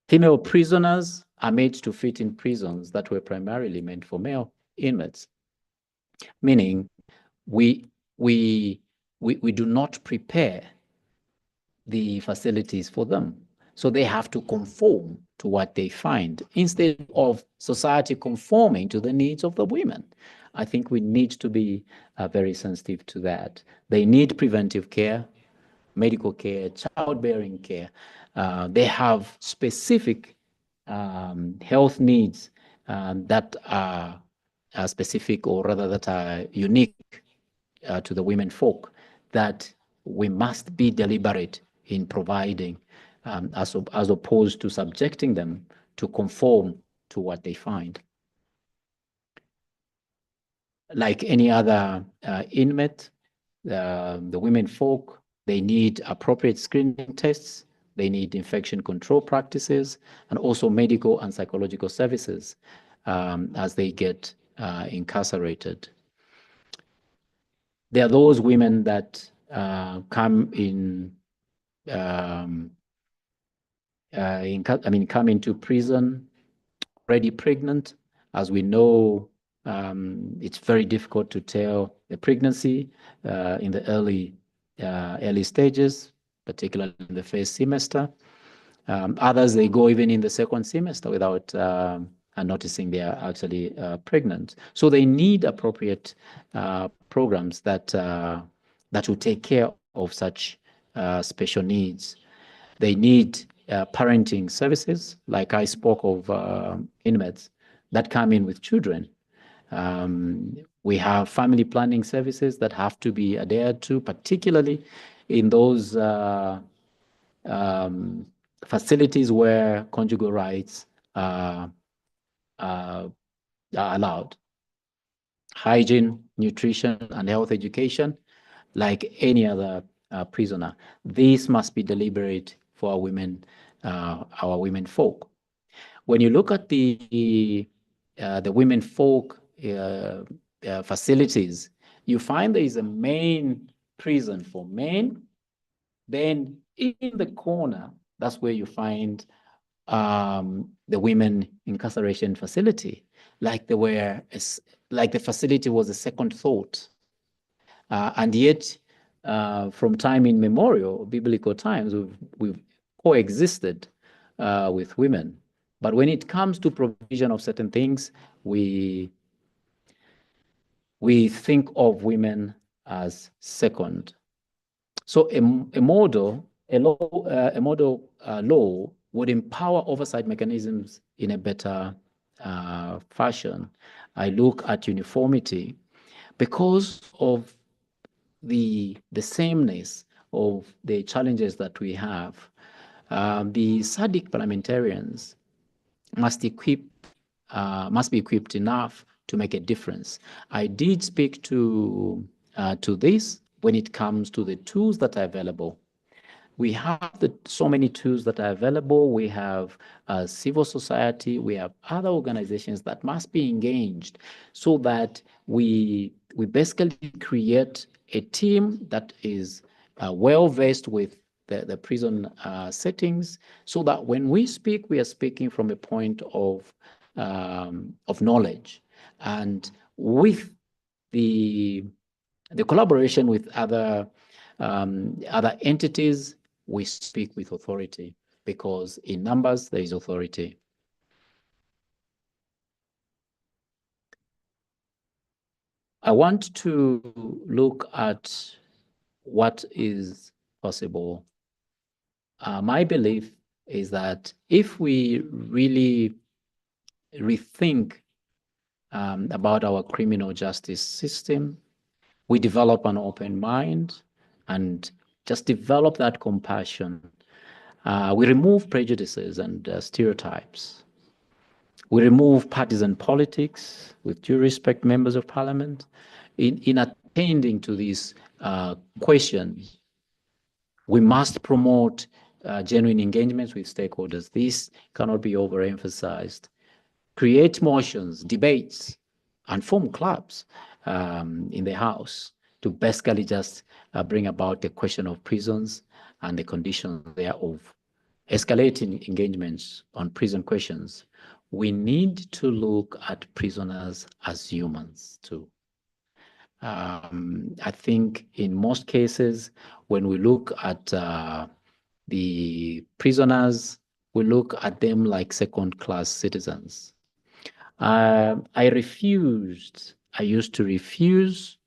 Female prisoners are made to fit in prisons that were primarily meant for male inmates, meaning we do not prepare the facilities for them. So they have to conform to what they find instead of society conforming to the needs of the women. I think we need to be very sensitive to that. They need preventive care, medical care, childbearing care. They have specific health needs that are specific, or rather that are unique to the women folk, that we must be deliberate in providing, as opposed to subjecting them to conform to what they find. Like any other inmate, the women folk, they need appropriate screening tests, they need infection control practices, and also medical and psychological services as they get incarcerated. There are those women that come into prison already pregnant. As we know, it's very difficult to tell the pregnancy in the early stages, particularly in the first semester. Others, they go even in the second semester without noticing they are actually pregnant. So they need appropriate programs that will take care of such special needs. They need parenting services, like I spoke of inmates that come in with children. We have family planning services that have to be adhered to, particularly in those facilities where conjugal rights are allowed. Hygiene, nutrition, and health education, like any other prisoner. This must be deliberate for our women folk. When you look at the women folk facilities, you find there is a main prison for men. Then in the corner, that's where you find the women incarceration facility, like the facility was a second thought. And yet, from time immemorial, biblical times, we've coexisted with women. But when it comes to provision of certain things, we think of women as second. So a model law would empower oversight mechanisms in a better fashion. I look at uniformity because of the sameness of the challenges that we have. The SADC parliamentarians must be equipped enough to make a difference. I did speak to this when it comes to the tools that are available. We have so many tools that are available. We have civil society. We have other organizations that must be engaged so that we basically create a team that is well-versed with the prison settings, so that when we speak, we are speaking from a point of knowledge, and with the collaboration with other entities, we speak with authority, because in numbers there is authority. I want to look at what is possible. My belief is that if we really rethink about our criminal justice system, we develop an open mind and just develop that compassion. We remove prejudices and stereotypes. We remove partisan politics, with due respect, members of parliament, in attending to these questions. We must promote genuine engagements with stakeholders. This cannot be overemphasized. Create motions, debates, and form clubs in the House to basically just bring about the question of prisons and the conditions thereof. Escalating engagements on prison questions. We need to look at prisoners as humans too. I think in most cases, when we look at the prisoners, we look at them like second-class citizens. I used to refuse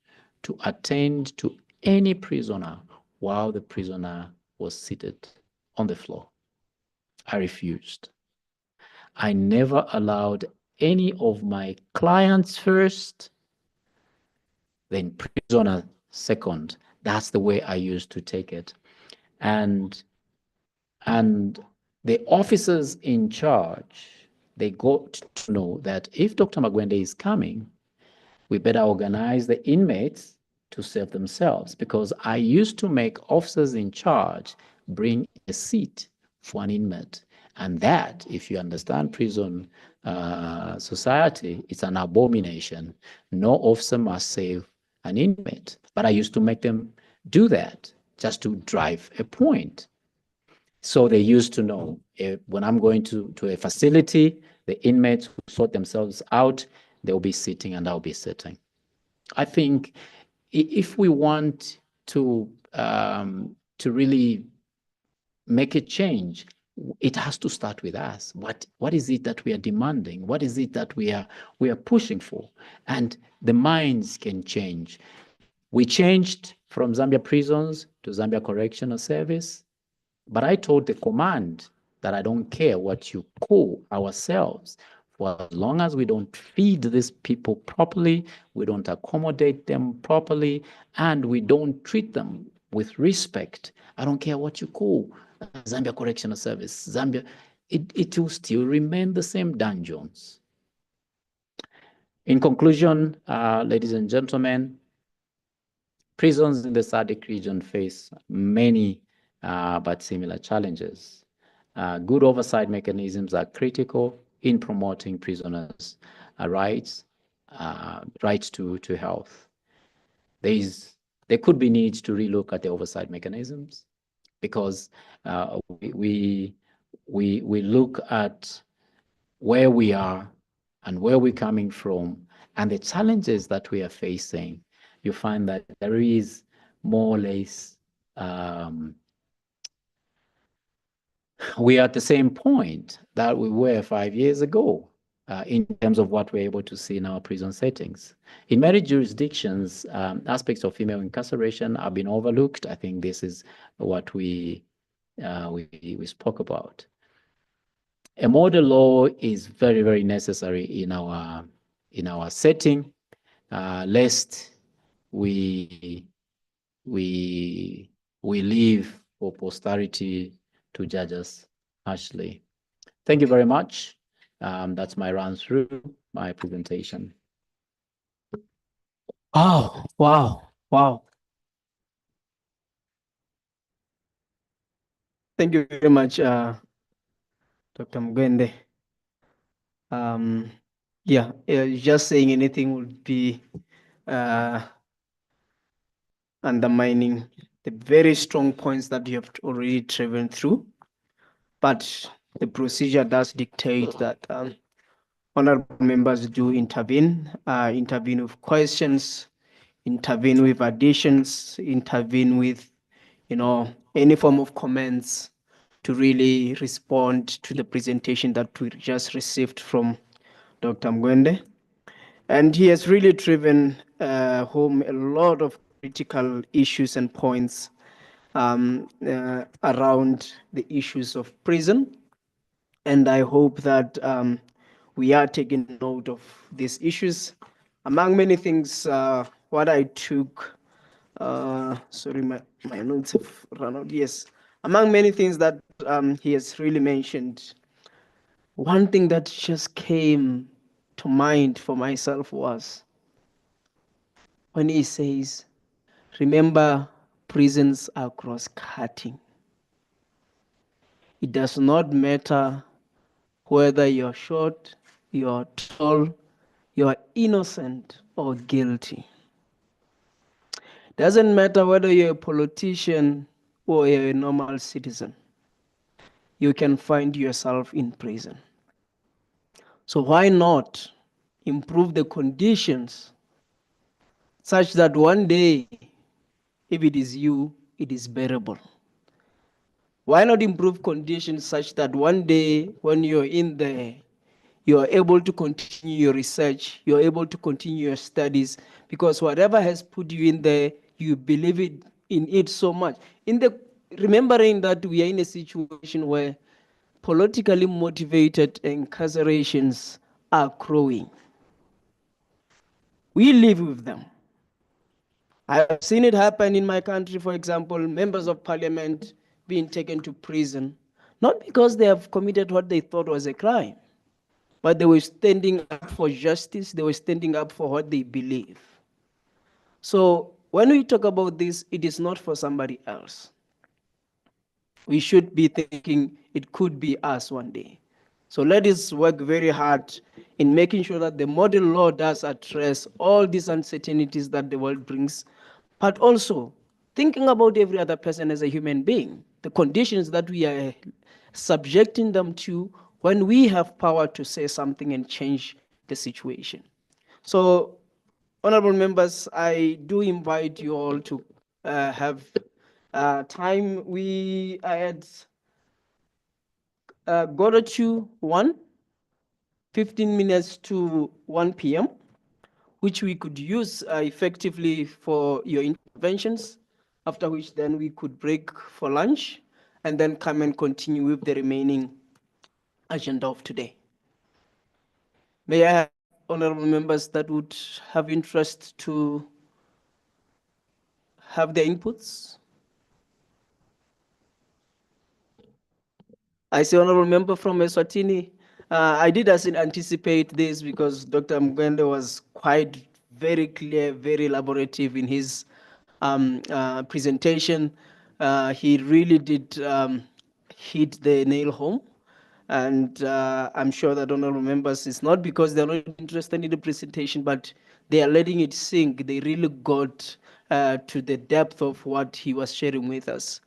to attend to any prisoner while the prisoner was seated on the floor. I refused. I never allowed any of my clients first, then prisoner second. That's the way I used to take it. And the officers in charge, they got to know that if Dr. Magwende is coming, we better organize the inmates to serve themselves, because I used to make officers in charge bring a seat for an inmate. And that, if you understand prison society, it's an abomination. No officer must save an inmate. But I used to make them do that just to drive a point. So they used to know when I'm going to a facility, the inmates who sort themselves out, they'll be sitting and I'll be sitting. I think if we want to really make a change, it has to start with us. What is it that we are demanding? What is it that we are pushing for? And the minds can change. We changed from Zambia prisons to Zambia Correctional Service, but I told the command that I don't care what you call ourselves. For as long as we don't feed these people properly, we don't accommodate them properly, and we don't treat them with respect, I don't care what you call Zambia Correctional Service, Zambia, it will still remain the same dungeons. In conclusion, ladies and gentlemen, prisons in the SADC region face many but similar challenges. Good oversight mechanisms are critical in promoting prisoners' rights to health. There could be needs to relook at the oversight mechanisms, because we look at where we are and where we're coming from and the challenges that we are facing. You find that there is more or less we are at the same point that we were 5 years ago in terms of what we're able to see in our prison settings. In many jurisdictions, aspects of female incarceration have been overlooked. I think this is what we spoke about. A model law is very, very necessary in our setting, lest we leave for posterity to judge us harshly. Thank you very much. That's my run through my presentation. Oh, wow, wow. Thank you very much, Dr. Mugende. Yeah, just saying anything would be undermining the very strong points that you have already driven through, but the procedure does dictate that honorable members do intervene, intervene with questions, intervene with additions, intervene with, any form of comments to really respond to the presentation that we just received from Dr. Mgwende. And he has really driven home a lot of critical issues and points around the issues of prison. And I hope that we are taking note of these issues. Among many things, what I took, sorry, my notes have run out. Yes, among many things that he has really mentioned, one thing that just came to mind for myself was when he says, remember, prisons are cross-cutting. It does not matter whether you're short, you're tall, you're innocent or guilty. Doesn't matter whether you're a politician or you're a normal citizen. You can find yourself in prison. So why not improve the conditions such that one day, if it is you, it is bearable? Why not improve conditions such that one day when you're in there, you're able to continue your research, you're able to continue your studies, because whatever has put you in there, you believe in it so much. Remembering that we are in a situation where politically motivated incarcerations are growing. We live with them. I have seen it happen in my country, for example, members of parliament being taken to prison, not because they have committed what they thought was a crime, but they were standing up for justice, they were standing up for what they believe. So when we talk about this, it is not for somebody else. We should be thinking it could be us one day. So let us work very hard in making sure that the model law does address all these uncertainties that the world brings, but also thinking about every other person as a human being, the conditions that we are subjecting them to when we have power to say something and change the situation. So, honorable members, I do invite you all to have time. We are at quarter to 1, 15 minutes to 1 p.m., which we could use effectively for your interventions, after which then we could break for lunch and then come and continue with the remaining agenda of today. May I have honorable members that would have interest to have their inputs? I see honorable member from Eswatini. I did anticipate this because Dr. Mgwende was quite very clear, very elaborative in his presentation. He really did hit the nail home. And I'm sure that honorable members, it's not because they're not interested in the presentation, but they are letting it sink. They really got to the depth of what he was sharing with us.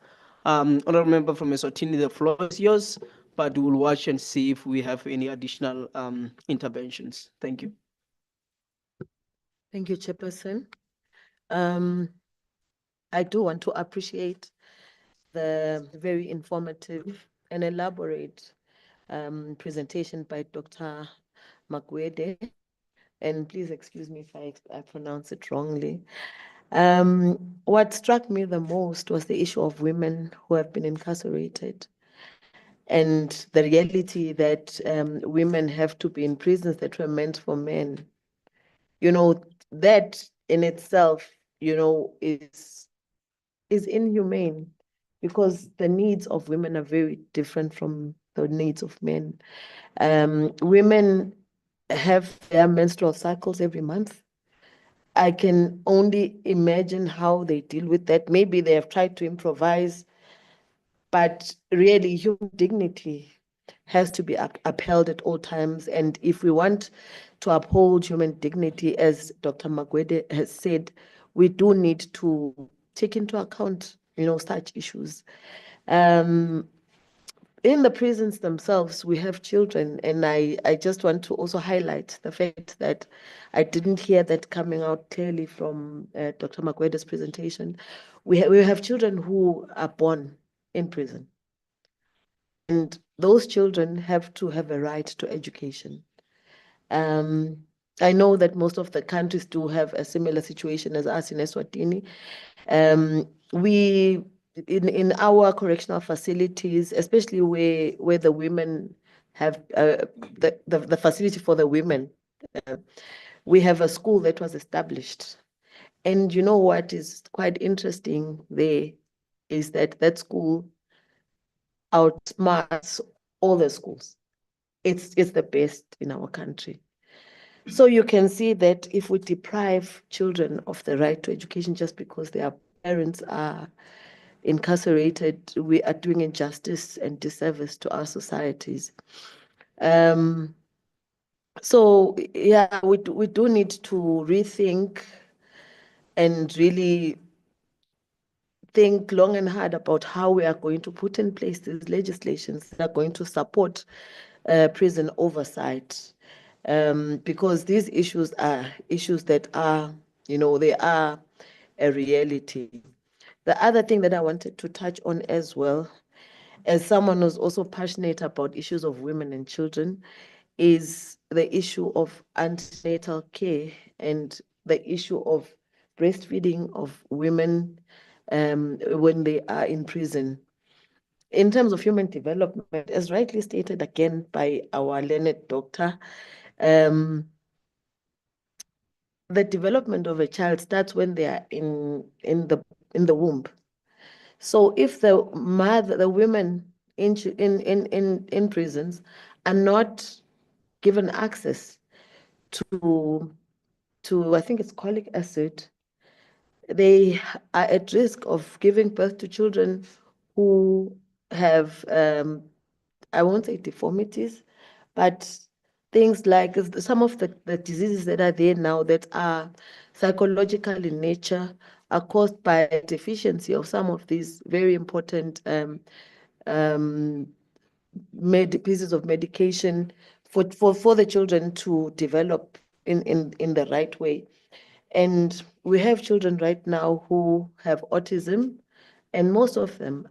Honorable member from Eswatini, the floor is yours, but we'll watch and see if we have any additional interventions. Thank you. Thank you, Chairperson. I do want to appreciate the very informative and elaborate presentation by Dr. Mgwende. And please excuse me if I pronounce it wrongly. What struck me the most was the issue of women who have been incarcerated and the reality that women have to be in prisons that were meant for men. That in itself, is inhumane, because the needs of women are very different from the needs of men. Women have their menstrual cycles every month. I can only imagine how they deal with that. Maybe they have tried to improvise, but really human dignity has to be upheld at all times. And if we want to uphold human dignity, as Dr. Mgwende has said, we do need to take into account such issues. In the prisons themselves, we have children, and I just want to also highlight the fact that I didn't hear that coming out clearly from Dr. Magweda's presentation. We have children who are born in prison, and those children have to have a right to education. I know that most of the countries do have a similar situation as us in Eswatini. We in our correctional facilities, especially where the women have the facility for the women, we have a school that was established. And you know what is quite interesting there is that that school outsmarts all the schools. It's the best in our country. So you can see that if we deprive children of the right to education just because their parents are incarcerated, we are doing injustice and disservice to our societies. So yeah, we do need to rethink and really think long and hard about how we are going to put in place these legislations that are going to support prison oversight. Because these issues are issues that are, they are a reality. The other thing that I wanted to touch on as well, as someone who's also passionate about issues of women and children, is the issue of antenatal care and the issue of breastfeeding of women when they are in prison. In terms of human development, as rightly stated again by our learned doctor, the development of a child starts when they are in the womb. So if the women in prisons are not given access to I think it's colic acid, they are at risk of giving birth to children who have I won't say deformities, but things like some of the diseases that are there now that are psychological in nature are caused by a deficiency of some of these very important pieces of medication for the children to develop in the right way. And we have children right now who have autism, and most of them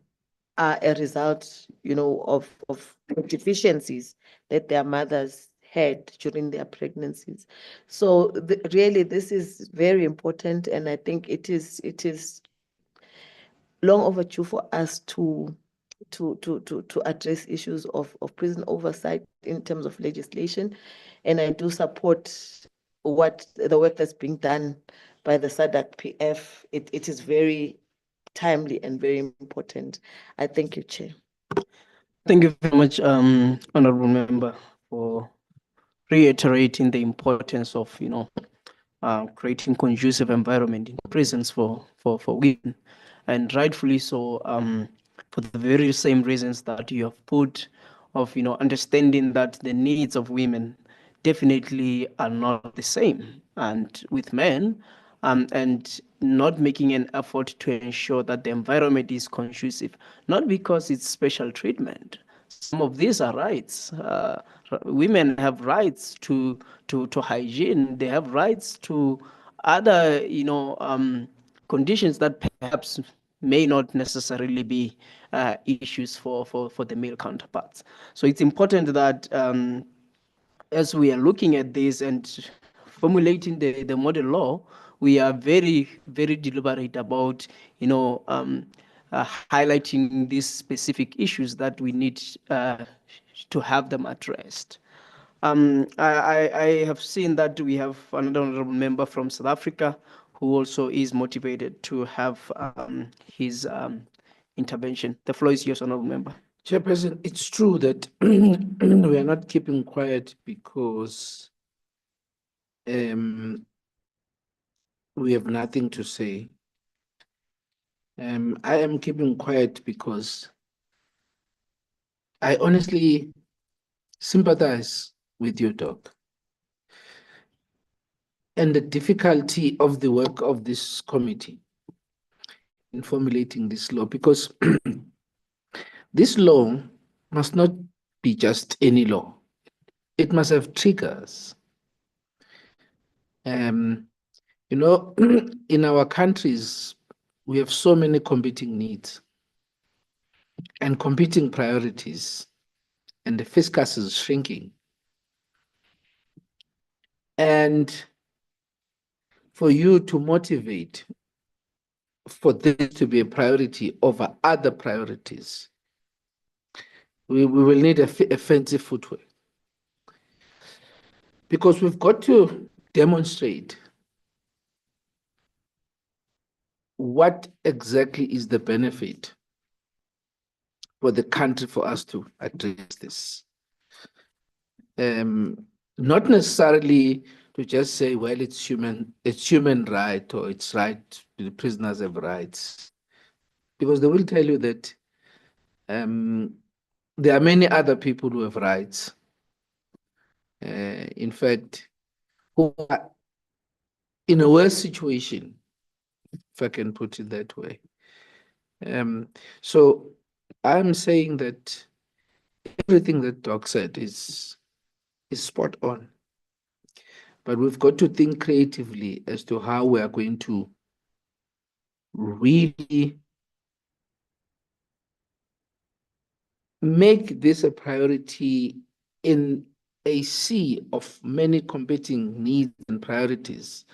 are a result, of deficiencies that their mothers had during their pregnancies. So really, this is very important, and I think it is long overdue for us to address issues of prison oversight in terms of legislation. And I do support the work that's being done by the SADC PF. It is very timely and very important. I thank you, Chair. Thank you very much, Honorable Member, for reiterating the importance of, creating conducive environment in prisons for women, and rightfully so, for the very same reasons that you have put, of understanding that the needs of women definitely are not the same, and with men, and not making an effort to ensure that the environment is conducive, not because it's special treatment. Some of these are rights. Women have rights to hygiene. They have rights to other, conditions that perhaps may not necessarily be issues for the male counterparts. So it's important that as we are looking at this and formulating the model law, we are very, very deliberate about, highlighting these specific issues that we need to have them addressed. I have seen that we have another honorable member from South Africa who also is motivated to have his intervention. The floor is yours, honorable member. Chairperson, it's true that we are not keeping quiet because we have nothing to say. I am keeping quiet because I honestly sympathize with you, Doc. And the difficulty of the work of this committee in formulating this law, because this law must not be just any law. It must have triggers. You know, in our countries, we have so many competing needs and competing priorities, and the fiscus is shrinking. And for you to motivate for this to be a priority over other priorities, we will need a fancy footwear. Because we've got to demonstrate what exactly is the benefit for the country for us to address this. Not necessarily to just say, well, it's human right, or it's right, the prisoners have rights. Because they will tell you that there are many other people who have rights. In fact, who are in a worse situation, if I can put it that way. So I'm saying that everything that Doc said is spot on. But we've got to think creatively as to how we are going to really make this a priority in a sea of many competing needs and priorities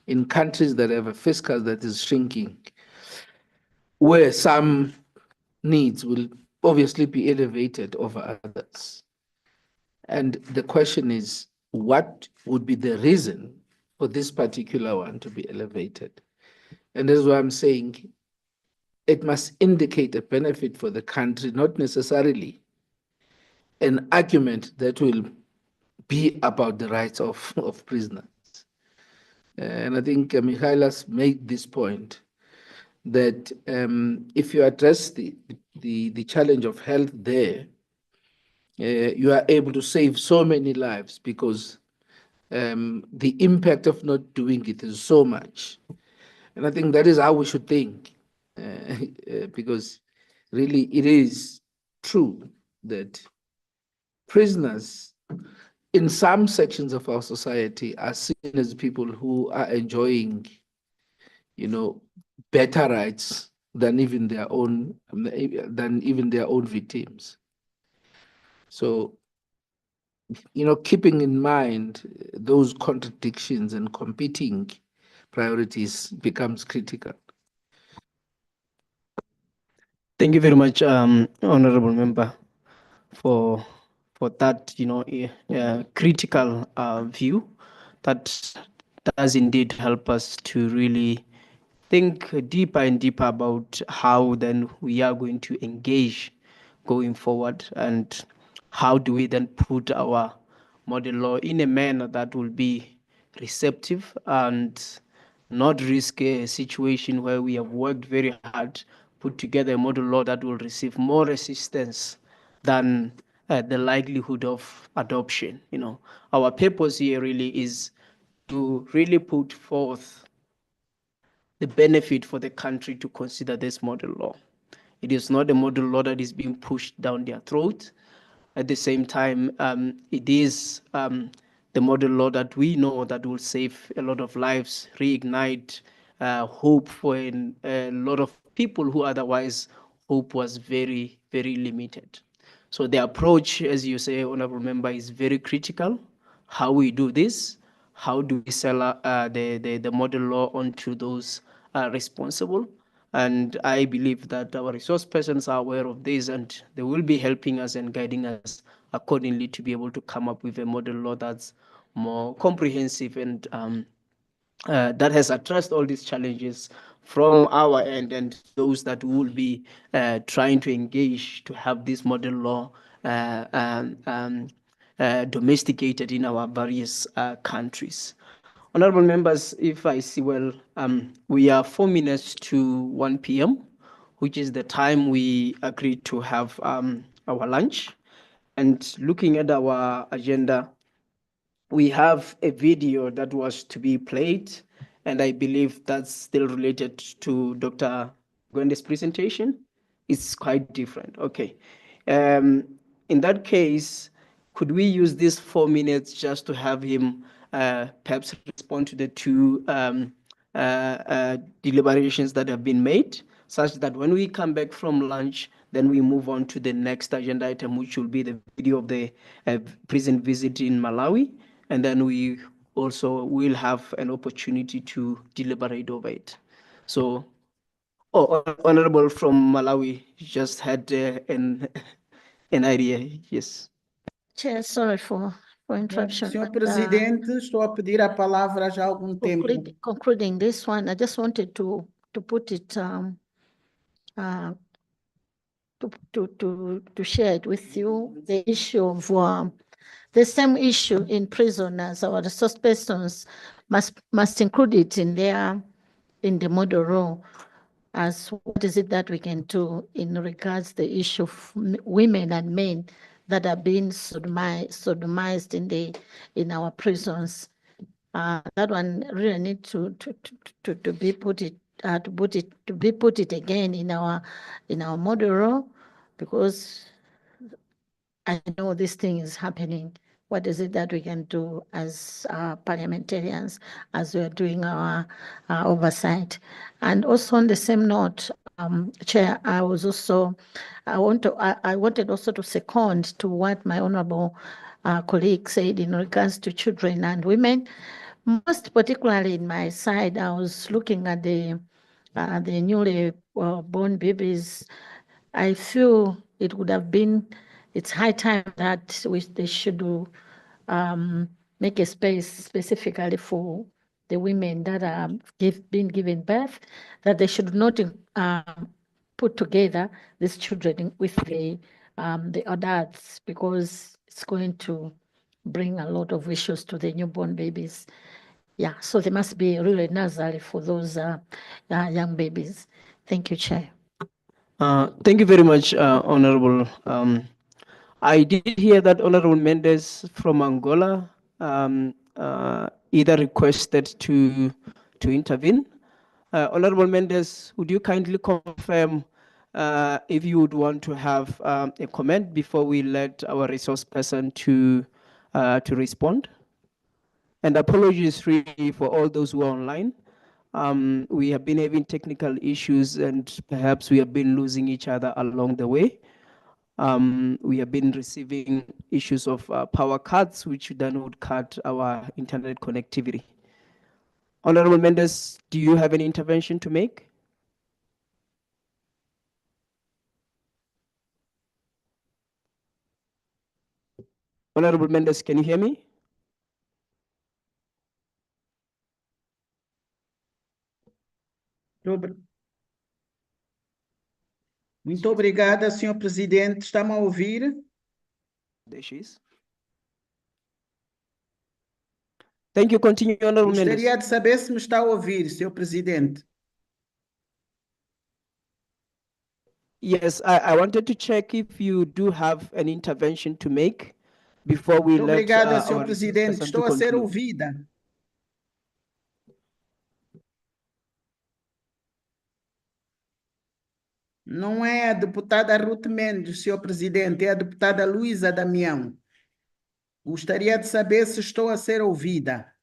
in countries that have a fiscal that is shrinking, where some needs will obviously be elevated over others. And the question is, what would be the reason for this particular one to be elevated? And that's why I'm saying it must indicate a benefit for the country, not necessarily an argument that will be about the rights of prisoners. And I think Mikhailas made this point, that if you address the challenge of health there, you are able to save so many lives, because the impact of not doing it is so much. And I think that is how we should think, because really it is true that prisoners in some sections of our society are seen as people who are enjoying, better rights than even their own victims. So, keeping in mind those contradictions and competing priorities becomes critical. Thank you very much, Honorable Member, for that, critical view that does indeed help us to really think deeper and deeper about how then we are going to engage going forward, and how do we then put our model law in a manner that will be receptive and not risk a situation where we have worked very hard, put together a model law that will receive more resistance than the likelihood of adoption. Our purpose here really is to really put forth the benefit for the country to consider this model law. It is not a model law that is being pushed down their throat. At the same time, it is the model law that we know that will save a lot of lives, reignite hope for a lot of people who otherwise hope was very, very limited. So the approach, as you say, Honorable Member, is very critical. How we do this, how do we sell the model law onto those responsible? And I believe that our resource persons are aware of this, and they will be helping us and guiding us accordingly to be able to come up with a model law that's more comprehensive and that has addressed all these challenges from our end, and those that will be trying to engage to have this model law domesticated in our various countries. Honorable members, if I see well, we are 4 minutes to 1 p.m., which is the time we agreed to have our lunch. And looking at our agenda, we have a video that was to be played, and I believe that's still related to Dr. Gwendy's presentation, it's quite different. Okay. In that case, could we use these 4 minutes just to have him perhaps respond to the two deliberations that have been made, such that when we come back from lunch, then we move on to the next agenda item, which will be the video of the prison visit in Malawi, and then we also will have an opportunity to deliberate over it. So, Honorable from Malawi just had an idea. Yes. Chair, sorry for interruption. Senhor but, Presidente, estou a pedir a palavra já há algum tempo. concluding this one, I just wanted to put it to share it with you, the issue of the same issue in prison as our resource persons must include it in the model role as what is it that we can do in regards the issue of women and men that are being sodomized in our prisons. That one really need to be put it again in our model role, because I know this thing is happening. What is it that we can do as parliamentarians as we are doing our oversight? And also on the same note, Chair, I wanted also to second to what my honorable colleague said in regards to children and women. Most particularly in my side, I was looking at the newly born babies. I feel it would have been, it's high time that they should make a space specifically for the women that are being given birth, that they should not put together these children with the adults, because it's going to bring a lot of issues to the newborn babies. Yeah, so there must be really nursery for those young babies. Thank you, Chair. Thank you very much, Honorable. I did hear that Honorable Mendes from Angola either requested to intervene. Honorable Mendes, would you kindly confirm if you would want to have a comment before we let our resource person to respond? And apologies really for all those who are online. We have been having technical issues, and perhaps we have been losing each other along the way. We have been receiving issues of power cuts, which then would cut our internet connectivity. Honorable Mendes, do you have any intervention to make? Honorable Mendes, can you hear me? Muito obrigada, senhor Presidente. Está-me a ouvir? There she is. Thank you. Continue, Honorable Mendes. Gostaria de saber se me está a ouvir, senhor Presidente. Yes, I wanted to check if you do have an intervention to make before we Muito let obrigada, senhor our Presidente. person Estou to a ser conclude. ouvida. Não é a deputada Ruth Mendes, senhor Presidente, é a deputada Luísa Damião. Gostaria de saber se estou a ser ouvida.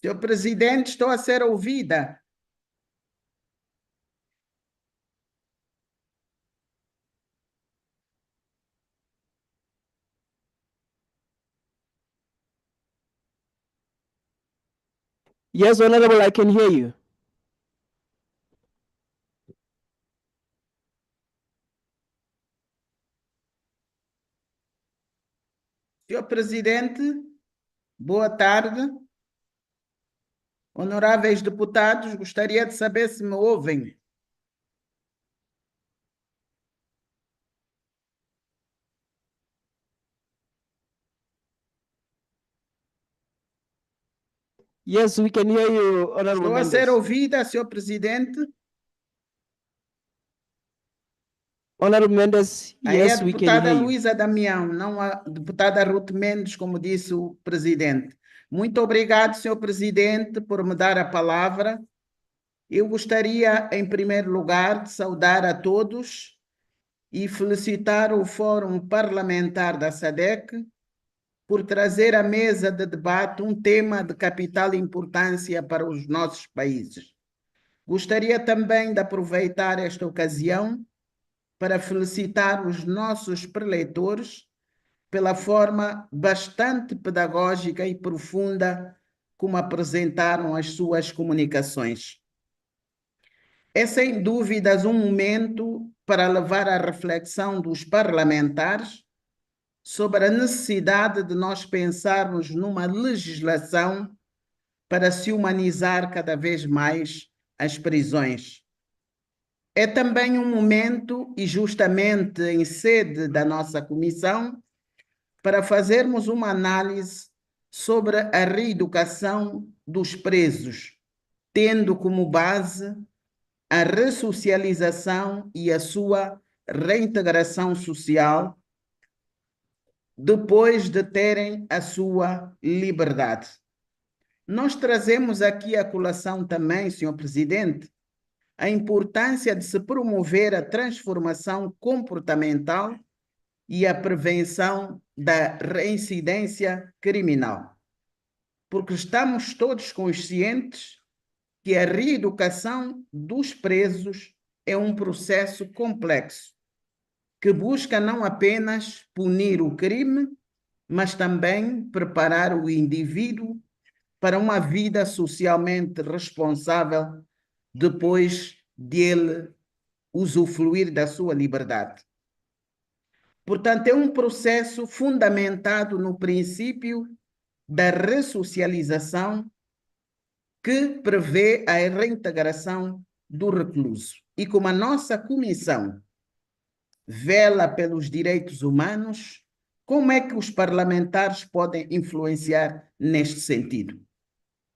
Senhor Presidente, estou a ser ouvida. Yes, Honorable, I can hear you. Senhor Presidente, boa tarde. Honoráveis deputados, gostaria de saber se me ouvem. Yes, we can hear you, Honorable Estou a ser Mendes. ouvida, senhor presidente. Honorable Mendes, Aí é a yes, we can deputada hear you. Luísa Damião, não a deputada Ruth Mendes, como disse o presidente. Muito obrigado, senhor presidente, por me dar a palavra. Eu gostaria, em primeiro lugar, de saudar a todos e felicitar o Fórum Parlamentar da SADC por trazer à mesa de debate um tema de capital importância para os nossos países. Gostaria também de aproveitar esta ocasião para felicitar os nossos preletores pela forma bastante pedagógica e profunda como apresentaram as suas comunicações. É sem dúvidas um momento para levar à reflexão dos parlamentares sobre a necessidade de nós pensarmos numa legislação para se humanizar cada vez mais as prisões. É também um momento, e justamente em sede da nossa comissão, para fazermos uma análise sobre a reeducação dos presos, tendo como base a ressocialização e a sua reintegração social depois de terem a sua liberdade. Nós trazemos aqui à colação também, senhor presidente, a importância de se promover a transformação comportamental e a prevenção da reincidência criminal. Porque estamos todos conscientes que a reeducação dos presos é um processo complexo, que busca não apenas punir o crime, mas também preparar o indivíduo para uma vida socialmente responsável depois dele usufruir da sua liberdade. Portanto, é um processo fundamentado no princípio da ressocialização que prevê a reintegração do recluso. E como a nossa comissão vela pelos direitos humanos, como é que os parlamentares podem influenciar neste sentido?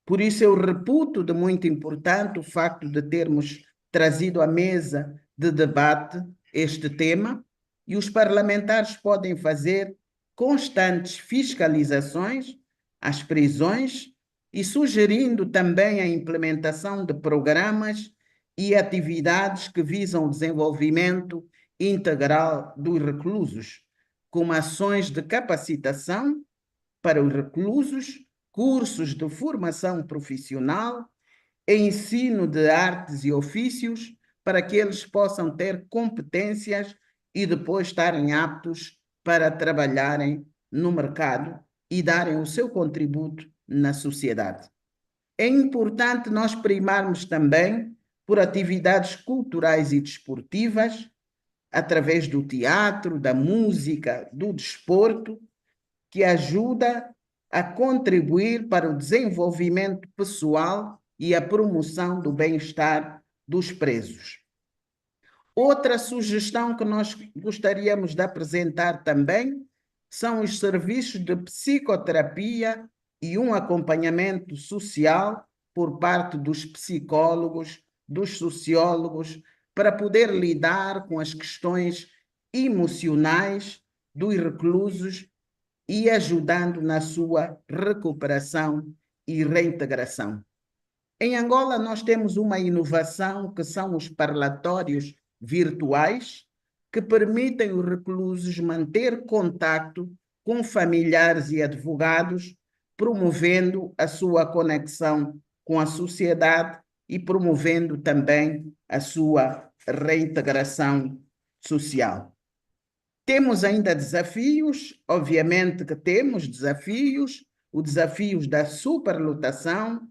Por isso eu reputo de muito importante o facto de termos trazido à mesa de debate este tema, e os parlamentares podem fazer constantes fiscalizações às prisões e sugerindo também a implementação de programas e atividades que visam o desenvolvimento integral dos reclusos, como ações de capacitação para os reclusos, cursos de formação profissional, ensino de artes e ofícios, para que eles possam ter competências e depois estarem aptos para trabalharem no mercado e darem o seu contributo na sociedade. É importante nós primarmos também por atividades culturais e desportivas, através do teatro, da música, do desporto, que ajuda a contribuir para o desenvolvimento pessoal e a promoção do bem-estar dos presos. Outra sugestão que nós gostaríamos de apresentar também são os serviços de psicoterapia e um acompanhamento social por parte dos psicólogos, dos sociólogos, para poder lidar com as questões emocionais dos reclusos e ajudando na sua recuperação e reintegração. Em Angola, nós temos uma inovação que são os parlatórios virtuais, que permitem os reclusos manter contato com familiares e advogados, promovendo a sua conexão com a sociedade e promovendo também a sua reintegração social. Temos ainda desafios, obviamente que temos desafios, os desafios da superlotação,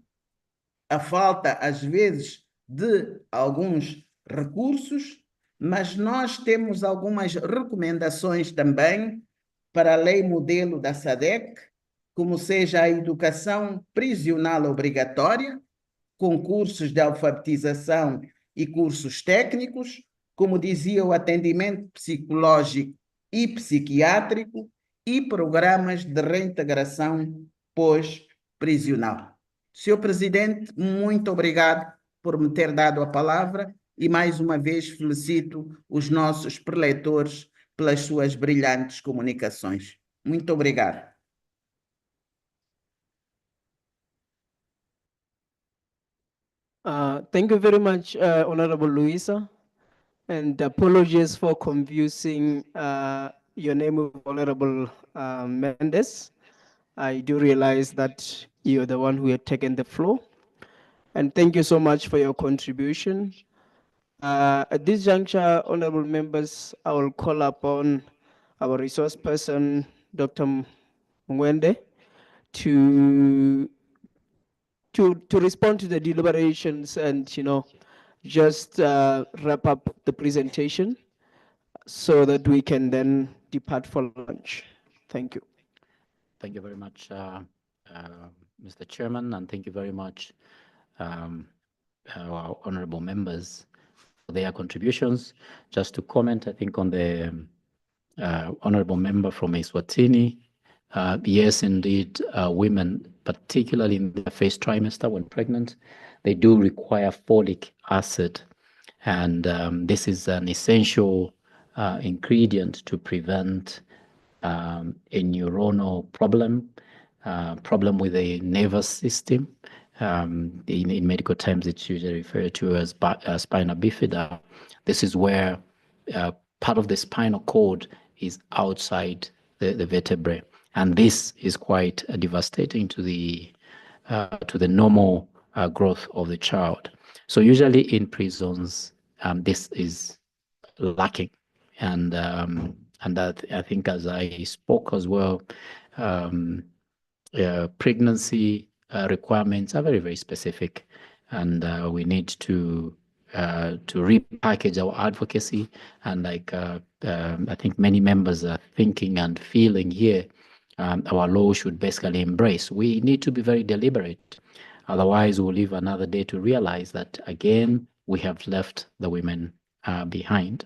a falta, às vezes, de alguns recursos, mas nós temos algumas recomendações também para a lei modelo da SADC, como seja a educação prisional obrigatória, com cursos de alfabetização e cursos técnicos, como dizia, o atendimento psicológico e psiquiátrico e programas de reintegração pós-prisional. Senhor Presidente, muito obrigado por me ter dado a palavra e mais uma vez felicito os nossos preletores pelas suas brilhantes comunicações. Muito obrigado. Thank you very much, Honorable Luisa, and apologies for confusing your name with Honorable Mendes. I do realize that you're the one who had taken the floor. And thank you so much for your contribution. At this juncture, honorable members, I will call upon our resource person, Dr. Mwende, to respond to the deliberations and, just wrap up the presentation so that we can then depart for lunch. Thank you. Thank you very much, Mr. Chairman, and thank you very much, our honorable members, for their contributions. Just to comment, I think, on the honorable member from Eswatini, yes, indeed, women, particularly in the first trimester when pregnant, they do require folic acid. And this is an essential ingredient to prevent a neuronal problem with the nervous system. In medical terms, it's usually referred to as spina bifida. This is where part of the spinal cord is outside the vertebrae, and this is quite devastating to the normal growth of the child. So usually in prisons, this is lacking, and that, I think, as I spoke as well, pregnancy requirements are very, very specific, and we need to repackage our advocacy. And like I think many members are thinking and feeling here, our law should basically embrace. We need to be very deliberate. Otherwise, we'll live another day to realize that, again, we have left the women behind.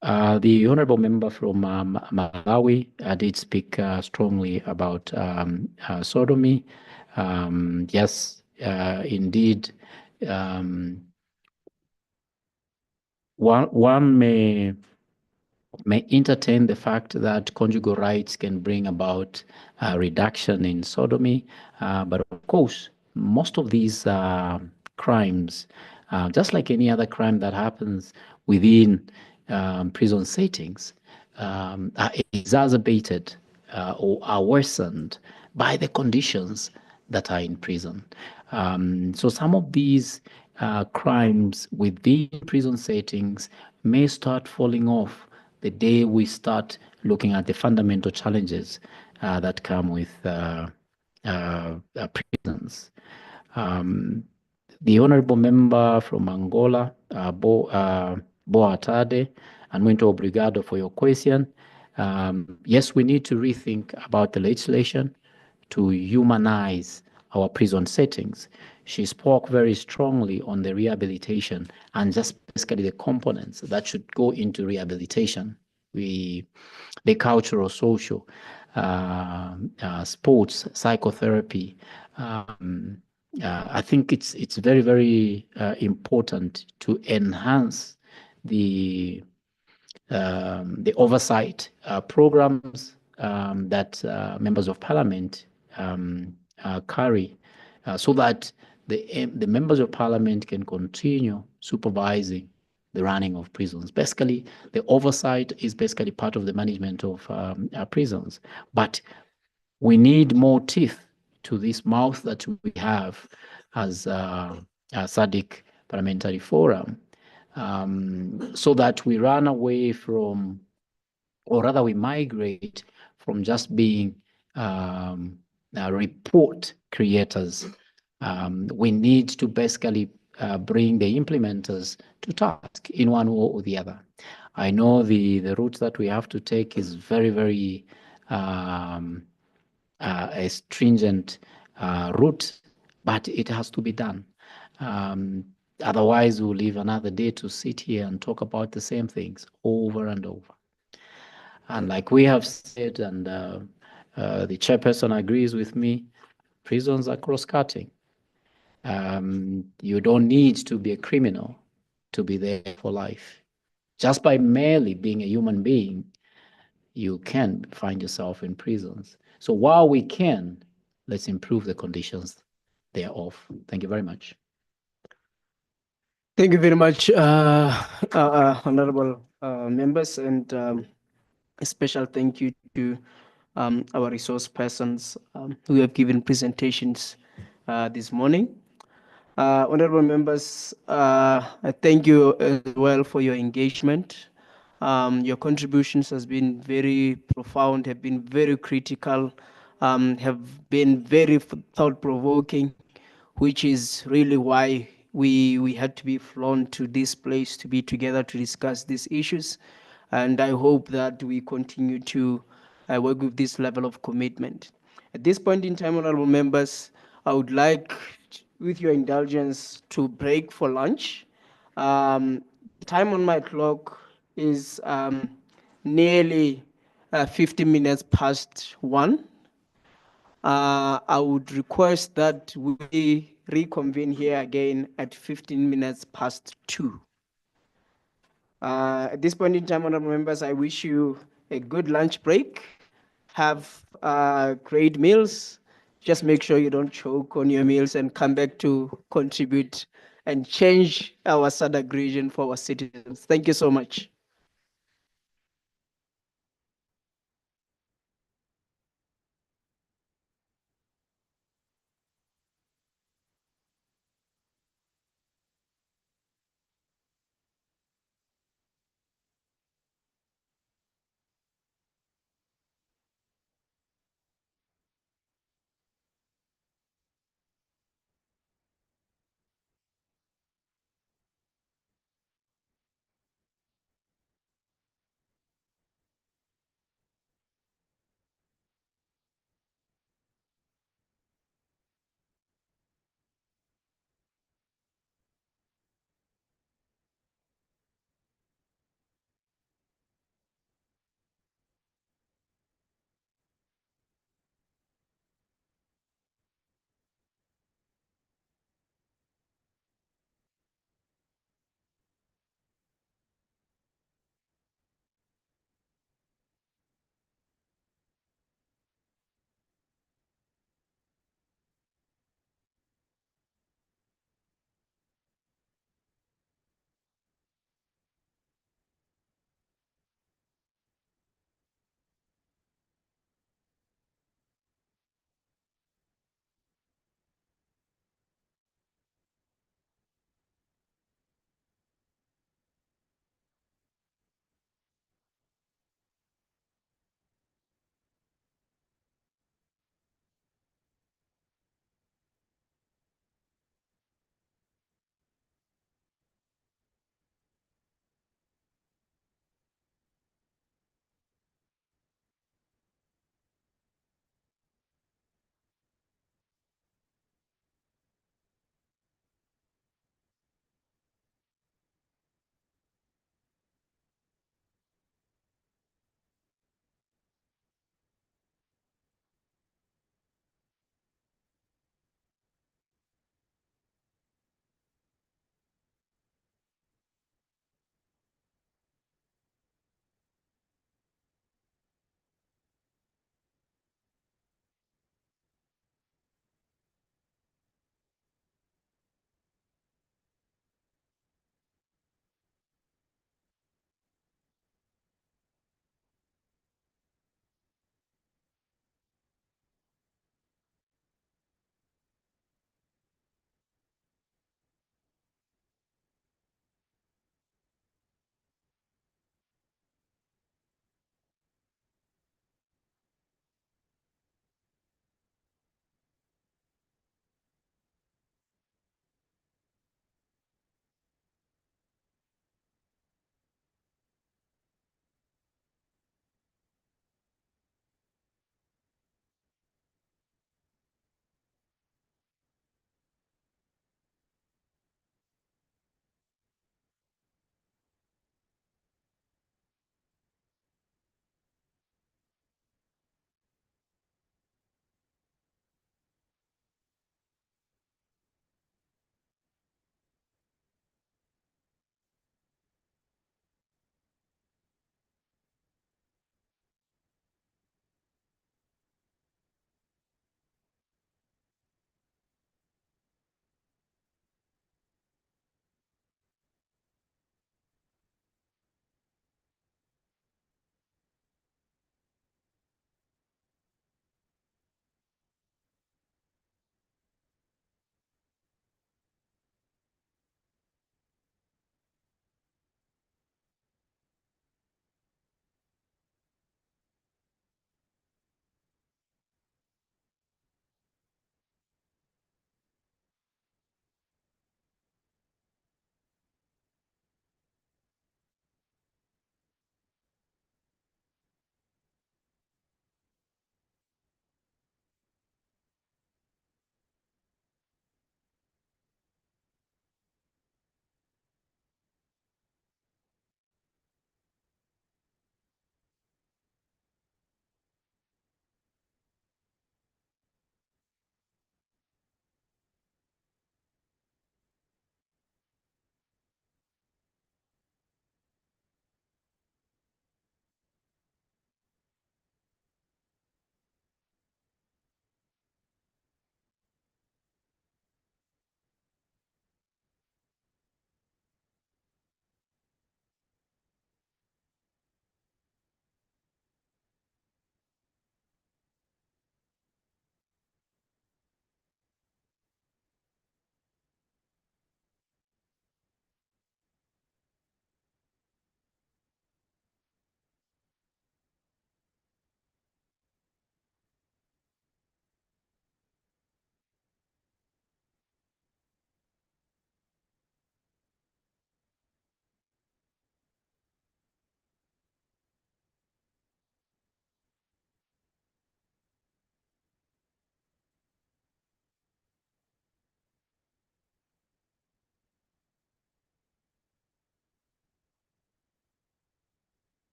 The honorable member from Malawi did speak strongly about sodomy. Yes, indeed, one may entertain the fact that conjugal rights can bring about a reduction in sodomy, but of course, most of these crimes, just like any other crime that happens within prison settings, are exacerbated or are worsened by the conditions that are in prison. So some of these crimes within prison settings may start falling off the day we start looking at the fundamental challenges that come with prisons. The honorable member from Angola, Boa Tarde, and muito obrigado for your question. Yes, we need to rethink about the legislation to humanize our prison settings. She spoke very strongly on the rehabilitation and just basically the components that should go into rehabilitation. The cultural, social, sports, psychotherapy. I think it's very, very important to enhance the oversight programs that members of parliament carry, so that the members of parliament can continue supervising the running of prisons. Basically, the oversight is basically part of the management of our prisons. But we need more teeth to this mouth that we have as a SADC Parliamentary Forum, so that we run away from, or rather we migrate from just being report creators. We need to basically bring the implementers to task in one way or the other. I know the route that we have to take is very, very a stringent route, but it has to be done. Otherwise, we'll live another day to sit here and talk about the same things over and over. And like we have said, and the chairperson agrees with me, prisons are cross-cutting. You don't need to be a criminal to be there for life. Just by merely being a human being, you can find yourself in prisons. So while we can, let's improve the conditions thereof. Thank you very much. Thank you very much, honorable members, and a special thank you to our resource persons who have given presentations this morning. Honorable members, I thank you as well for your engagement. Your contributions has been very profound, have been very critical, have been very thought-provoking, which is really why we had to be flown to this place to be together to discuss these issues. And I hope that we continue to work with this level of commitment. At this point in time, honorable members, I would like, with your indulgence, to break for lunch. Time on my clock is nearly 50 minutes past 1. I would request that we reconvene here again at 15 minutes past 2. At this point in time, honorable members, I wish you a good lunch break. Have great meals. Just make sure you don't choke on your meals and come back to contribute and change our SADC region for our citizens. Thank you so much.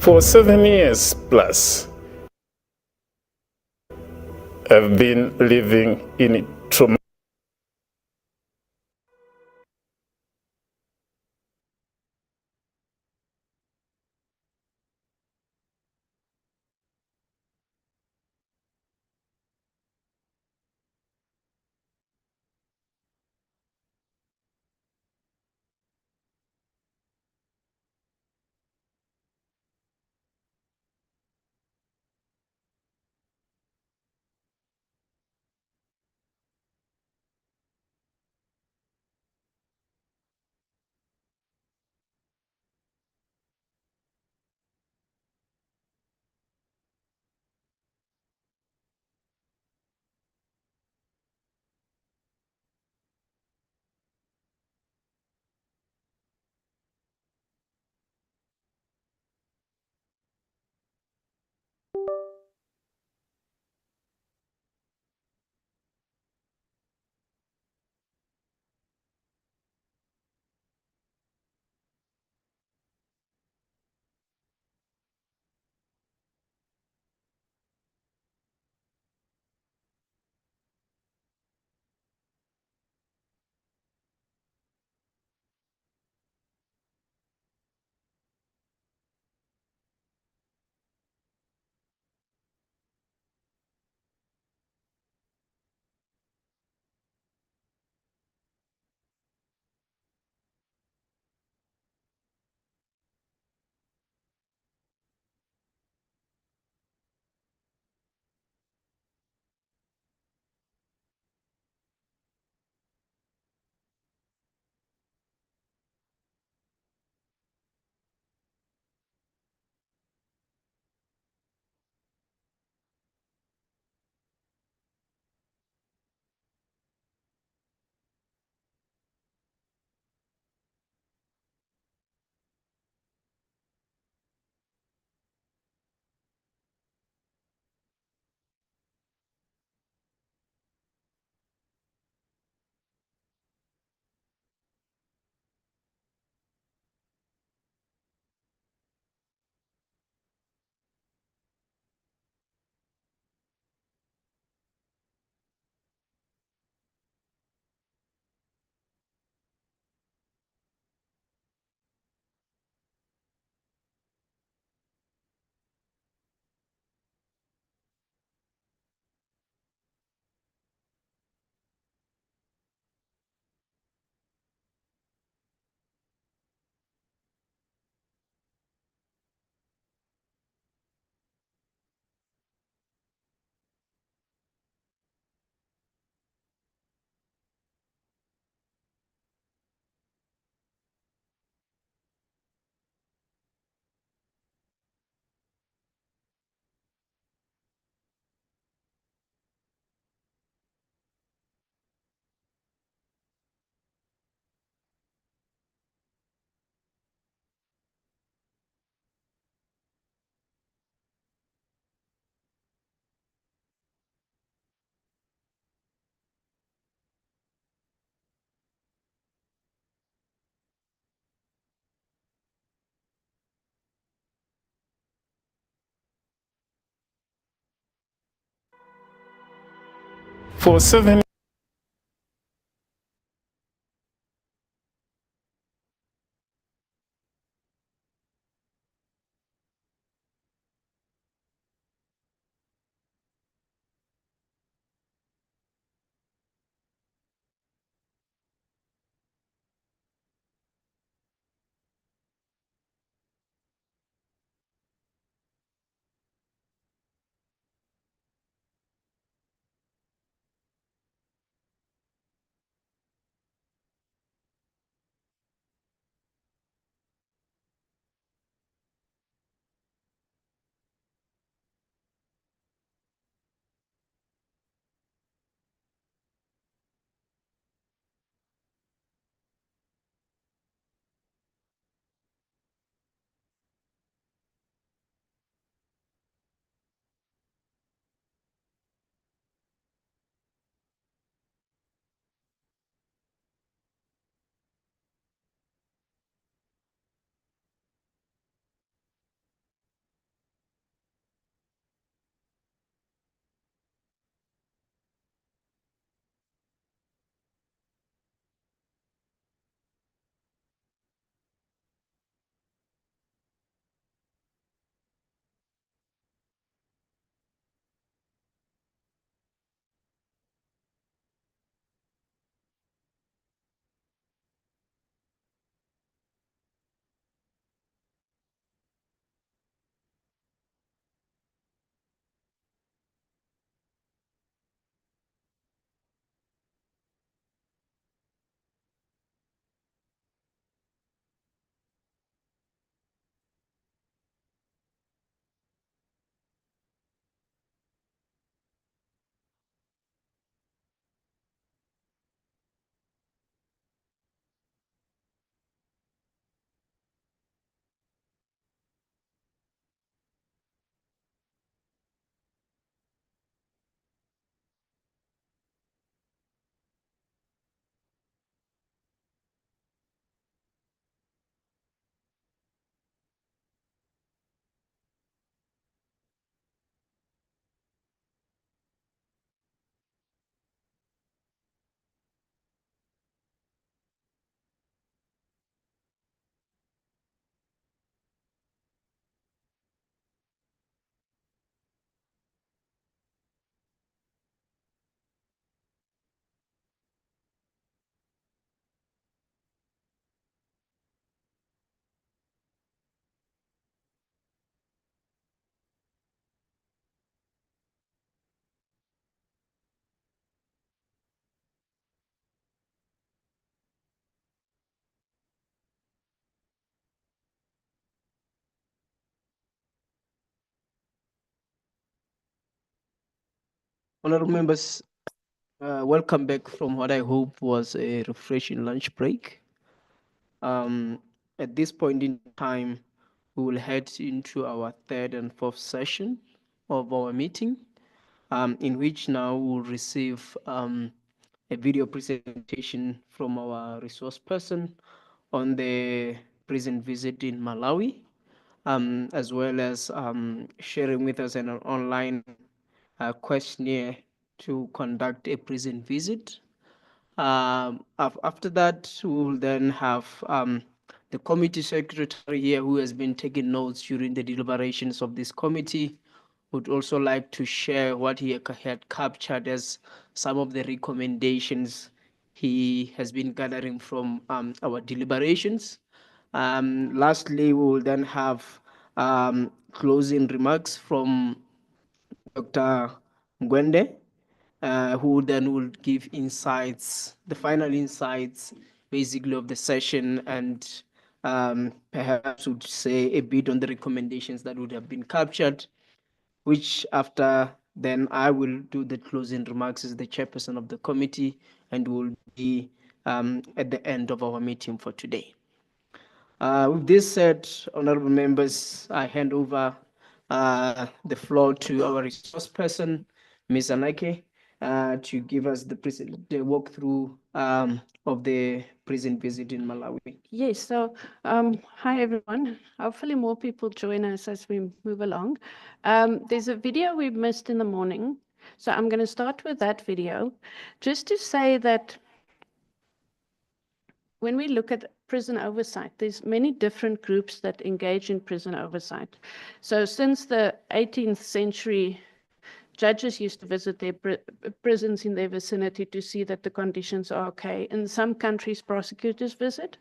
For 7 years plus, I've been living in trauma. For 7 Honorable members, welcome back from what I hope was a refreshing lunch break. At this point in time, we will head into our third and fourth session of our meeting, in which now we'll receive a video presentation from our resource person on the prison visit in Malawi, as well as sharing with us an online questionnaire to conduct a prison visit. After that, we will then have the committee secretary here who has been taking notes during the deliberations of this committee, would also like to share what he had captured as some of the recommendations he has been gathering from our deliberations. Lastly, we will then have closing remarks from Dr. Ngwende, who then will give insights, the final insights, basically of the session, and perhaps would say a bit on the recommendations that would have been captured, which after then I will do the closing remarks as the chairperson of the committee and will be at the end of our meeting for today. With this said, honorable members, I hand over the floor to our resource person, Ms. Anake, to give us the walkthrough of the prison visit in Malawi. Yes, so hi everyone. Hopefully more people join us as we move along. There's a video we missed in the morning, so I'm going to start with that video just to say that when we look at prison oversight, there's many different groups that engage in prison oversight. So since the 18th century, judges used to visit their prisons in their vicinity to see that the conditions are okay. In some countries, prosecutors visit.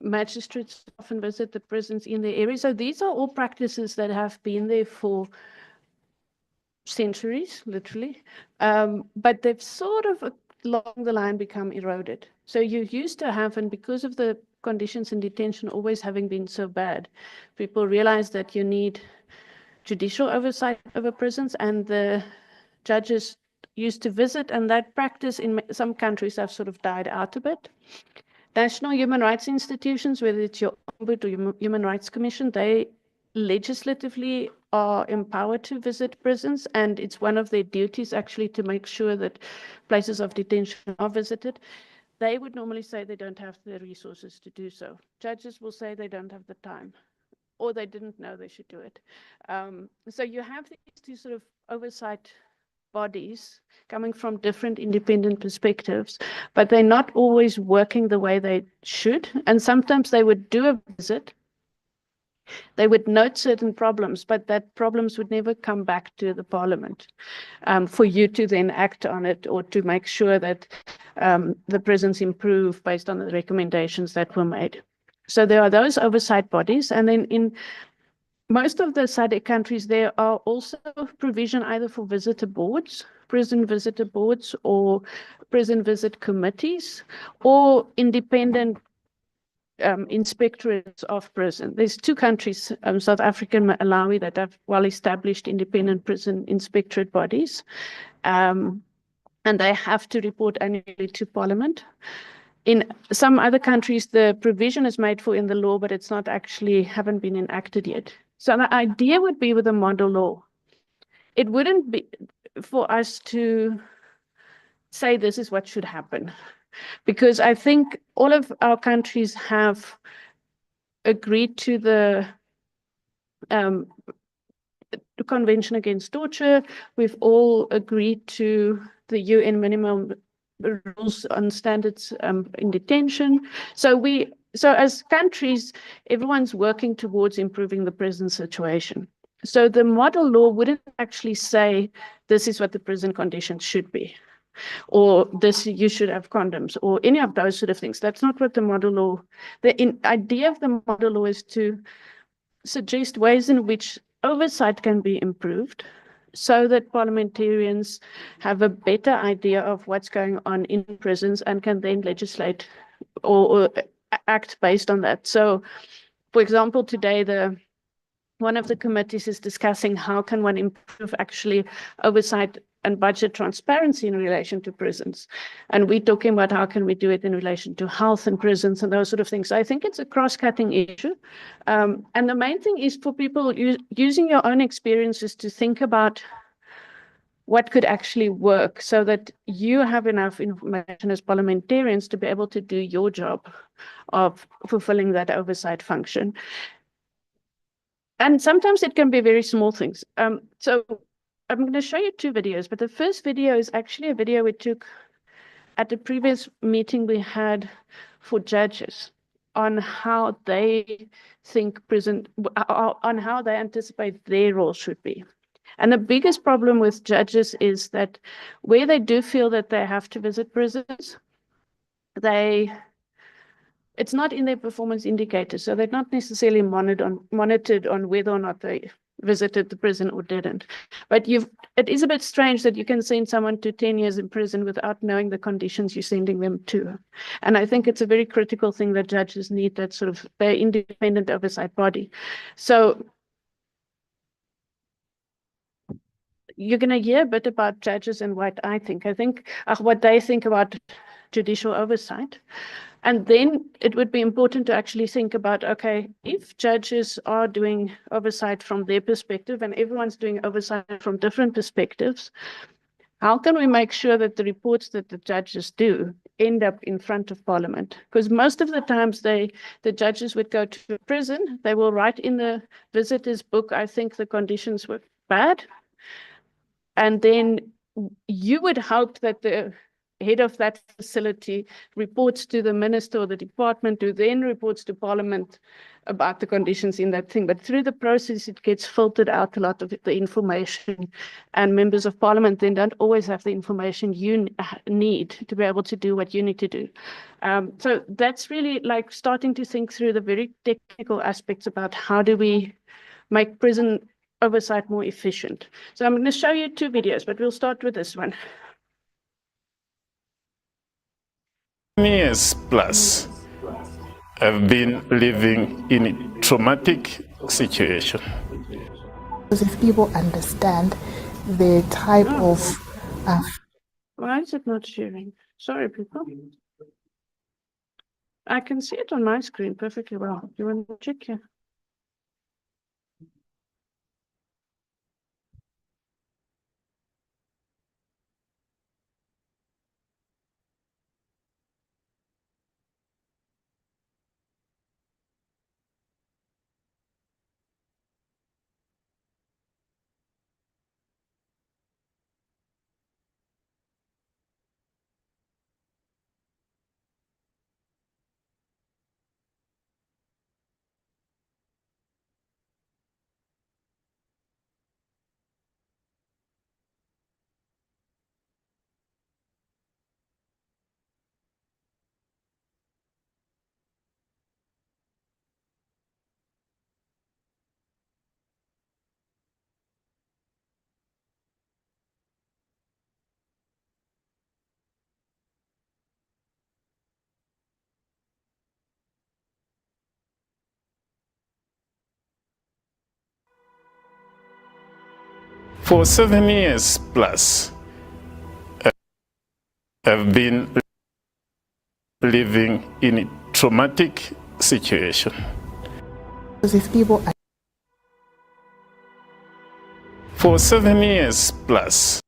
Magistrates often visit the prisons in their area. So these are all practices that have been there for centuries, literally. But they've sort of along the line become eroded. So you used to have, and because of the conditions in detention always having been so bad, people realized that you need judicial oversight over prisons, and the judges used to visit, and that practice in some countries have sort of died out a bit. National human rights institutions, whether it's your Ombudsman or your Human Rights Commission, they legislatively are empowered to visit prisons, and it's one of their duties actually to make sure that places of detention are visited. They would normally say they don't have the resources to do so. Judges will say they don't have the time, or they didn't know they should do it. So you have these two sort of oversight bodies coming from different independent perspectives, but they're not always working the way they should. And sometimes they would do a visit, they would note certain problems, but that problems would never come back to the parliament for you to then act on it or to make sure that the prisons improve based on the recommendations that were made. So there are those oversight bodies, and then in most of the SADC countries, there are also provision either for visitor boards, prison visitor boards, or prison visit committees, or independent inspectorates of prison. There's two countries, South Africa and Malawi, that have well-established independent prison inspectorate bodies, and they have to report annually to Parliament. In some other countries, the provision is made for in the law, but it's not actually, haven't been enacted yet. So the idea would be with a model law, it wouldn't be for us to say this is what should happen, because I think all of our countries have agreed to the Convention Against Torture. We've all agreed to the UN minimum rules on standards in detention. So as countries, everyone's working towards improving the prison situation. So the model law wouldn't actually say this is what the prison conditions should be, or this you should have condoms, or any of those sort of things. That's not what the model law. The idea of the model law is to suggest ways in which oversight can be improved, so that parliamentarians have a better idea of what's going on in prisons and can then legislate or act based on that. So, for example, today one of the committees is discussing how can one improve actually oversight and budget transparency in relation to prisons. And we're talking about how can we do it in relation to health in prisons and those sort of things. So I think it's a cross-cutting issue. And the main thing is for people using your own experiences to think about what could actually work so that you have enough information as parliamentarians to be able to do your job of fulfilling that oversight function. And sometimes it can be very small things. So I'm going to show you two videos, but the first video is actually a video we took at the previous meeting we had for judges on how they think on how they anticipate their role should be. And the biggest problem with judges is that where they do feel that they have to visit prisons, it's not in their performance indicators, so they're not necessarily monitored on whether or not they visited the prison or didn't. But it is a bit strange that you can send someone to 10 years in prison without knowing the conditions you're sending them to. And I think it's a very critical thing that judges need, that sort of their independent oversight body. So you're going to hear a bit about judges and what I think. I think what they think about judicial oversight. And then it would be important to actually think about, okay, if judges are doing oversight from their perspective and everyone's doing oversight from different perspectives, how can we make sure that the reports that the judges do end up in front of Parliament? Because most of the times the judges would go to prison, they will write in the visitor's book, I think the conditions were bad. And then you would hope that the head of that facility reports to the minister or the department, who then reports to Parliament about the conditions in that thing. But through the process, it gets filtered out a lot of the information, and members of Parliament then don't always have the information you need to be able to do what you need to do. So that's really like starting to think through the very technical aspects about how do we make prison oversight more efficient. So I'm going to show you two videos, but we'll start with this one. Years plus, I've been living in a traumatic situation. If people understand the type of Why is it not sharing? Sorry, people. I can see it on my screen perfectly well. You want to check here? For 7 years plus, I've been living in a traumatic situation. if people For 7 years plus,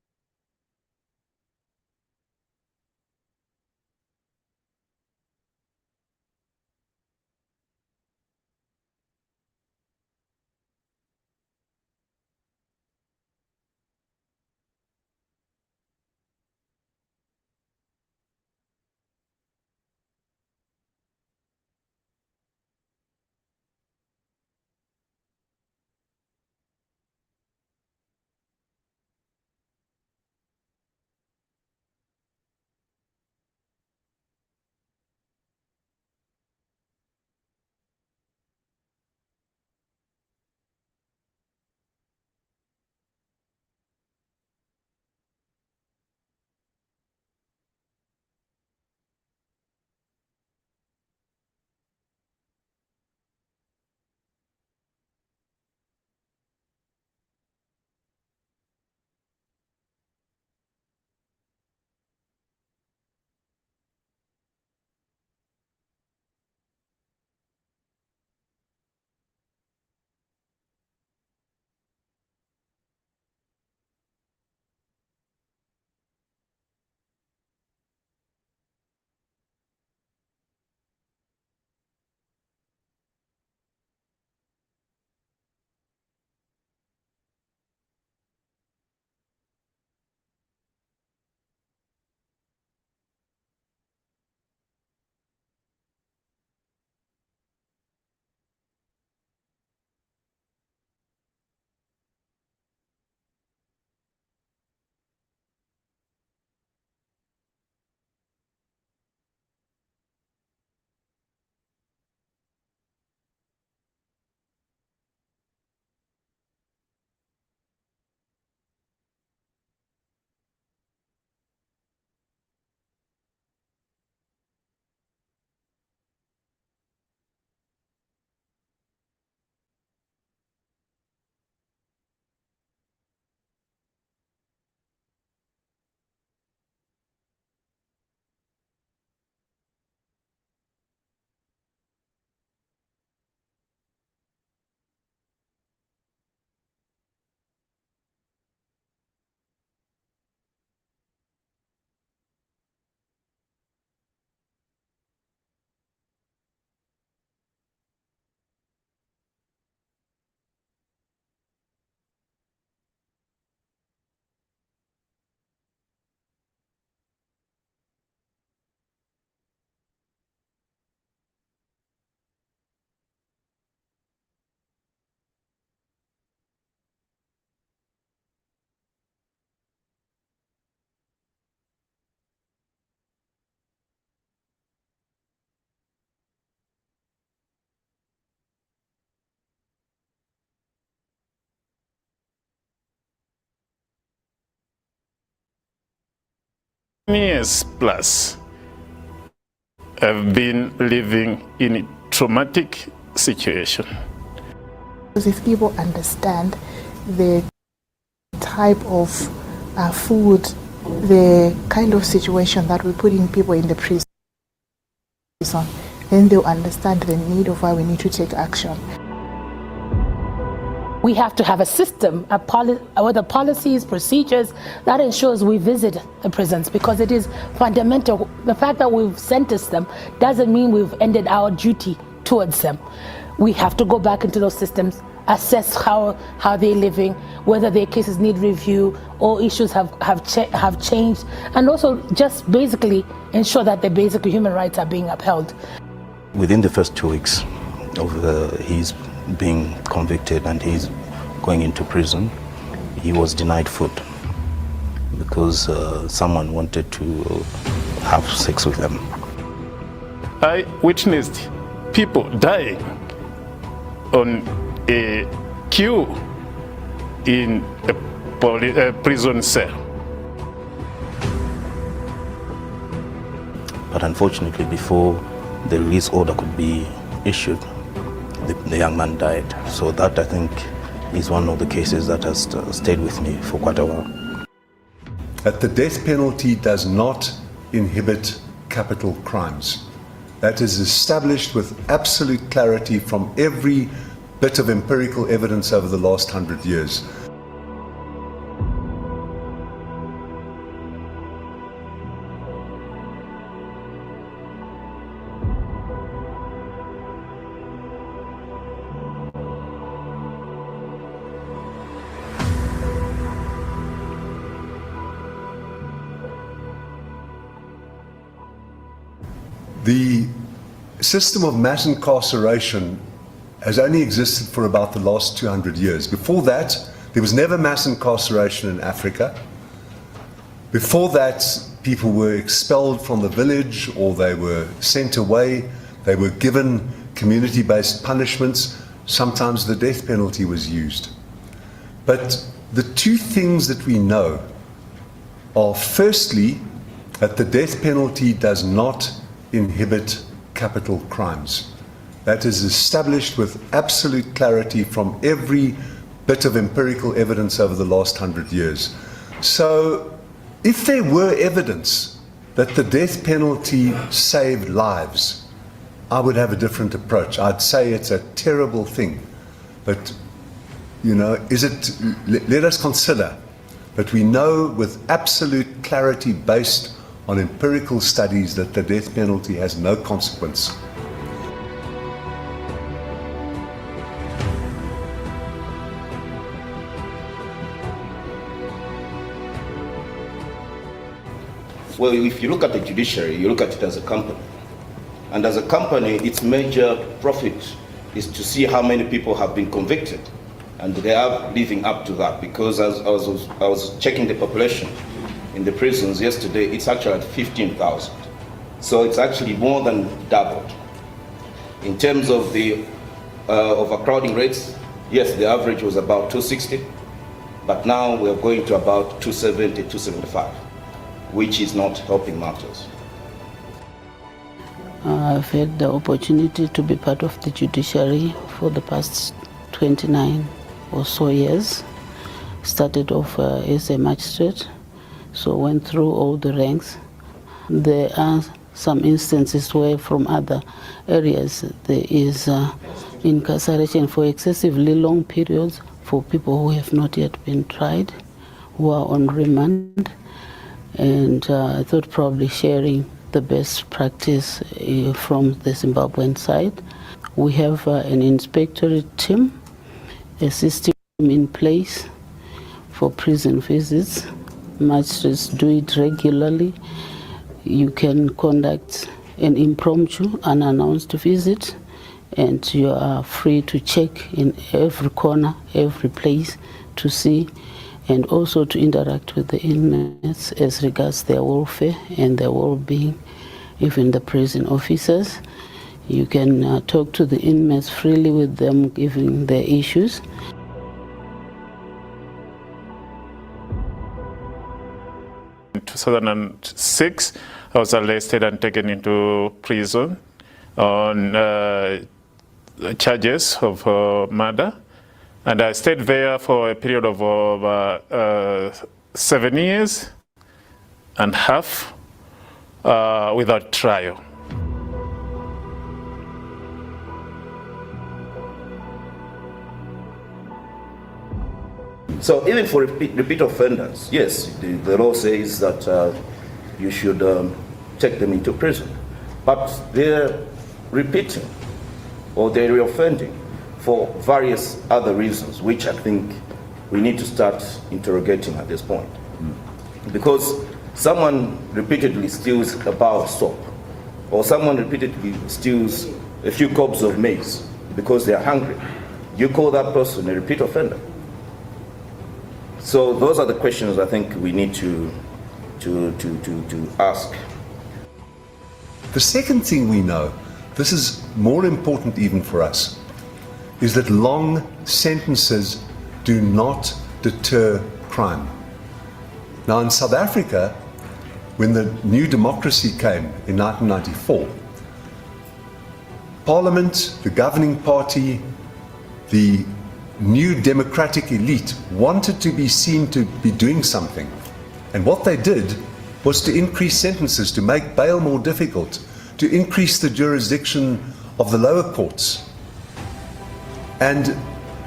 years plus have been living in a traumatic situation. Because if people understand the type of food, the kind of situation that we're putting people in the prison, then they'll understand the need of why we need to take action. We have to have a system, with the policies, procedures that ensures we visit the prisons, because it is fundamental. The fact that we've sentenced them doesn't mean we've ended our duty towards them. We have to go back into those systems, assess how they're living, whether their cases need review or issues have changed, and also just basically ensure that the basic human rights are being upheld. Within the first 2 weeks of his being convicted and he's going into prison, he was denied food because someone wanted to have sex with him. I witnessed people dying on a queue in a prison cell. But unfortunately, before the release order could be issued, the young man died. So that, I think, is one of the cases that has stayed with me for quite a while. That the death penalty does not inhibit capital crimes. That is established with absolute clarity from every bit of empirical evidence over the last 100 years. The system of mass incarceration has only existed for about the last 200 years. Before that, there was never mass incarceration in Africa. Before that, people were expelled from the village or they were sent away. They were given community-based punishments. Sometimes the death penalty was used. But the two things that we know are, firstly, that the death penalty does not inhibit capital crimes. That is established with absolute clarity from every bit of empirical evidence over the last 100 years. So if there were evidence that the death penalty saved lives, I would have a different approach. I'd say it's a terrible thing. But, you know, let us consider. But we know with absolute clarity based on empirical studies that the death penalty has no consequence. Well, if you look at the judiciary, you look at it as a company. And as a company, its major profit is to see how many people have been convicted. And they are living up to that, because as I was checking the population in the prisons yesterday, it's actually at 15,000. So it's actually more than doubled. In terms of the overcrowding rates, yes, the average was about 260, but now we're going to about 270, 275, which is not helping matters. I've had the opportunity to be part of the judiciary for the past 29 or so years. Started off as a magistrate, so went through all the ranks. There are some instances where from other areas there is incarceration for excessively long periods for people who have not yet been tried, who are on remand. And I thought probably sharing the best practice from the Zimbabwean side. We have an inspectorate team, a system in place for prison visits. Magistrates do it regularly. You can conduct an impromptu, unannounced visit, and you are free to check in every corner, every place to see, and also to interact with the inmates as regards their welfare and their well-being, even the prison officers. You can talk to the inmates freely with them, giving their issues. 2006, I was arrested and taken into prison on charges of murder. And I stayed there for a period of 7 years and a half without trial. So even for repeat offenders, yes, the law says that you should take them into prison. But they're repeating or they're reoffending for various other reasons, which I think we need to start interrogating at this point. Because someone repeatedly steals a bar of soap, or someone repeatedly steals a few cobs of maize because they're hungry. You call that person a repeat offender? So those are the questions I think we need to ask. The second thing we know, this is more important even for us, is that long sentences do not deter crime. Now in South Africa, when the new democracy came in 1994, Parliament, the governing party, the new democratic elite wanted to be seen to be doing something. And what they did was to increase sentences, to make bail more difficult, to increase the jurisdiction of the lower courts, and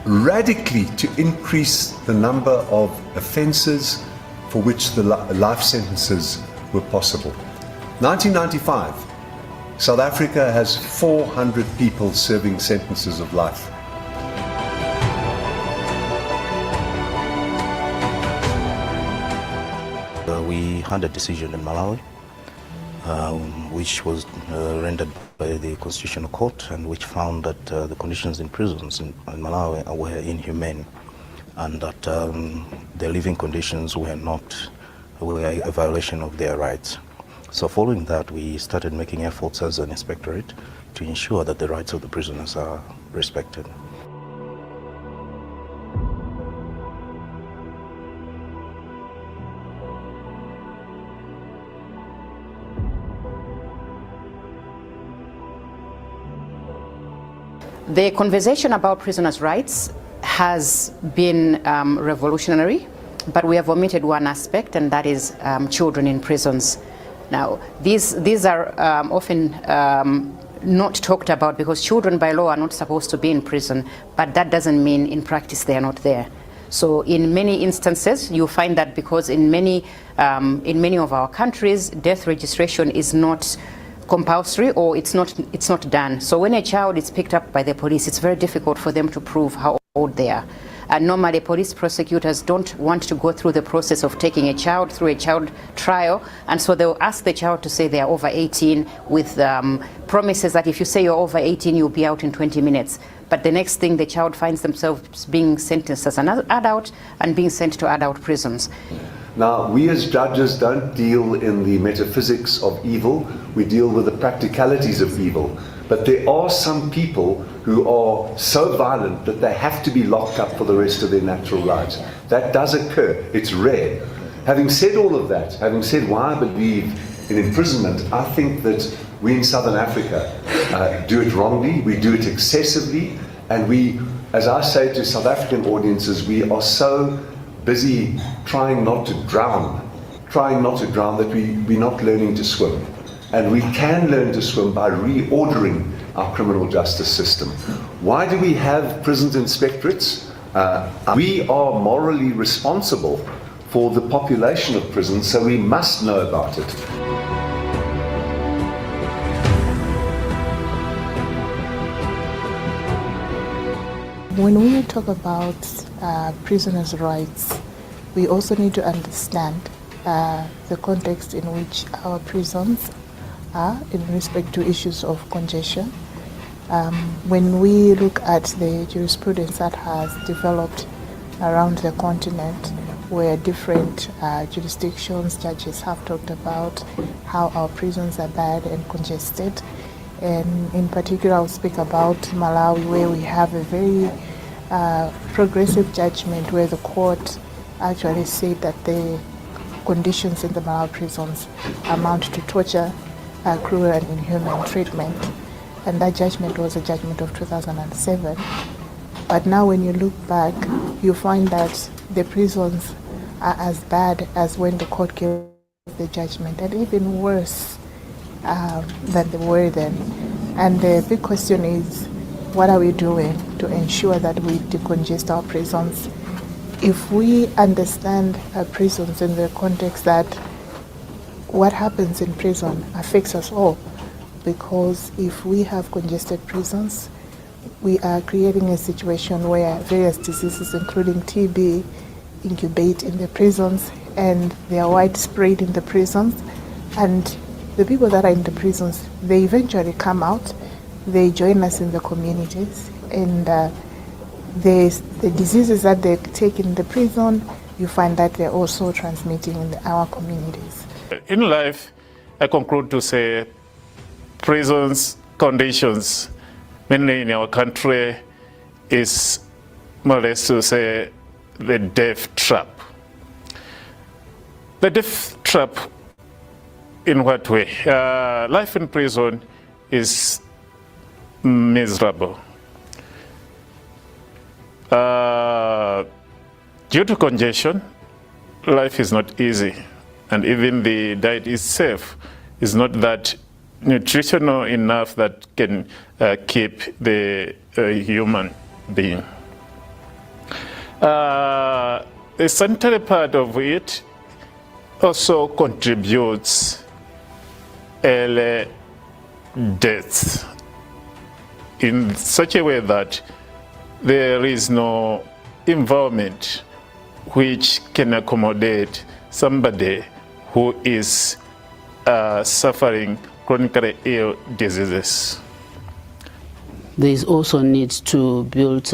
radically to increase the number of offences for which the life sentences were possible. 1995, South Africa has 400 people serving sentences of life. We had a decision in Malawi, which was rendered by the Constitutional Court, and which found that the conditions in prisons in Malawi were inhumane, and that their living conditions were a violation of their rights. So following that, we started making efforts as an inspectorate to ensure that the rights of the prisoners are respected. The conversation about prisoners' rights has been revolutionary, but we have omitted one aspect, and that is children in prisons. Now, these are often not talked about because children by law are not supposed to be in prison, but that doesn't mean in practice they are not there. So in many instances, you find that because in many of our countries, death registration is not compulsory, or it's not done. So when a child is picked up by the police, it's very difficult for them to prove how old they are. And normally police prosecutors don't want to go through the process of taking a child through a child trial, and so they'll ask the child to say they are over 18 with promises that if you say you're over 18, you'll be out in 20 minutes. But the next thing, the child finds themselves being sentenced as an adult and being sent to adult prisons. Now, we as judges don't deal in the metaphysics of evil, we deal with the practicalities of evil. But there are some people who are so violent that they have to be locked up for the rest of their natural lives. That does occur, it's rare. Having said all of that, having said why I believe in imprisonment, I think that we in Southern Africa do it wrongly, we do it excessively, and we, as I say to South African audiences, we are so busy trying not to drown that we're not learning to swim. And we can learn to swim by reordering our criminal justice system. Why do we have prison inspectorates? We are morally responsible for the population of prisons, so we must know about it. When we talk about prisoners' rights, we also need to understand the context in which our prisons are in respect to issues of congestion. When we look at the jurisprudence that has developed around the continent, where different jurisdictions, judges have talked about how our prisons are bad and congested, and in particular I'll speak about Malawi, where we have a very progressive judgment where the court actually said that the conditions in the Malawi prisons amount to torture, cruel and inhuman treatment. And that judgment was a judgment of 2007. But now when you look back, you find that the prisons are as bad as when the court gave the judgment, and even worse than they were then. And the big question is, what are we doing to ensure that we decongest our prisons? If we understand prisons in the context that what happens in prison affects us all, because if we have congested prisons, we are creating a situation where various diseases, including TB, incubate in the prisons, and they are widespread in the prisons. And the people that are in the prisons, they eventually come out, they join us in the communities, and the diseases that they take in the prison, you find that they're also transmitting in our communities. In life, I conclude to say prisons conditions, mainly in our country, is more or less to say the death trap. The death trap in what way? Life in prison is miserable. Due to congestion, life is not easy, and even the diet itself is not that nutritional enough that can keep the human being. The sanitary part of it also contributes early deaths in such a way that there is no environment which can accommodate somebody who is suffering chronically ill diseases. There is also need to build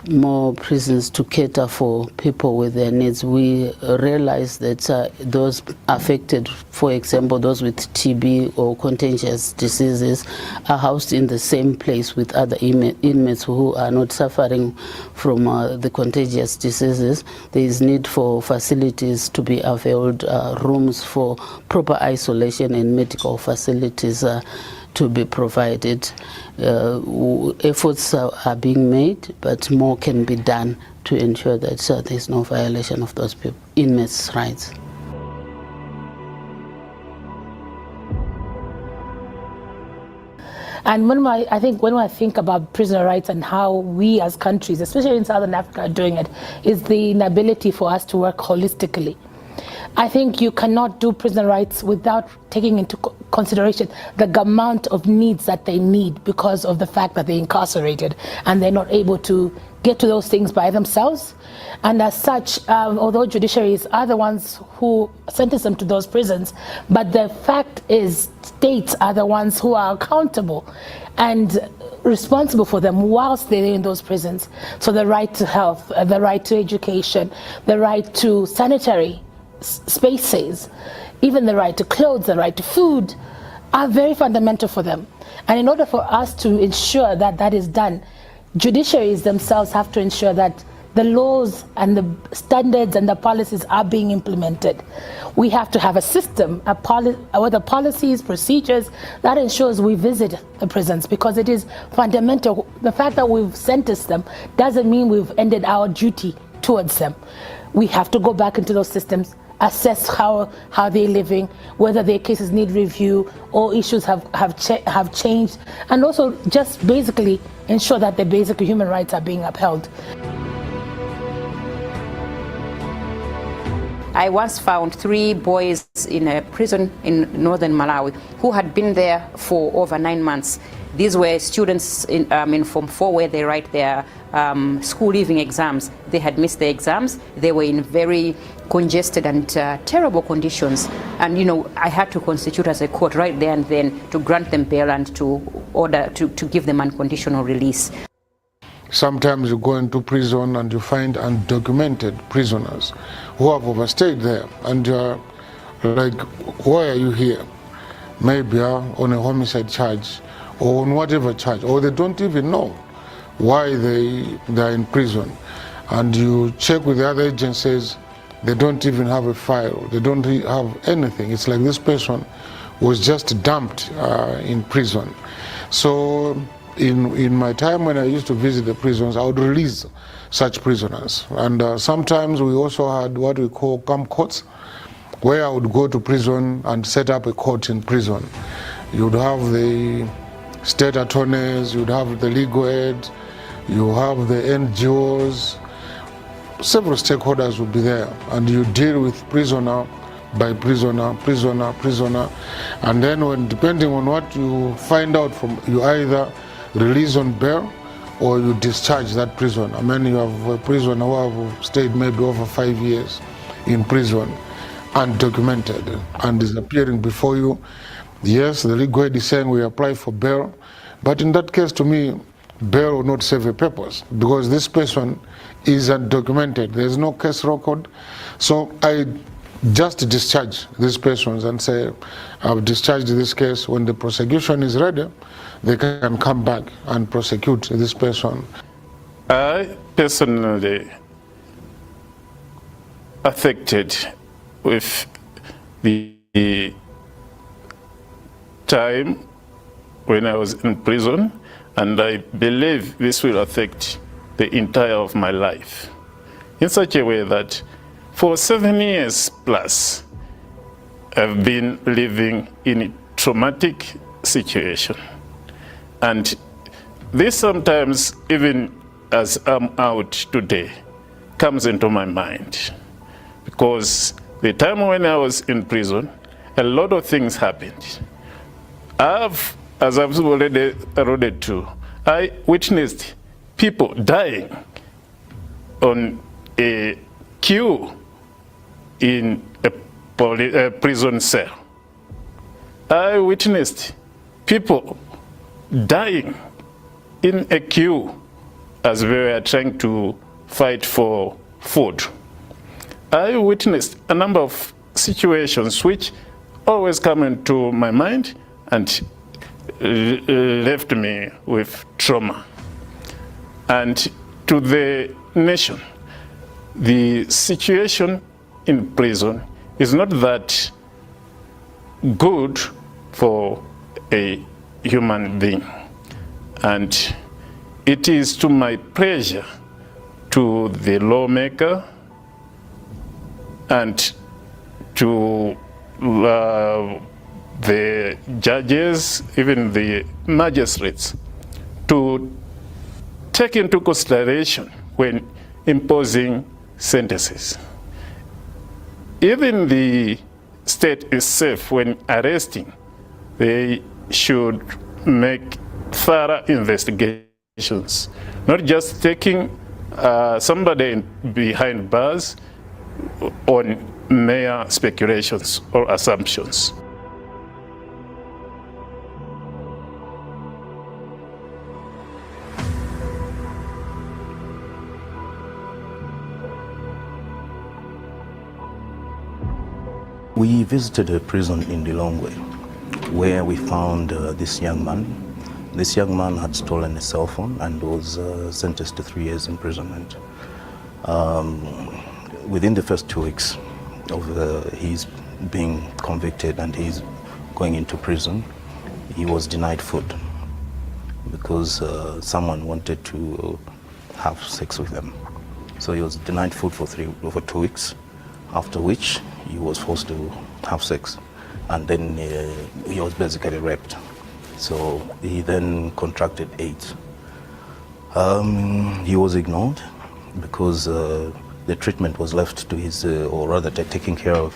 more prisons to cater for people with their needs. We realize that those affected, for example, those with TB or contagious diseases, are housed in the same place with other inmates who are not suffering from the contagious diseases. There is need for facilities to be availed, rooms for proper isolation, and medical facilities to be provided. Efforts are being made, but more can be done to ensure that there is no violation of those inmates' rights. And when I think about prisoner rights and how we as countries, especially in Southern Africa, are doing it, is the inability for us to work holistically. I think you cannot do prisoner rights without taking into consideration the amount of needs that they need because of the fact that they're incarcerated and they're not able to get to those things by themselves. And as such, although judiciaries are the ones who sentence them to those prisons, but the fact is states are the ones who are accountable and responsible for them whilst they're in those prisons. So the right to health, the right to education, the right to sanitary spaces, even the right to clothes, the right to food, are very fundamental for them. And in order for us to ensure that that is done, judiciaries themselves have to ensure that the laws and the standards and the policies are being implemented. We have to have a system, with the policies, procedures that ensures we visit the prisons, because it is fundamental. The fact that we've sentenced them doesn't mean we've ended our duty towards them. We have to go back into those systems, assess how they're living, whether their cases need review or issues have changed, and also just basically ensure that the basic human rights are being upheld. I once found 3 boys in a prison in northern Malawi who had been there for over 9 months. These were students in Form 4, where they write their school leaving exams. They had missed their exams. They were in very congested and terrible conditions. And, you know, I had to constitute as a court right there and then to grant them bail and to order to give them unconditional release. Sometimes you go into prison and you find undocumented prisoners who have overstayed there, and you're like, why are you here? Maybe on a homicide charge or on whatever charge, or they don't even know why they're in prison. And you check with the other agencies, They don't even have a file. They don't have anything. It's like this person was just dumped in prison. So in my time when I used to visit the prisons, I would release such prisoners. And sometimes we also had what we call camp courts, where I would go to prison and set up a court in prison. You'd have the state attorneys, you'd have the legal aid, you have the NGOs, several stakeholders would be there, and you deal with prisoner by prisoner, and then when, depending on what you find out from, you either release on bail or you discharge that prisoner. I mean, you have a prisoner who have stayed maybe over 5 years in prison, undocumented, and is appearing before you. Yes, the legal aid is saying we apply for bail, but in that case, to me, bail will not serve a purpose because this person is undocumented. There's no case record. So I just discharge these persons and say, I've discharged this case. When the prosecution is ready, they can come back and prosecute this person. I personally affected with the time when I was in prison, and I believe this will affect the entire of my life in such a way that for 7 years plus, I've been living in a traumatic situation. And this sometimes, even as I'm out today, comes into my mind. Because the time when I was in prison, a lot of things happened. As I've already alluded to, I witnessed people dying on a queue in a prison cell. I witnessed people dying in a queue as we were trying to fight for food. I witnessed a number of situations which always come into my mind and left me with trauma. And to the nation, the situation in prison is not that good for a human being. And it is to my pleasure to the lawmaker and to the judges, even the magistrates, to take into consideration when imposing sentences. Even the state itself, when arresting, they should make thorough investigations, not just taking somebody behind bars on mere speculations or assumptions. We visited a prison in Lilongwe where we found this young man. This young man had stolen a cell phone and was sentenced to 3 years imprisonment. Within the first 2 weeks of his being convicted and he's going into prison, he was denied food because someone wanted to have sex with him. So he was denied food for 2 weeks, after which he was forced to have sex, and then he was basically raped. So he then contracted AIDS. He was ignored because the treatment was left to his, or rather taking care of,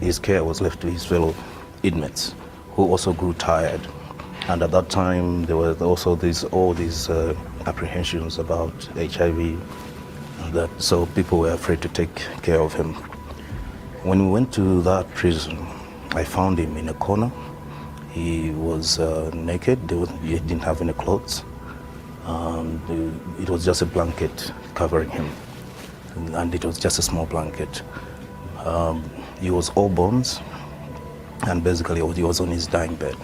his care was left to his fellow inmates, who also grew tired. And at that time, there were also all these apprehensions about HIV, and that, so people were afraid to take care of him. When we went to that prison, I found him in a corner. He was naked, he didn't have any clothes. It was just a blanket covering him, and it was just a small blanket. He was all bones, and basically he was on his dying bed.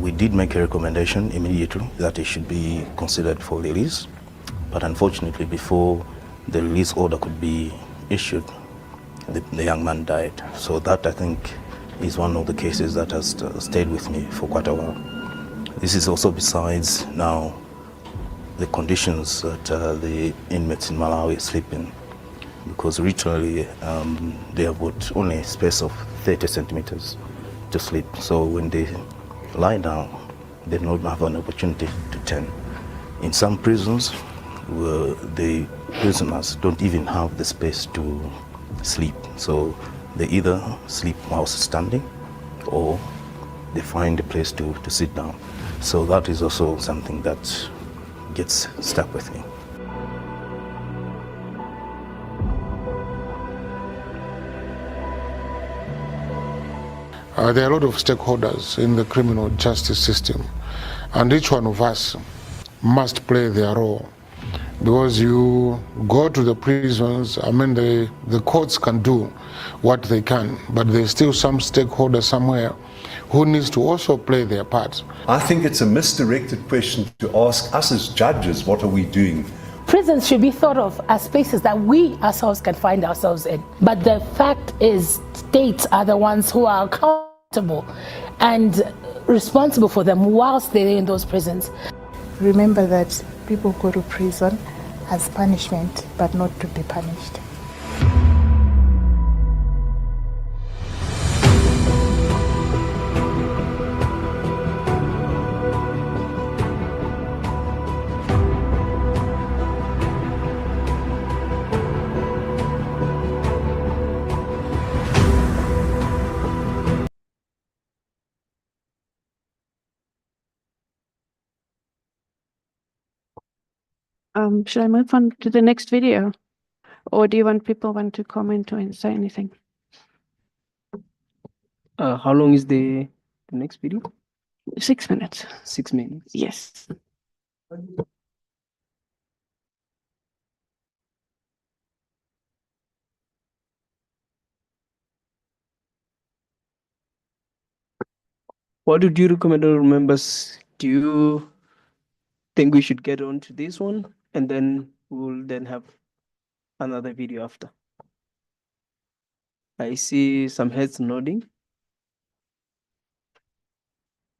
We did make a recommendation immediately that he should be considered for release, but unfortunately before the release order could be issued, the young man died. So that, I think, is one of the cases that has stayed with me for quite a while. This is also besides now the conditions that the inmates in Malawi sleep in, because literally they have got only a space of 30 centimeters to sleep. So when they lie down, they don't have an opportunity to turn. In some prisons, the prisoners don't even have the space to sleep. So they either sleep whilst standing or they find a place to sit down. So that is also something that gets stuck with me. There are a lot of stakeholders in the criminal justice system, and each one of us must play their role. Because you go to the prisons, I mean, the courts can do what they can, but there's still some stakeholder somewhere who needs to also play their part. I think it's a misdirected question to ask us as judges, what are we doing? Prisons should be thought of as spaces that we ourselves can find ourselves in. But the fact is, states are the ones who are accountable and responsible for them whilst they're in those prisons. Remember that people go to prison as punishment, but not to be punished. Should I move on to the next video? Or do you want people to comment or say anything? How long is the next video? 6 minutes. 6 minutes. Yes. What would you recommend our members? Do you think we should get on to this one and then we'll then have another video after? I see some heads nodding.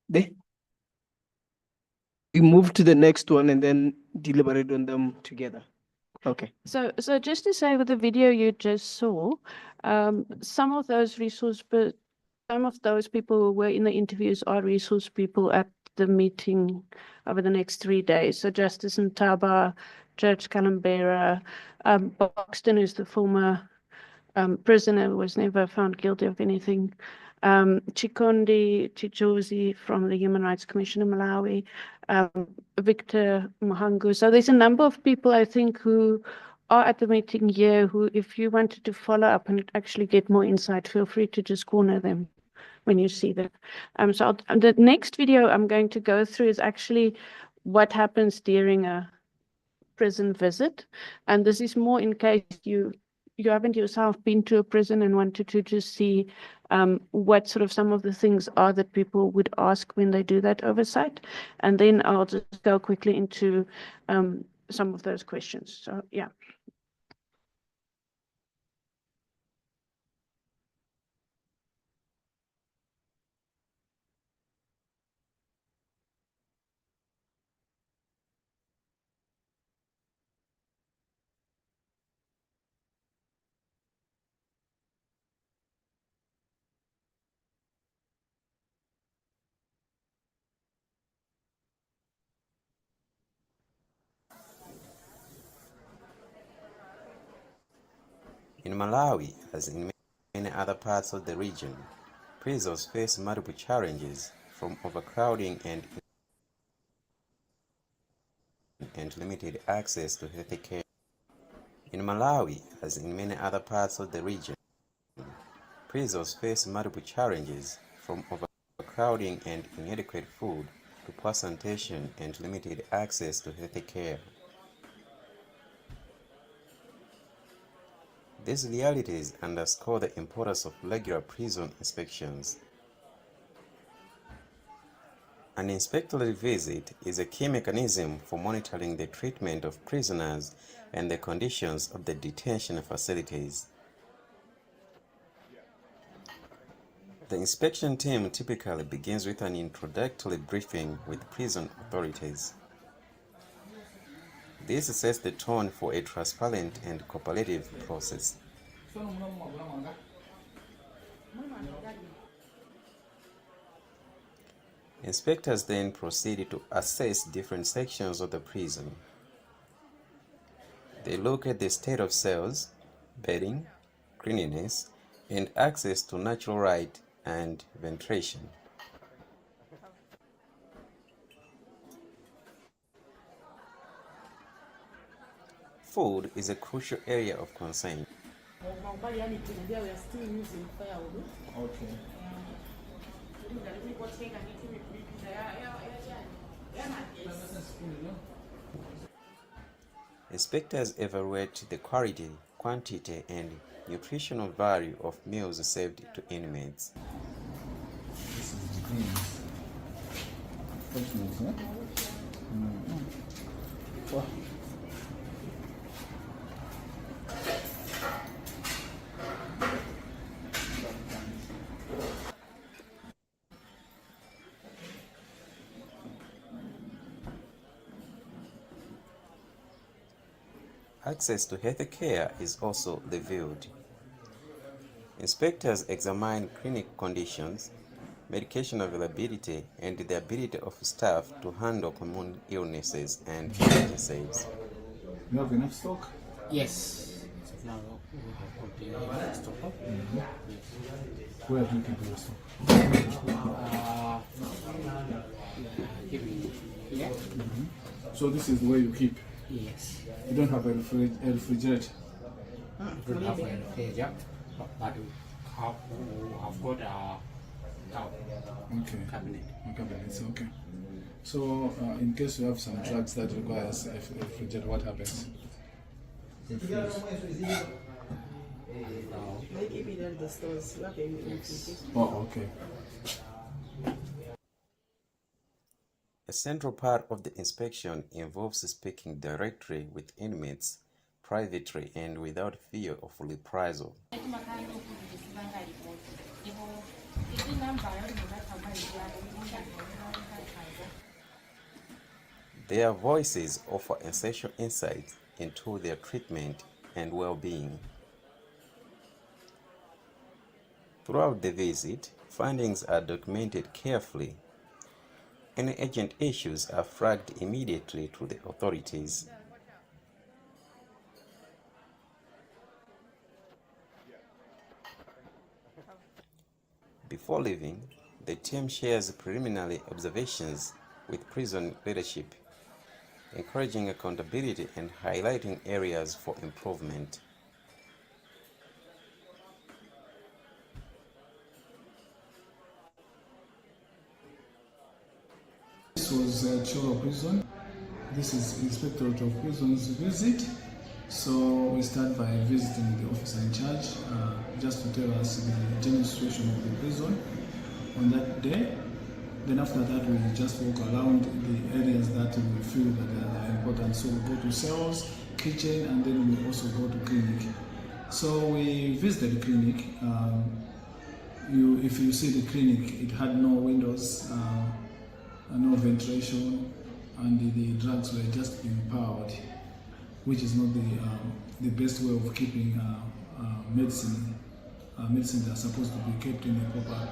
There. We move to the next one and then deliberate on them together. Okay. So just to say, with the video you just saw, some of those people who were in the interviews are resource people at the meeting over the next 3 days. So Justice Ntaba, Judge Kalambera, Boxton, who's the former prisoner, was never found guilty of anything. Chikondi Chijozi from the Human Rights Commission in Malawi, Victor Muhangu. So there's a number of people, I think, who are at the meeting here who, if you wanted to follow up and actually get more insight, feel free to just corner them when you see them. So the next video I'm going to go through is actually what happens during a prison visit. And this is more in case you haven't yourself been to a prison and wanted to just see what sort of some of the things are that people would ask when they do that oversight. And then I'll just go quickly into some of those questions. So, yeah. In Malawi, as in many other parts of the region, prisons face multiple challenges, from overcrowding and limited access to health care. In Malawi, as in many other parts of the region, prisons face multiple challenges, from overcrowding and inadequate food to poor sanitation and limited access to health care. These realities underscore the importance of regular prison inspections. An inspectorate visit is a key mechanism for monitoring the treatment of prisoners and the conditions of the detention facilities. The inspection team typically begins with an introductory briefing with prison authorities. This sets the tone for a transparent and cooperative process. Inspectors then proceed to assess different sections of the prison. They look at the state of cells, bedding, cleanliness, and access to natural light and ventilation. Food is a crucial area of concern. Okay. Inspectors evaluate the quality, quantity, and nutritional value of meals served to inmates. This is the greens. Fresh meals, huh? Wow. Access to health care is also reviewed. Inspectors examine clinic conditions, medication availability, and the ability of staff to handle common illnesses and emergencies. You have enough stock? Yes. Now we have got stock. Where do you keep your stock? Give me here. So this is where you keep? Yes. You don't have a refrigerator? We don't have a refrigerator, but I've got a cabinet. A cabinet, okay. So in case you have some drugs that requires a refrigerator, what happens? They keep it in the stores. Oh, okay. A central part of the inspection involves speaking directly with inmates, privately and without fear of reprisal. Their voices offer essential insights into their treatment and well-being. Throughout the visit, findings are documented carefully. Any urgent issues are flagged immediately to the authorities. Before leaving, the team shares preliminary observations with prison leadership, encouraging accountability and highlighting areas for improvement. This was Cholo Prison. This is Inspectorate of Prisons visit. So we start by visiting the officer in charge just to tell us the general situation of the prison on that day. Then after that we just walk around the areas that we feel that are important. So we go to cells, kitchen, and then we also go to clinic. So we visited the clinic. If you see the clinic, it had no windows, no ventilation, and the drugs were just being powered, which is not the best way of keeping medicine. Medicine that are supposed to be kept in a proper,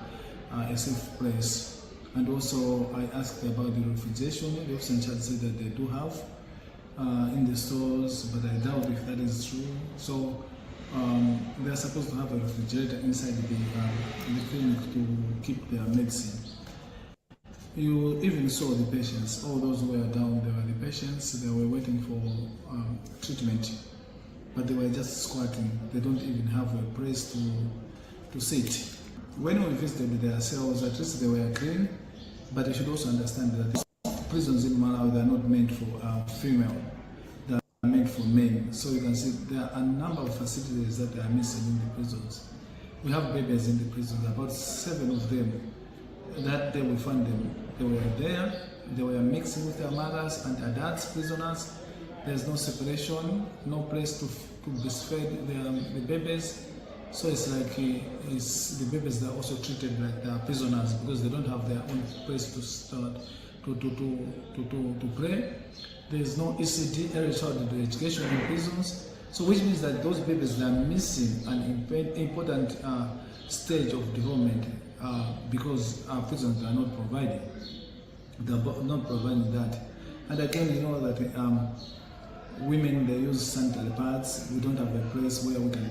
a safe place. And also, I asked about the refrigeration. The officer in charge said that they do have in the stores, but I doubt if that is true. So they are supposed to have a refrigerator inside the clinic to keep their medicine. You even saw the patients. All those who were down, they were the patients. They were waiting for treatment, but they were just squatting. They don't even have a place to sit. When we visited their cells, at least they were clean, but you should also understand that prisons in Malawi, they are not meant for female, they are meant for men. So you can see there are a number of facilities that are missing in the prisons. We have babies in the prisons, about 7 of them. That day we found them, they were there, they were mixing with their mothers and adults, prisoners. There's no separation, no place to breastfeed the babies. So it's like the babies that are also treated like they are prisoners because they don't have their own place to start to pray. There is no ECD, early childhood education in prisons. So which means that those babies, they are missing an important stage of development because our prisons are not providing. They are not providing that. And again, you know that women, they use sanitary pads. We don't have a place where we can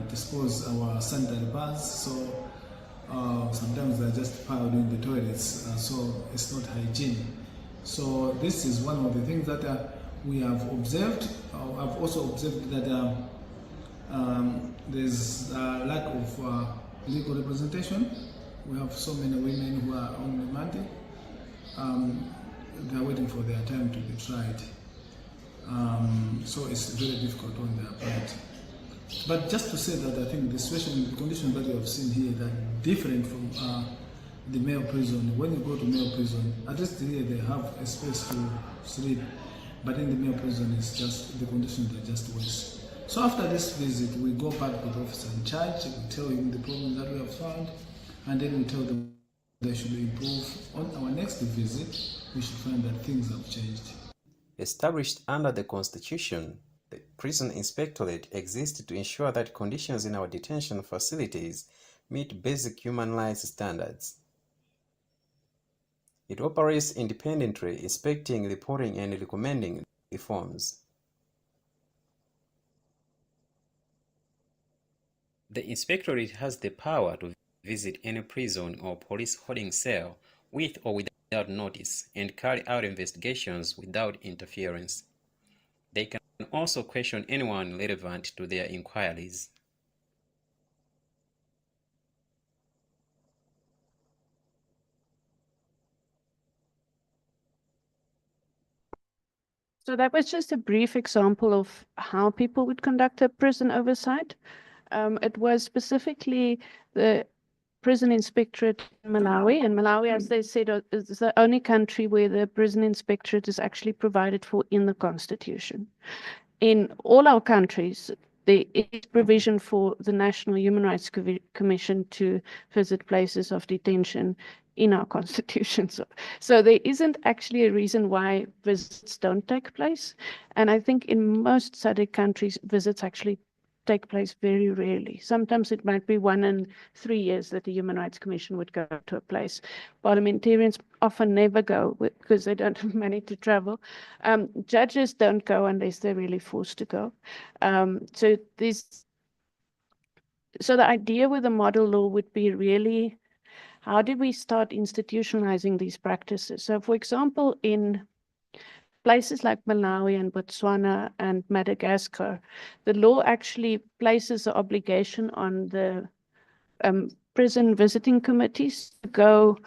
dispose our sanitary pads. So sometimes they're just piled in the toilets. So it's not hygiene. So this is one of the things that we have observed. I've also observed that there's a lack of legal representation. We have so many women who are on demand. They're waiting for their time to be tried. So it's very difficult on their part. But just to say that I think the situation, the conditions that you have seen here, that different from the male prison. When you go to male prison, at least here they have a space to sleep, but in the male prison, it's just the conditions are just worse. So after this visit, we go back with the officer in charge. We tell him the problem that we have found, and then we tell them they should improve. On our next visit, we should find that things have changed. Established under the Constitution, the Prison Inspectorate exists to ensure that conditions in our detention facilities meet basic human rights standards. It operates independently, inspecting, reporting, and recommending reforms. The Inspectorate has the power to visit any prison or police holding cell with or without notice and carry out investigations without interference. They can also question anyone relevant to their inquiries. So that was just a brief example of how people would conduct a prison oversight. It was specifically the prison inspectorate in Malawi. And Malawi, as they said, is the only country where the prison inspectorate is actually provided for in the constitution. In all our countries, there is provision for the National Human Rights Commission to visit places of detention in our constitution. So there isn't actually a reason why visits don't take place. And I think in most SADC countries, visits actually take place very rarely. Sometimes it might be 1 in 3 years that the Human Rights Commission would go to a place. Parliamentarians often never go because they don't have money to travel. Judges don't go unless they're really forced to go. So the idea with the model law would be really, how do we start institutionalizing these practices? So for example, in places like Malawi and Botswana and Madagascar, the law actually places the obligation on the prison visiting committees to go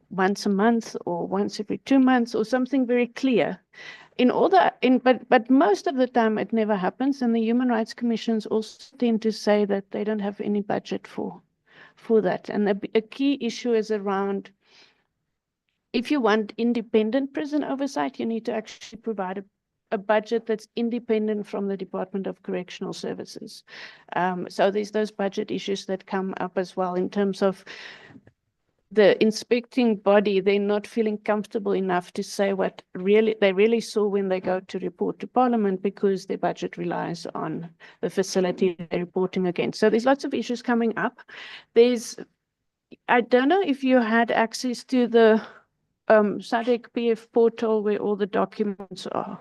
once a month or once every 2 months or something very clear. But most of the time it never happens, and the Human Rights Commissions also tend to say that they don't have any budget for that. And a key issue is around, if you want independent prison oversight, you need to actually provide a budget that's independent from the Department of Correctional Services. So there's those budget issues that come up as well in terms of the inspecting body. They're not feeling comfortable enough to say what they really saw when they go to report to Parliament, because their budget relies on the facility they're reporting against. So there's lots of issues coming up. I don't know if you had access to the SADC PF portal where all the documents are.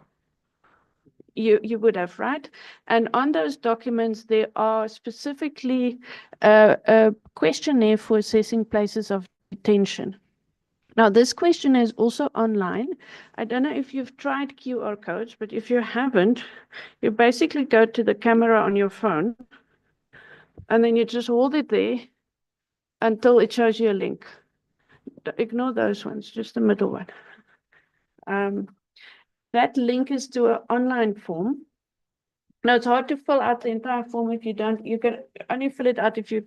You would have, right? And on those documents, there are specifically a questionnaire for assessing places of detention. Now, this questionnaire is also online. I don't know if you've tried QR codes, but if you haven't, you basically go to the camera on your phone, and then you just hold it there until it shows you a link. Ignore those ones, just the middle one. That link is to an online form. Now, it's hard to fill out the entire form if you don't. You can only fill it out if you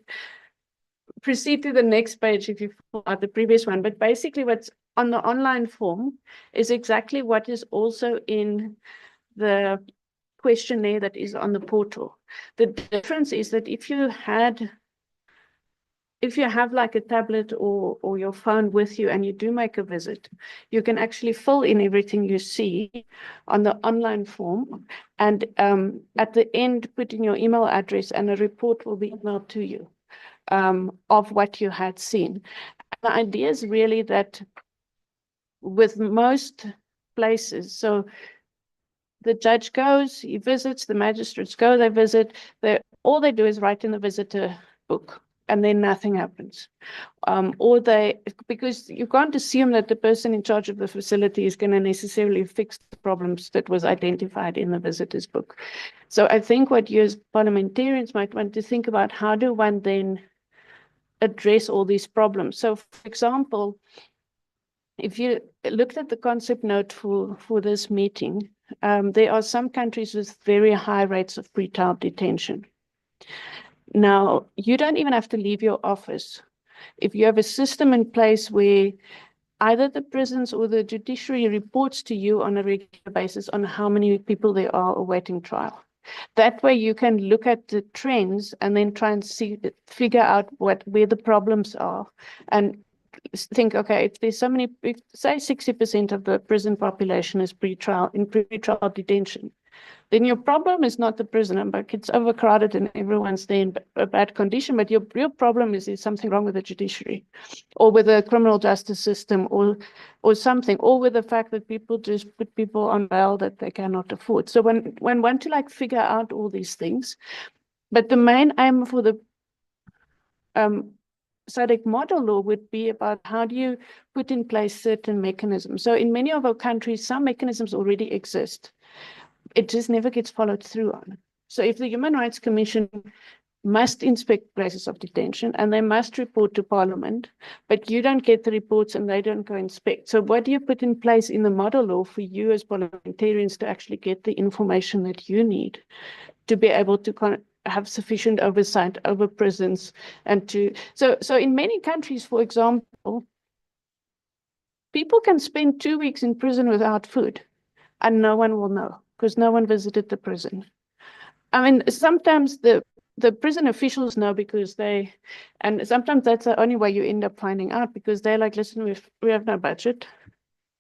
proceed to the next page, if you fill out the previous one. But basically what's on the online form is exactly what is also in the questionnaire that is on the portal. The difference is that if you have like a tablet or your phone with you and you do make a visit, you can actually fill in everything you see on the online form, and at the end put in your email address and a report will be emailed to you of what you had seen. The idea is really that with most places, so the judge goes, he visits, the magistrates go, they visit, all they do is write in the visitor book, and then nothing happens. Because you can't assume that the person in charge of the facility is going to necessarily fix the problems that was identified in the visitor's book. So I think what you as parliamentarians might want to think about, how do one then address all these problems? So for example, if you looked at the concept note for this meeting, there are some countries with very high rates of pretrial detention. Now, you don't even have to leave your office. If you have a system in place where either the prisons or the judiciary reports to you on a regular basis on how many people there are awaiting trial. That way you can look at the trends and then try and figure out where the problems are, and think, okay, if there's so many, say 60% of the prison population is in pretrial detention, then your problem is not the prisoner, but it's overcrowded and everyone's there in a bad condition. But your real problem is something wrong with the judiciary, or with the criminal justice system, or something, or with the fact that people just put people on bail that they cannot afford. So when one to like figure out all these things, but the main aim for the SADC model law would be about how do you put in place certain mechanisms. So in many of our countries, some mechanisms already exist. It just never gets followed through on. So if the Human Rights Commission must inspect places of detention and they must report to Parliament, but you don't get the reports and they don't go inspect. So what do you put in place in the model law for you as parliamentarians to actually get the information that you need to be able to have sufficient oversight over prisons, and so in many countries, for example, people can spend 2 weeks in prison without food and no one will know because no one visited the prison. I mean, sometimes the prison officials know because and sometimes that's the only way you end up finding out, because they're like, listen, we have no budget,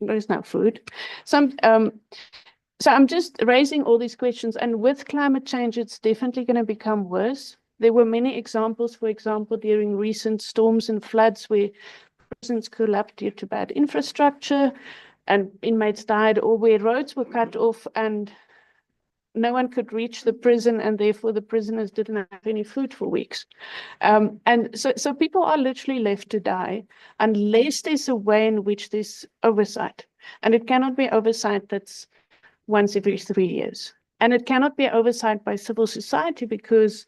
there's no food. So I'm just raising all these questions, and with climate change, it's definitely going to become worse. There were many examples, for example, during recent storms and floods where prisons collapsed due to bad infrastructure and inmates died, or where roads were cut off and no one could reach the prison, and therefore the prisoners didn't have any food for weeks. And so people are literally left to die unless there's a way in which there's oversight. And it cannot be oversight that's once every 3 years. And it cannot be oversight by civil society, because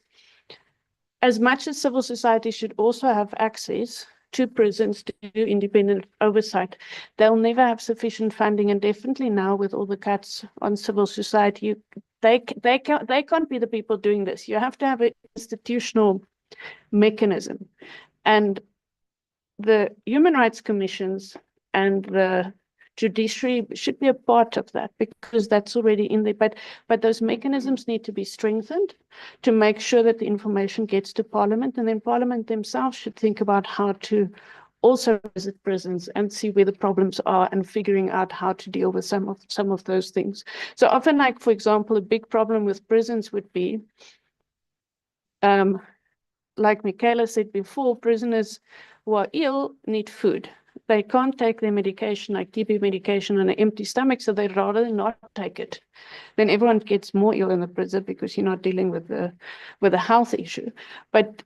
as much as civil society should also have access to prisons to do independent oversight, they'll never have sufficient funding. And definitely now with all the cuts on civil society, they can't be the people doing this. You have to have an institutional mechanism. And the human rights commissions and the judiciary should be a part of that, because that's already in there. But those mechanisms need to be strengthened to make sure that the information gets to Parliament, and then Parliament themselves should think about how to also visit prisons and see where the problems are and figuring out how to deal with some of those things. So often, like, for example, a big problem with prisons would be, like Michaela said before, prisoners who are ill need food. They can't take their medication, like TB medication, on an empty stomach, so they'd rather not take it. Then everyone gets more ill in the prison because you're not dealing with a health issue. But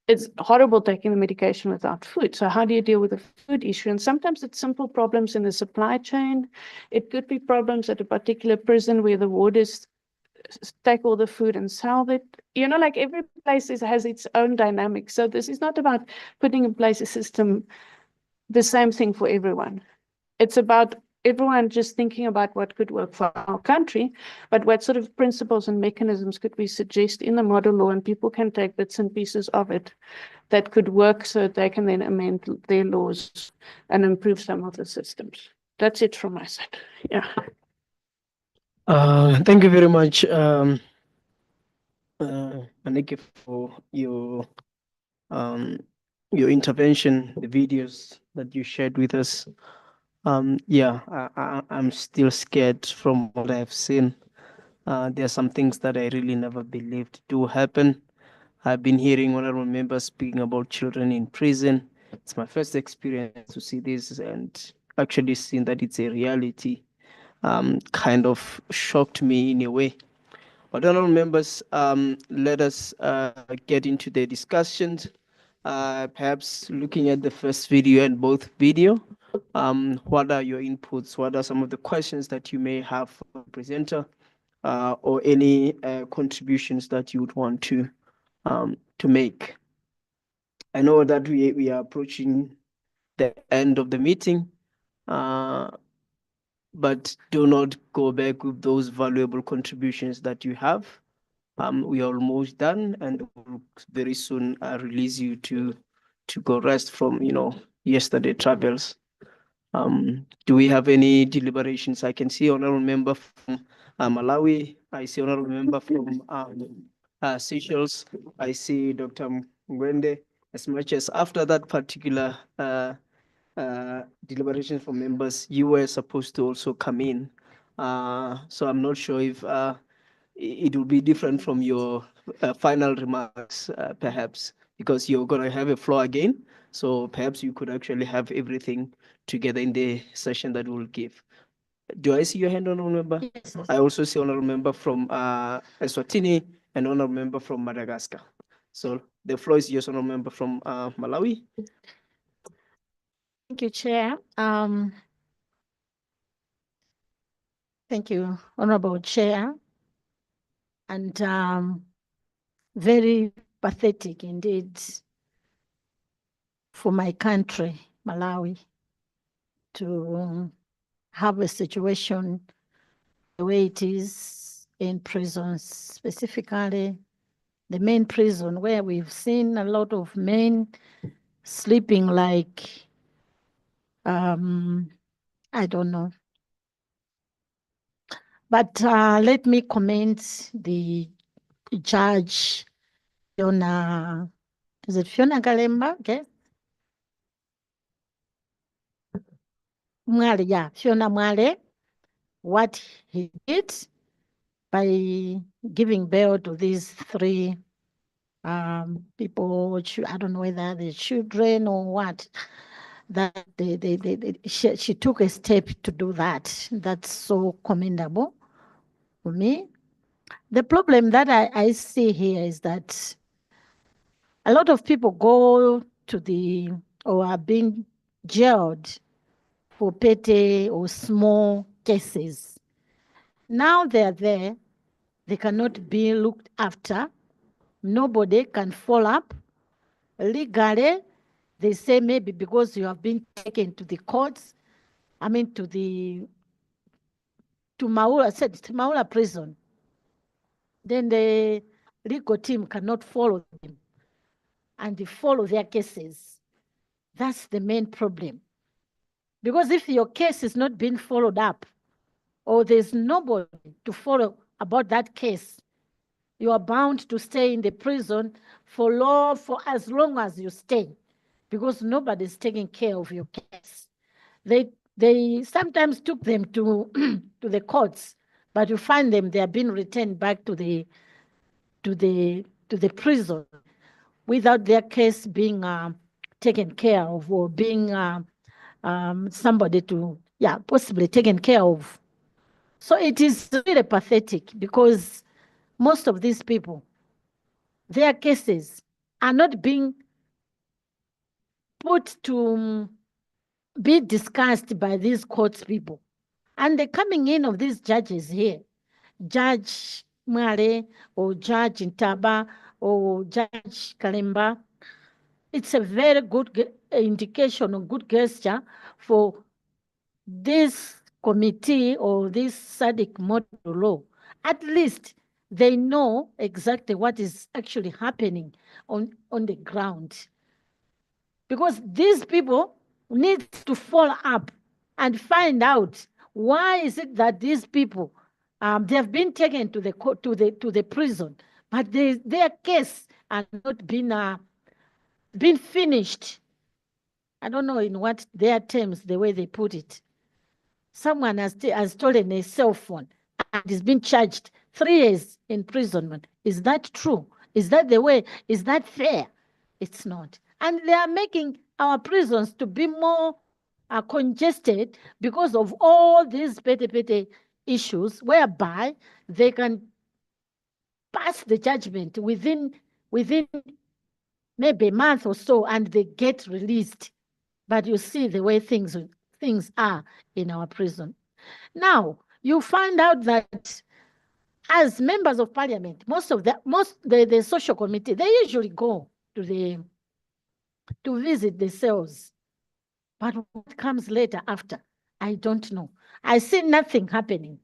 it's horrible taking the medication without food. So how do you deal with the food issue? And sometimes it's simple problems in the supply chain. It could be problems at a particular prison where the warders take all the food and sell it. You know, like every place has its own dynamic. So this is not about putting in place a system, the same thing for everyone. It's about everyone just thinking about what could work for our country, but what sort of principles and mechanisms could we suggest in the model law, and people can take bits and pieces of it that could work so that they can then amend their laws and improve some of the systems. That's it from my side. Yeah. Thank you very much, Anike, for your intervention, the videos that you shared with us. Yeah, I'm still scared from what I've seen. There are some things that I really never believed do happen. I've been hearing honorable members speaking about children in prison. It's my first experience to see this and actually seeing that it's a reality. Kind of shocked me in a way. But honorable members, let us get into the discussions. Perhaps looking at the first video and both video, what are your inputs? What are some of the questions that you may have for the presenter, or any contributions that you would want to make? I know that we are approaching the end of the meeting, but do not go back with those valuable contributions that you have. We are almost done, and we'll very soon release you to go rest from yesterday travels. Do we have any deliberations? I can see honorable member from Malawi. I see honorable member from Seychelles. I see Dr. Mwende. As much as after that particular deliberation from members, you were supposed to also come in. So I'm not sure if it will be different from your final remarks, perhaps, because you're going to have a floor again. So perhaps you could actually have everything together in the session that we'll give. Do I see your hand, honorable member? Yes. I also see honorable member from Eswatini and honorable member from Madagascar. So the floor is yours, honorable member from Malawi. Thank you, Chair. Thank you, Honorable Chair. And very pathetic indeed for my country, Malawi, to have a situation the way it is in prisons, specifically the main prison, where we've seen a lot of men sleeping like, I don't know. But let me commend the judge, Fiona, is it Fiona Galemba? Okay. Mwale, yeah, Fiona Mwale, what he did by giving bail to these three people, I don't know whether they're children or what, that she took a step to do that. That's so commendable for me. The problem that I see here is that a lot of people go to or are being jailed for petty or small cases. Now they're there, they cannot be looked after. Nobody can follow up. Legally, they say maybe because you have been taken to the courts, to Maula prison, then the legal team cannot follow them and they follow their cases. That's the main problem. Because if your case is not being followed up, or there's nobody to follow about that case, you are bound to stay in the prison for as long as you stay, because nobody's taking care of your case. They sometimes took them to to the courts, but you find them, they are being returned back to the prison without their case being taken care of, or being somebody to possibly taken care of. So it is really pathetic, because most of these people, their cases are not being put to be discussed by these courts people. And the coming in of these judges here, Judge Mwale or Judge Ntaba or Judge Kalemba, it's a very good indication or good gesture for this committee or this SADC model law. At least they know exactly what is actually happening on the ground. Because these people need to follow up and find out why is it that these people They have been taken to the court, to the prison, but their case has not been finished. I don't know in what their terms, the way they put it. Someone has stolen a cell phone and is being charged 3 years imprisonment. Is that true? Is that the way? Is that fair? It's not. And they are making our prisons to be more congested because of all these petty issues, whereby they can pass the judgment within maybe a month or so, and they get released. But you see the way things are in our prison. Now, you find out that as members of parliament, the social committee, they usually go to visit the cells. But what comes later after, I don't know. I see nothing happening.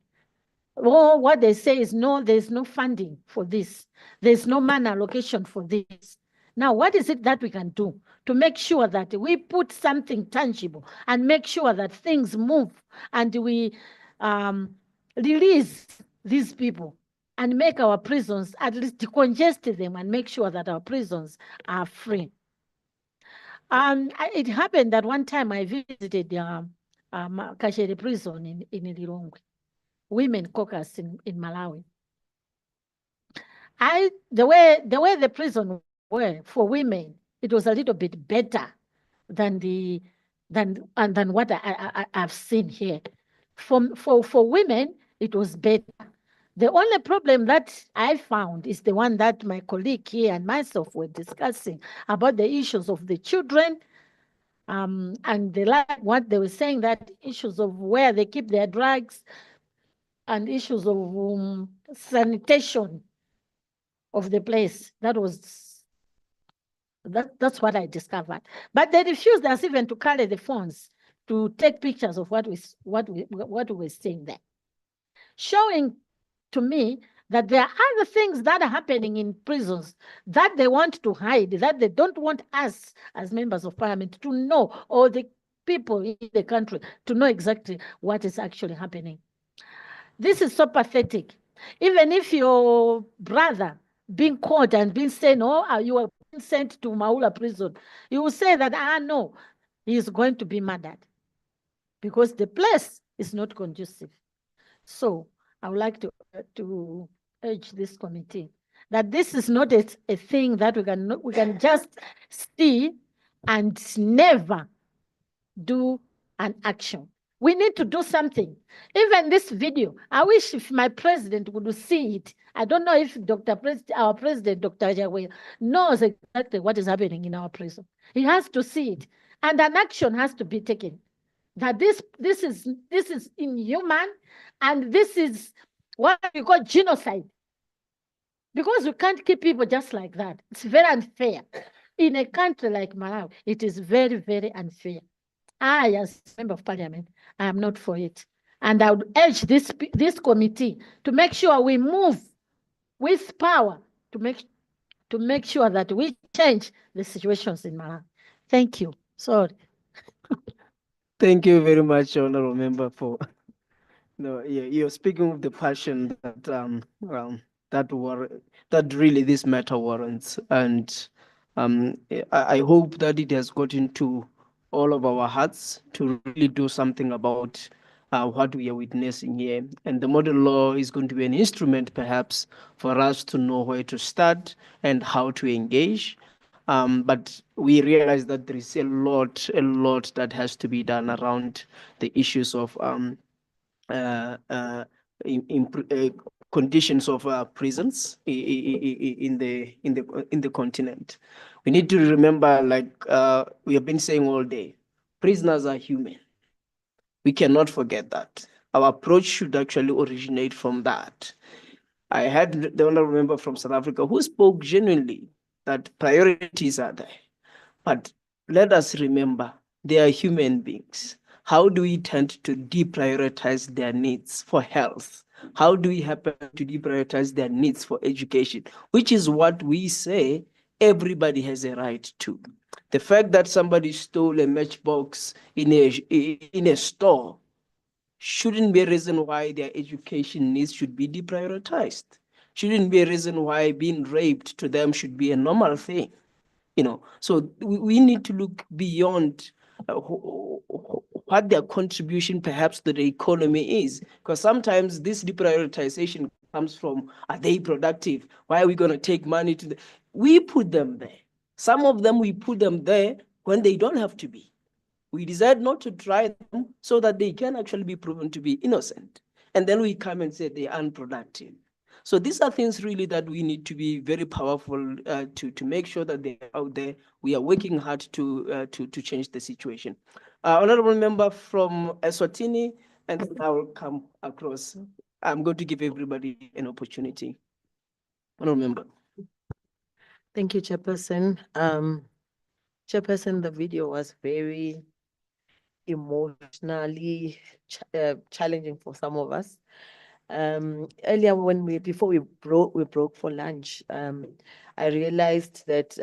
Well, what they say is no, there's no funding for this. There's no money allocation for this. Now, what is it that we can do to make sure that we put something tangible and make sure that things move and we release these people and make our prisons, at least decongest them and make sure that our prisons are free? It happened that one time I visited Kashere prison in Lilongwe, women caucus in Malawi. The way the prison were for women, it was a little bit better than what I've seen here. For women, it was better. The only problem that I found is the one that my colleague here and myself were discussing about the issues of the children, and what they were saying, that issues of where they keep their drugs and issues of sanitation of the place. That's what I discovered. But they refused us even to carry the phones to take pictures of what we were seeing there, showing to me that there are other things that are happening in prisons that they want to hide, that they don't want us as members of parliament to know, or the people in the country to know exactly what is actually happening. This is so pathetic. Even if your brother being caught and being said, oh, you are being sent to Maula prison, you will say that, no, he is going to be murdered because the place is not conducive. So I would like to urge this committee that this is not a thing that we can just see and never do an action. We need to do something. Even this video, I wish if my president would see it. I don't know if our president, Dr. Ajagwe, knows exactly what is happening in our prison. He has to see it, and an action has to be taken. That this is inhuman, and this is what we call genocide. Because we can't keep people just like that. It's very unfair. In a country like Malawi, it is very, very unfair. I, as member of parliament, I am not for it. And I would urge this committee to make sure we move with power to make sure that we change the situations in Malawi. Thank you. Sorry. Thank you very much, Honorable Member, for you're speaking with the passion that really this matter warrants, and I hope that it has got into all of our hearts to really do something about what we are witnessing here. And the model law is going to be an instrument, perhaps, for us to know where to start and how to engage. But we realize that there is a lot that has to be done around the issues of conditions of prisons in the continent. We need to remember, like we have been saying all day, prisoners are human. We cannot forget that. Our approach should actually originate from that. I had the honorable member from South Africa who spoke genuinely that priorities are there. But let us remember, they are human beings. How do we tend to deprioritize their needs for health? How do we happen to deprioritize their needs for education? Which is what we say everybody has a right to. The fact that somebody stole a matchbox in a store shouldn't be a reason why their education needs should be deprioritized. Shouldn't be a reason why being raped to them should be a normal thing. So we need to look beyond what their contribution perhaps to the economy is, because sometimes this deprioritization comes from, are they productive? Why are we going to take money to we put them there. Some of them, we put them there when they don't have to be. We decide not to try them so that they can actually be proven to be innocent. And then we come and say they're unproductive. So these are things really that we need to be very powerful to make sure that they're out there. We are working hard to change the situation. Honorable member from Eswatini, and then I will come across. I'm going to give everybody an opportunity. Honorable member. Thank you, Chairperson. Chairperson, the video was very emotionally challenging for some of us. Earlier, before we broke for lunch, I realized that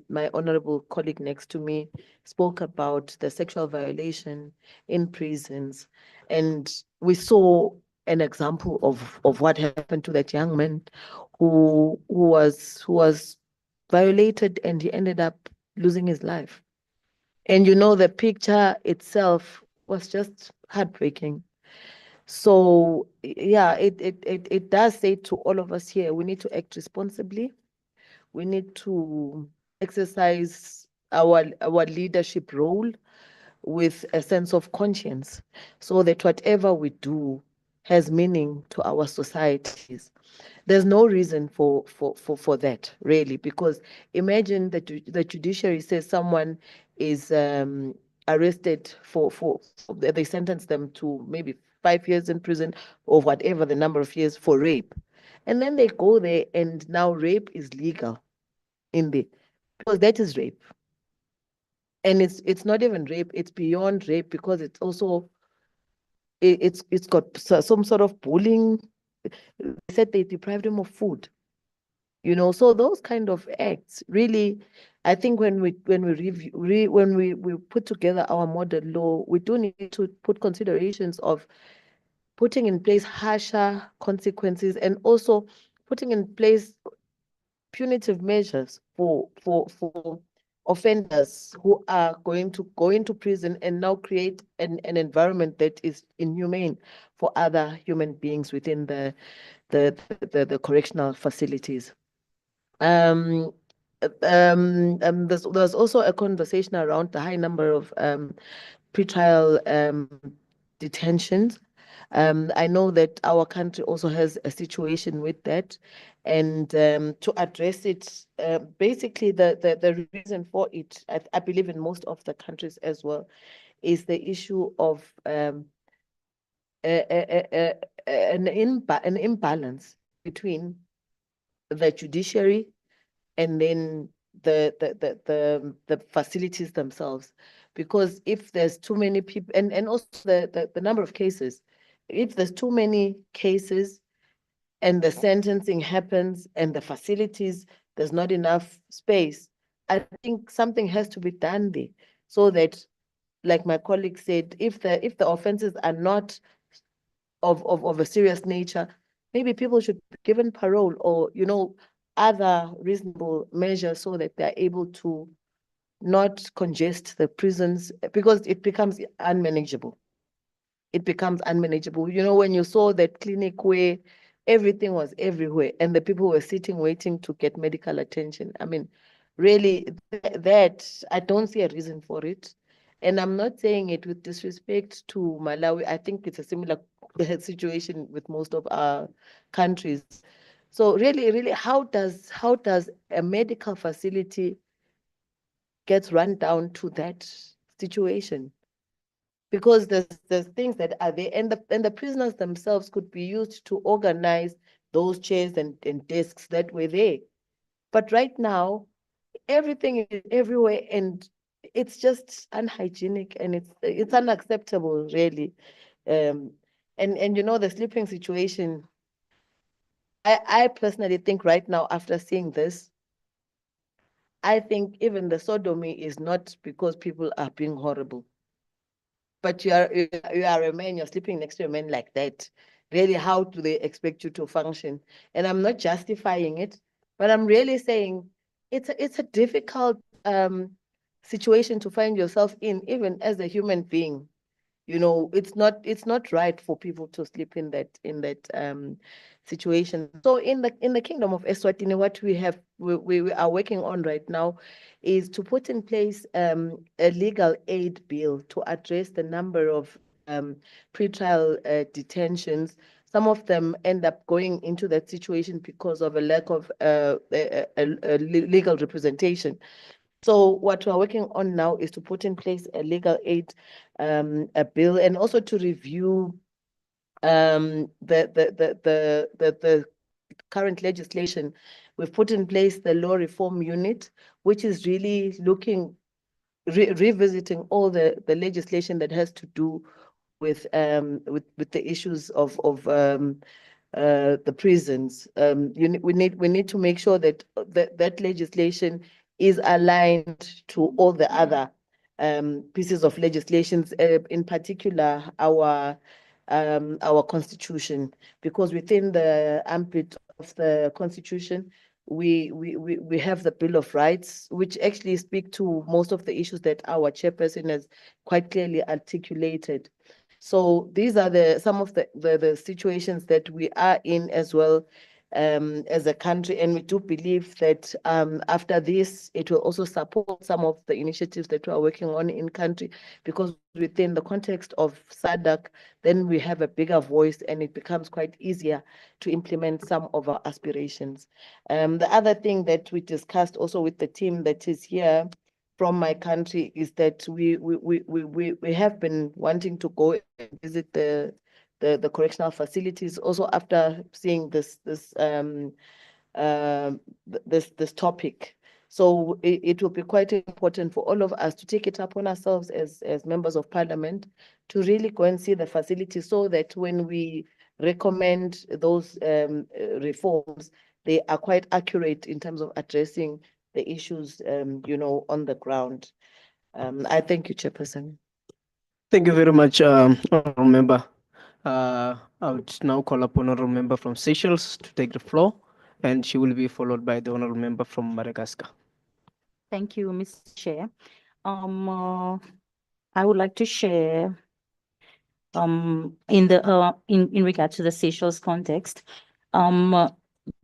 my honorable colleague next to me spoke about the sexual violation in prisons, and we saw an example of what happened to that young man who was violated, and he ended up losing his life. And the picture itself was just heartbreaking. So yeah, it does say to all of us here, we need to act responsibly. We need to exercise our leadership role with a sense of conscience, so that whatever we do has meaning to our societies. There's no reason for that, really, because imagine that the judiciary says someone is arrested they sentence them to maybe 5 years in prison or whatever the number of years for rape. And then they go there and now rape is legal in there, because that is rape. And it's not even rape, it's beyond rape, because it's also it's got some sort of bullying. They said they deprived him of food. So those kind of acts really, I think when we put together our model law, we do need to put considerations of putting in place harsher consequences, and also putting in place punitive measures for offenders who are going to go into prison and now create an environment that is inhumane for other human beings within the correctional facilities. There's also a conversation around the high number of pretrial detentions. I know that our country also has a situation with that, and to address it, basically the reason for it, I believe in most of the countries as well, is the issue of an imbalance between the judiciary and then the facilities themselves. Because if there's too many people, and also the number of cases, if there's too many cases and the sentencing happens and the facilities, there's not enough space, I think something has to be done there, so that, like my colleague said, if the offenses are not of a serious nature, maybe people should be given parole, or other reasonable measures, so that they're able to not congest the prisons, because it becomes unmanageable. It becomes unmanageable. When you saw that clinic where everything was everywhere and the people were sitting waiting to get medical attention, I mean, really, that I don't see a reason for it. And I'm not saying it with disrespect to Malawi. I think it's a similar situation with most of our countries. So really, how does a medical facility get run down to that situation? Because there's things that are there, and the prisoners themselves could be used to organize those chairs and desks that were there. But right now, everything is everywhere, and it's just unhygienic, and it's unacceptable, really. And the sleeping situation, I personally think right now, after seeing this, I think even the sodomy is not because people are being horrible. but you are a man, you're sleeping next to a man like that. Really, how do they expect you to function? And I'm not justifying it, but I'm really saying it's a difficult situation to find yourself in, even as a human being. You know, it's not right for people to sleep in that situation. So in the kingdom of Eswatini, what we are working on right now is to put in place a legal aid bill to address the number of pretrial detentions. Some of them end up going into that situation because of a lack of legal representation. So what we're working on now is to put in place a legal aid a bill, and also to review the current legislation. We've put in place the law reform unit, which is really looking revisiting all the legislation that has to do with the issues of the prisons. We need to make sure that that legislation is aligned to all the other pieces of legislations, in particular our constitution, because within the ambit of the constitution, we have the Bill of Rights, which actually speak to most of the issues that our chairperson has quite clearly articulated. So these are some of the situations that we are in as well as a country, and we do believe that after this, it will also support some of the initiatives that we are working on in country, because within the context of SADC, then we have a bigger voice and it becomes quite easier to implement some of our aspirations. The other thing that we discussed also with the team that is here from my country is that we have been wanting to go and visit the correctional facilities also after seeing this topic. So it will be quite important for all of us to take it upon ourselves as members of parliament to really go and see the facility, so that when we recommend those reforms, they are quite accurate in terms of addressing the issues, on the ground. I thank you, Chairperson. Thank you very much, Honourable Member. I would now call upon Honourable Member from Seychelles to take the floor, and she will be followed by the Honourable Member from Madagascar. Thank you, Mr. Chair. I would like to share in regard to the Seychelles context.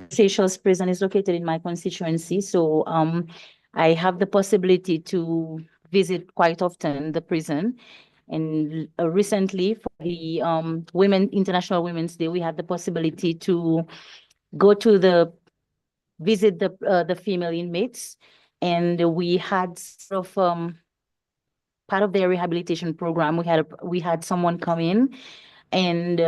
Seychelles prison is located in my constituency, so I have the possibility to visit quite often the prison. And recently, for the International Women's Day, we had the possibility to go to visit the female inmates, and we had sort of part of their rehabilitation program. We had someone come in, and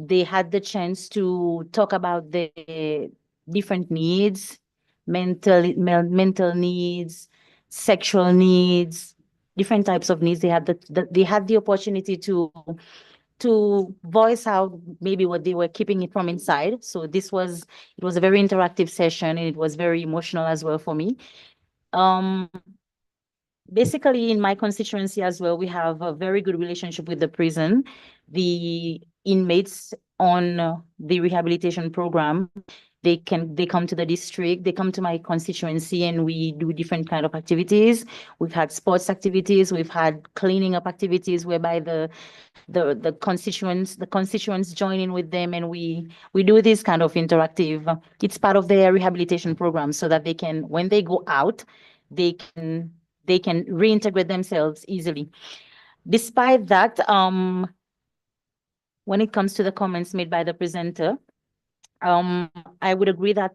they had the chance to talk about the different needs, mental needs, sexual needs, different types of needs. They had the opportunity to voice out maybe what they were keeping it from inside. So it was a very interactive session, and it was very emotional as well for me. Basically, in my constituency as well, we have a very good relationship with the prison. The inmates on the rehabilitation program, they come to the district, they come to my constituency, and we do different kind of activities. We've had sports activities, we've had cleaning up activities whereby the constituents join in with them, and we do this kind of interactive. It's part of their rehabilitation program, so that they can, when they go out, they can reintegrate themselves easily. Despite that, when it comes to the comments made by the presenter, I would agree that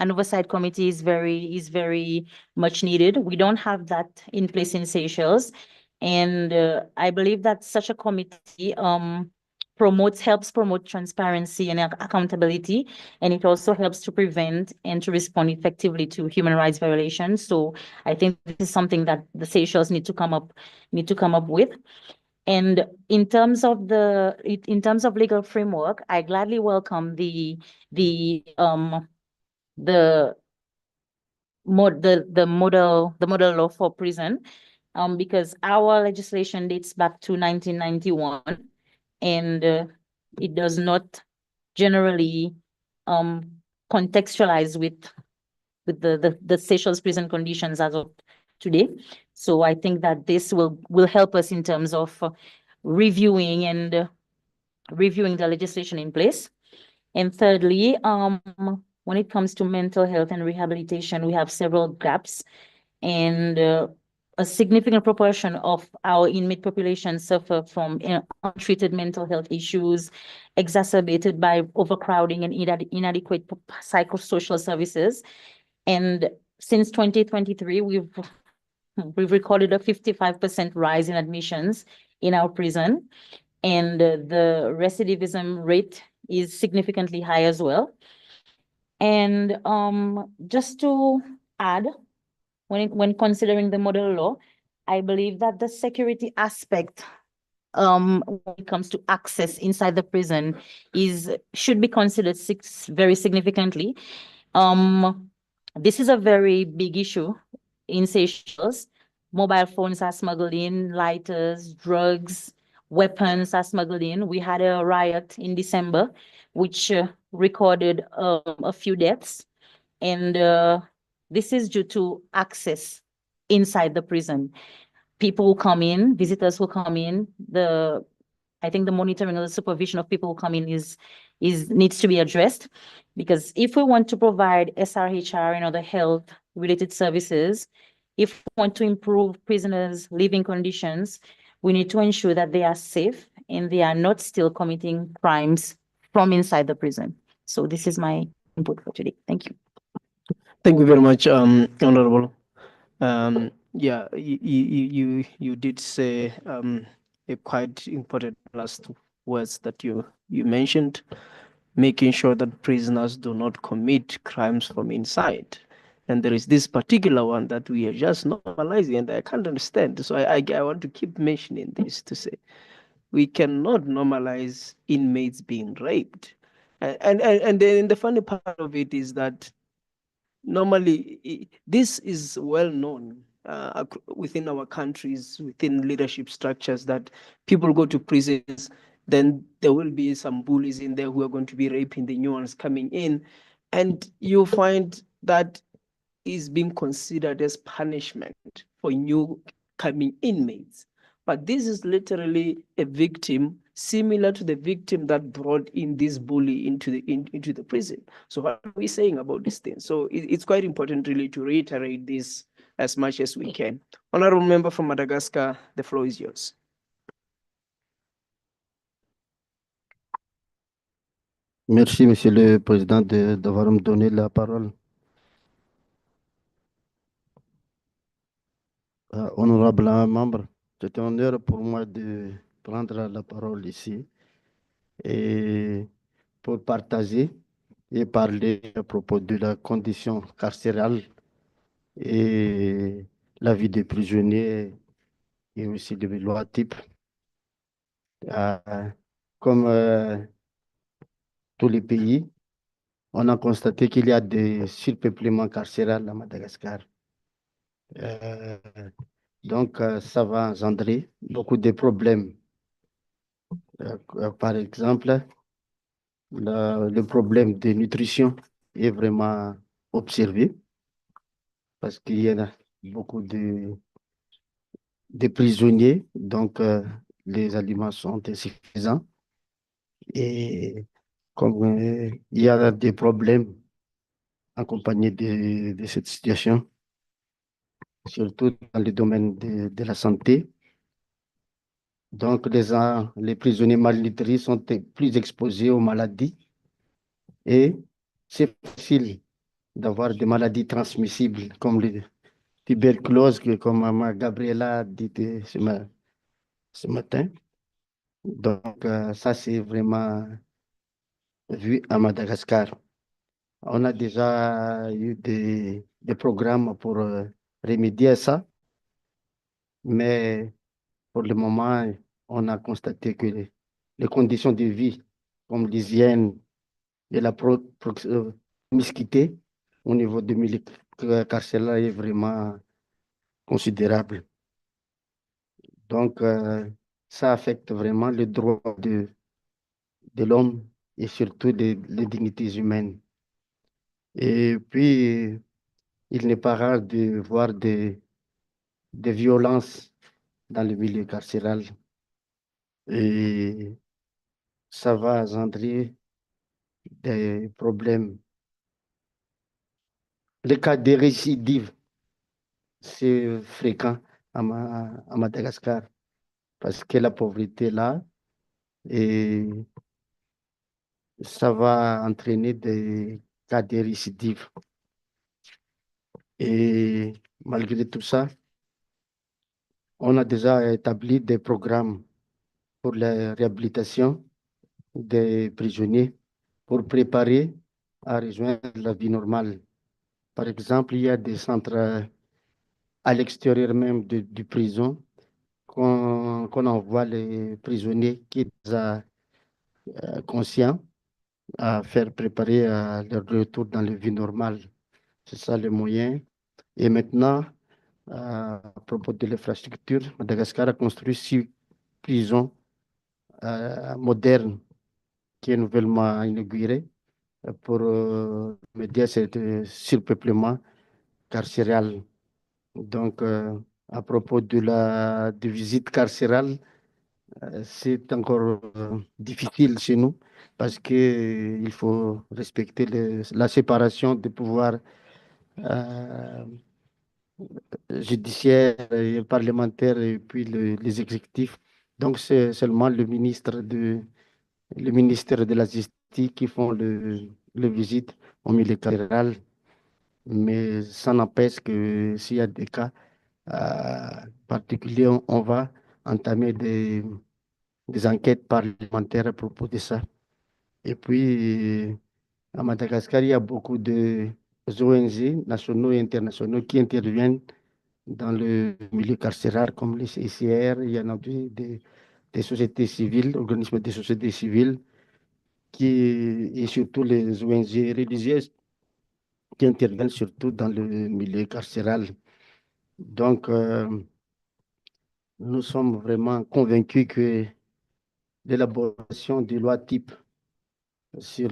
an oversight committee is very much needed. We don't have that in place in Seychelles, and I believe that such a committee helps promote transparency and accountability, and it also helps to prevent and to respond effectively to human rights violations. So I think this is something that the Seychelles need to come up with. And in terms of legal framework, I gladly welcome the model law for prison, because our legislation dates back to 1991, and it does not generally contextualize with the Seychelles prison conditions as of today. So I think that this will help us in terms of reviewing the legislation in place. And thirdly, when it comes to mental health and rehabilitation, we have several gaps, and a significant proportion of our inmate population suffer from untreated mental health issues, exacerbated by overcrowding and inadequate psychosocial services. And since 2023, we've recorded a 55% rise in admissions in our prison, and the recidivism rate is significantly high as well. And just to add, when considering the model law, I believe that the security aspect when it comes to access inside the prison should be considered very significantly. This is a very big issue in Seychelles. Mobile phones are smuggled in, lighters, drugs, weapons are smuggled in. We had a riot in December, which recorded a few deaths. And this is due to access inside the prison. People who come in, visitors who come in, I think the monitoring and the supervision of people who come in needs to be addressed, because if we want to provide SRHR and other health-related services, if we want to improve prisoners' living conditions, we need to ensure that they are safe and they are not still committing crimes from inside the prison. So this is my input for today. Thank you. Thank you very much, Honorable. Yeah, you did say a quite important last words that you mentioned, making sure that prisoners do not commit crimes from inside. And there is this particular one that we are just normalizing, and I can't understand. So I want to keep mentioning this to say we cannot normalize inmates being raped. And then the funny part of it is that normally this is well known within our countries, within leadership structures, that people go to prisons, then there will be some bullies in there who are going to be raping the new ones coming in, and you find that is being considered as punishment for new coming inmates. But this is literally a victim similar to the victim that brought in this bully into the prison. So what are we saying about this thing? So it's quite important really to reiterate this as much as we can. Honorable member from Madagascar, the floor is yours. Merci, Monsieur le Président, d'avoir me donné la parole. Honorable membre, c'est un honneur pour moi de prendre la parole ici et pour partager et parler à propos de la condition carcérale et la vie des prisonniers et aussi des lois types. Comme tous les pays, on a constaté qu'il y a des surpeuplements carcérales à Madagascar. Donc, ça va engendrer beaucoup de problèmes. Par exemple, le problème de nutrition est vraiment observé parce qu'il y a beaucoup de prisonniers, donc les aliments sont insuffisants. Et comme il y a des problèmes accompagnés de cette situation, surtout dans le domaine de la santé. Donc, les prisonniers malnutris sont plus exposés aux maladies et c'est facile d'avoir des maladies transmissibles comme les tuberculose, comme Maman Gabriela a dit ce matin. Donc, ça, c'est vraiment vu à Madagascar. On a déjà eu des programmes pour remédier à ça, mais pour le moment, on a constaté que les conditions de vie, comme l'hygiène et la promiscuité au niveau du milieu carcéral est vraiment considérable. Donc, ça affecte vraiment les droits de l'homme et surtout les dignités humaines. Et puis, il n'est pas rare de voir des violences dans le milieu carcéral. Et ça va engendrer des problèmes. Les cas de récidive, c'est fréquent à Madagascar parce que la pauvreté est là et ça va entraîner des cas de récidive. Et malgré tout ça, on a déjà établi des programmes pour la réhabilitation des prisonniers pour préparer à rejoindre la vie normale. Par exemple, il y a des centres à l'extérieur même du prison qu'on envoie les prisonniers qui sont déjà conscients à faire préparer leur retour dans la vie normale. C'est ça le moyen. Et maintenant, à propos de l'infrastructure, Madagascar a construit 6 prisons modernes qui est nouvellement inaugurée pour m'aider à ce surpeuplement carcéral. Donc, à propos de visite carcérale, c'est encore difficile chez nous parce qu'il faut respecter la séparation des pouvoirs judiciaires et parlementaires et puis les exécutifs. Donc, c'est seulement le ministère de la Justice qui font le visite au milieu carcéral. Mais ça n'empêche que s'il y a des cas particuliers, on va entamer des enquêtes parlementaires à propos de ça. Et puis, à Madagascar, il y a beaucoup de ONG nationaux et internationaux qui interviennent dans le milieu carcéral, comme les CICR, il y en a des sociétés civiles, organismes de sociétés civiles, et surtout les ONG religieuses qui interviennent surtout dans le milieu carcéral. Donc, nous sommes vraiment convaincus que l'élaboration des lois types sur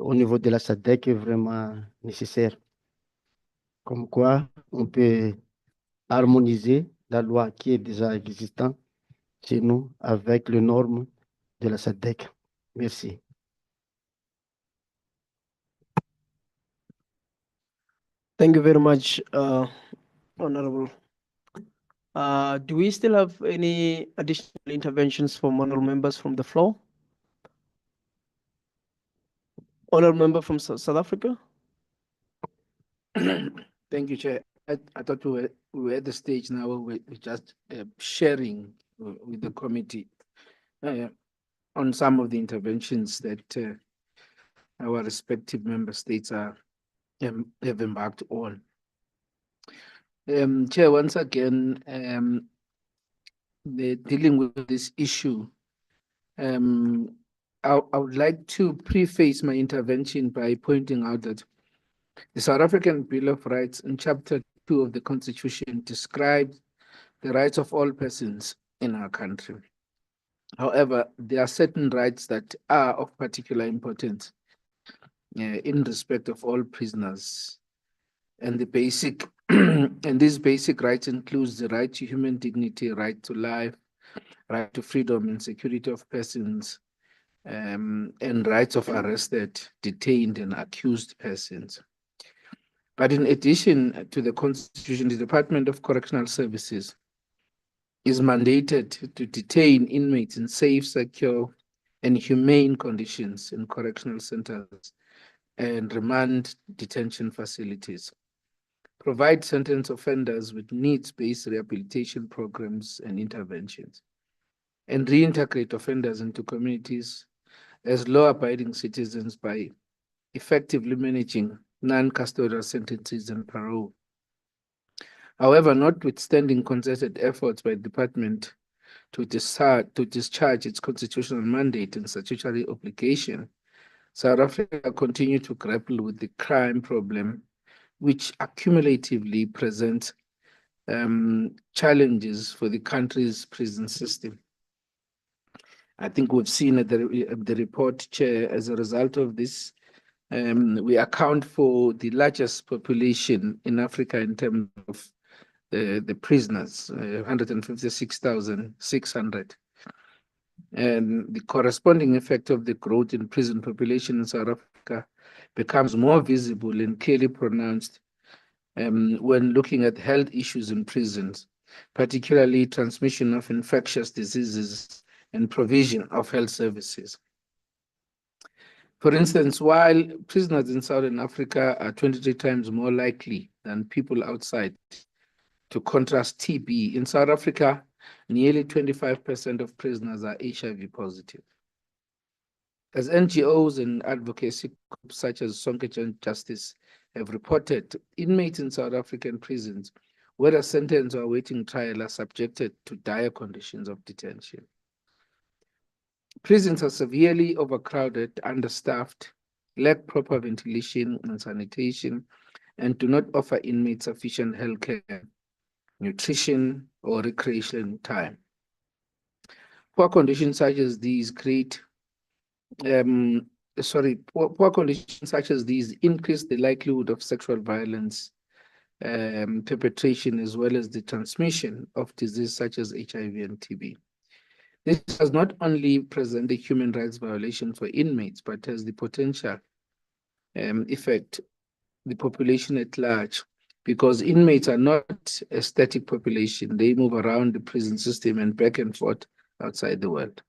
au niveau de la SADC est vraiment nécessaire. Comme quoi, on peut harmoniser la loi qui est déjà existante chez nous avec les normes de la SADC. Merci. Thank you very much, Honorable. Do we still have any additional interventions from honorable members from the floor? Honorable member from South Africa? Thank you, Chair. I thought we were at the stage now where we're just sharing with the committee on some of the interventions that our respective member states have embarked on. Chair, once again, dealing with this issue, I would like to preface my intervention by pointing out that the South African Bill of Rights in Chapter 2 of the Constitution describes the rights of all persons in our country. However, there are certain rights that are of particular importance in respect of all prisoners. And the basic and these basic rights includes the right to human dignity, right to life, right to freedom and security of persons, and rights of arrested, detained, and accused persons. But in addition to the Constitution, the Department of Correctional Services is mandated to detain inmates in safe, secure, and humane conditions in correctional centers and remand detention facilities, provide sentence offenders with needs-based rehabilitation programs and interventions, and reintegrate offenders into communities as law-abiding citizens by effectively managing non-custodial sentences and parole. However, notwithstanding concerted efforts by the department to discharge its constitutional mandate and statutory obligation, South Africa continues to grapple with the crime problem, which accumulatively presents challenges for the country's prison system. I think we've seen at the report, Chair, as a result of this, we account for the largest population in Africa in terms of the prisoners, 156,600. And the corresponding effect of the growth in prison population in South Africa becomes more visible and clearly pronounced when looking at health issues in prisons, particularly transmission of infectious diseases and provision of health services. For instance, while prisoners in Southern Africa are 23 times more likely than people outside to contrast TB, in South Africa, nearly 25% of prisoners are HIV positive. As NGOs and advocacy groups such as Sonke Justice have reported, inmates in South African prisons, whether sentenced or awaiting trial, are subjected to dire conditions of detention. Prisons are severely overcrowded, understaffed, lack proper ventilation and sanitation, and do not offer inmates sufficient healthcare, nutrition, or recreation time. Poor conditions such as these poor conditions such as these increase the likelihood of sexual violence perpetration, as well as the transmission of diseases such as HIV and TB. This does not only present a human rights violation for inmates, but has the potential affect the population at large, because inmates are not a static population. They move around the prison system and back and forth outside the world.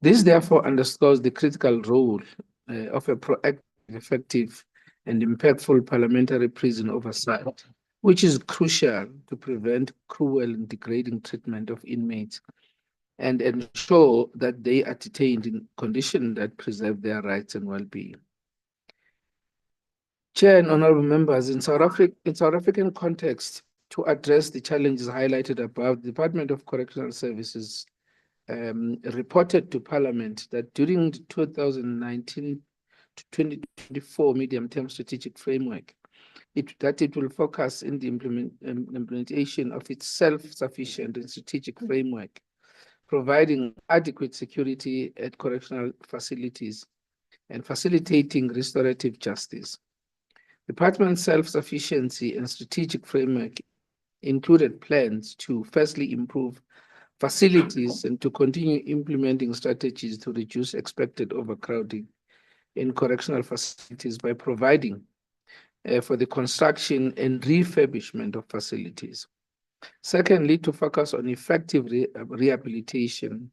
This therefore underscores the critical role of a proactive, effective, and impactful parliamentary prison oversight, which is crucial to prevent cruel and degrading treatment of inmates and ensure that they are detained in conditions that preserve their rights and well-being. Chair and honorable members, in South African context, to address the challenges highlighted above, the Department of Correctional Services reported to Parliament that during the 2019 to 2024 medium-term strategic framework, it will focus in the implementation of its self-sufficient and strategic framework, providing adequate security at correctional facilities and facilitating restorative justice. The Department's self-sufficiency and strategic framework included plans to firstly improve facilities and to continue implementing strategies to reduce expected overcrowding in correctional facilities by providing for the construction and refurbishment of facilities. Secondly, to focus on effective rehabilitation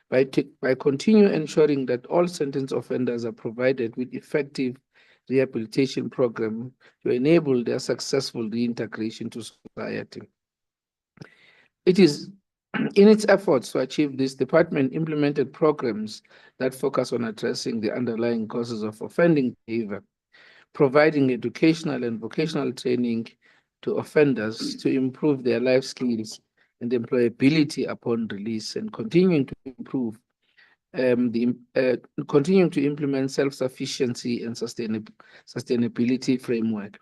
by continue ensuring that all sentence offenders are provided with effective rehabilitation program to enable their successful reintegration to society. It is in its efforts to achieve this, department implemented programs that focus on addressing the underlying causes of offending behavior, providing educational and vocational training to offenders to improve their life skills and employability upon release, and continuing to improve continuing to implement self-sufficiency and sustainability framework.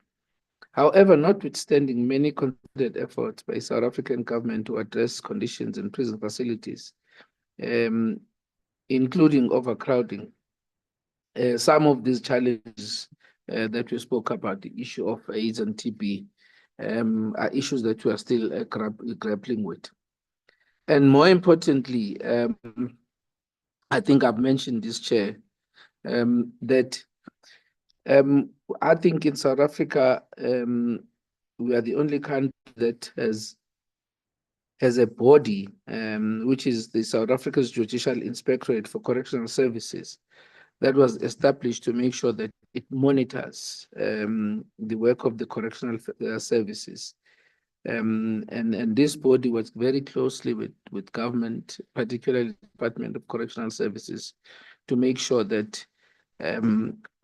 However, notwithstanding many concerted efforts by South African government to address conditions in prison facilities, including overcrowding, some of these challenges that we spoke about, the issue of AIDS and TB, are issues that we are still grappling with. And more importantly, I think I've mentioned this, Chair, that I think in South Africa, we are the only country that has a body, which is the South Africa's Judicial Inspectorate for Correctional Services, that was established to make sure that it monitors the work of the correctional services. And this body works very closely with government, particularly the Department of Correctional Services, to make sure that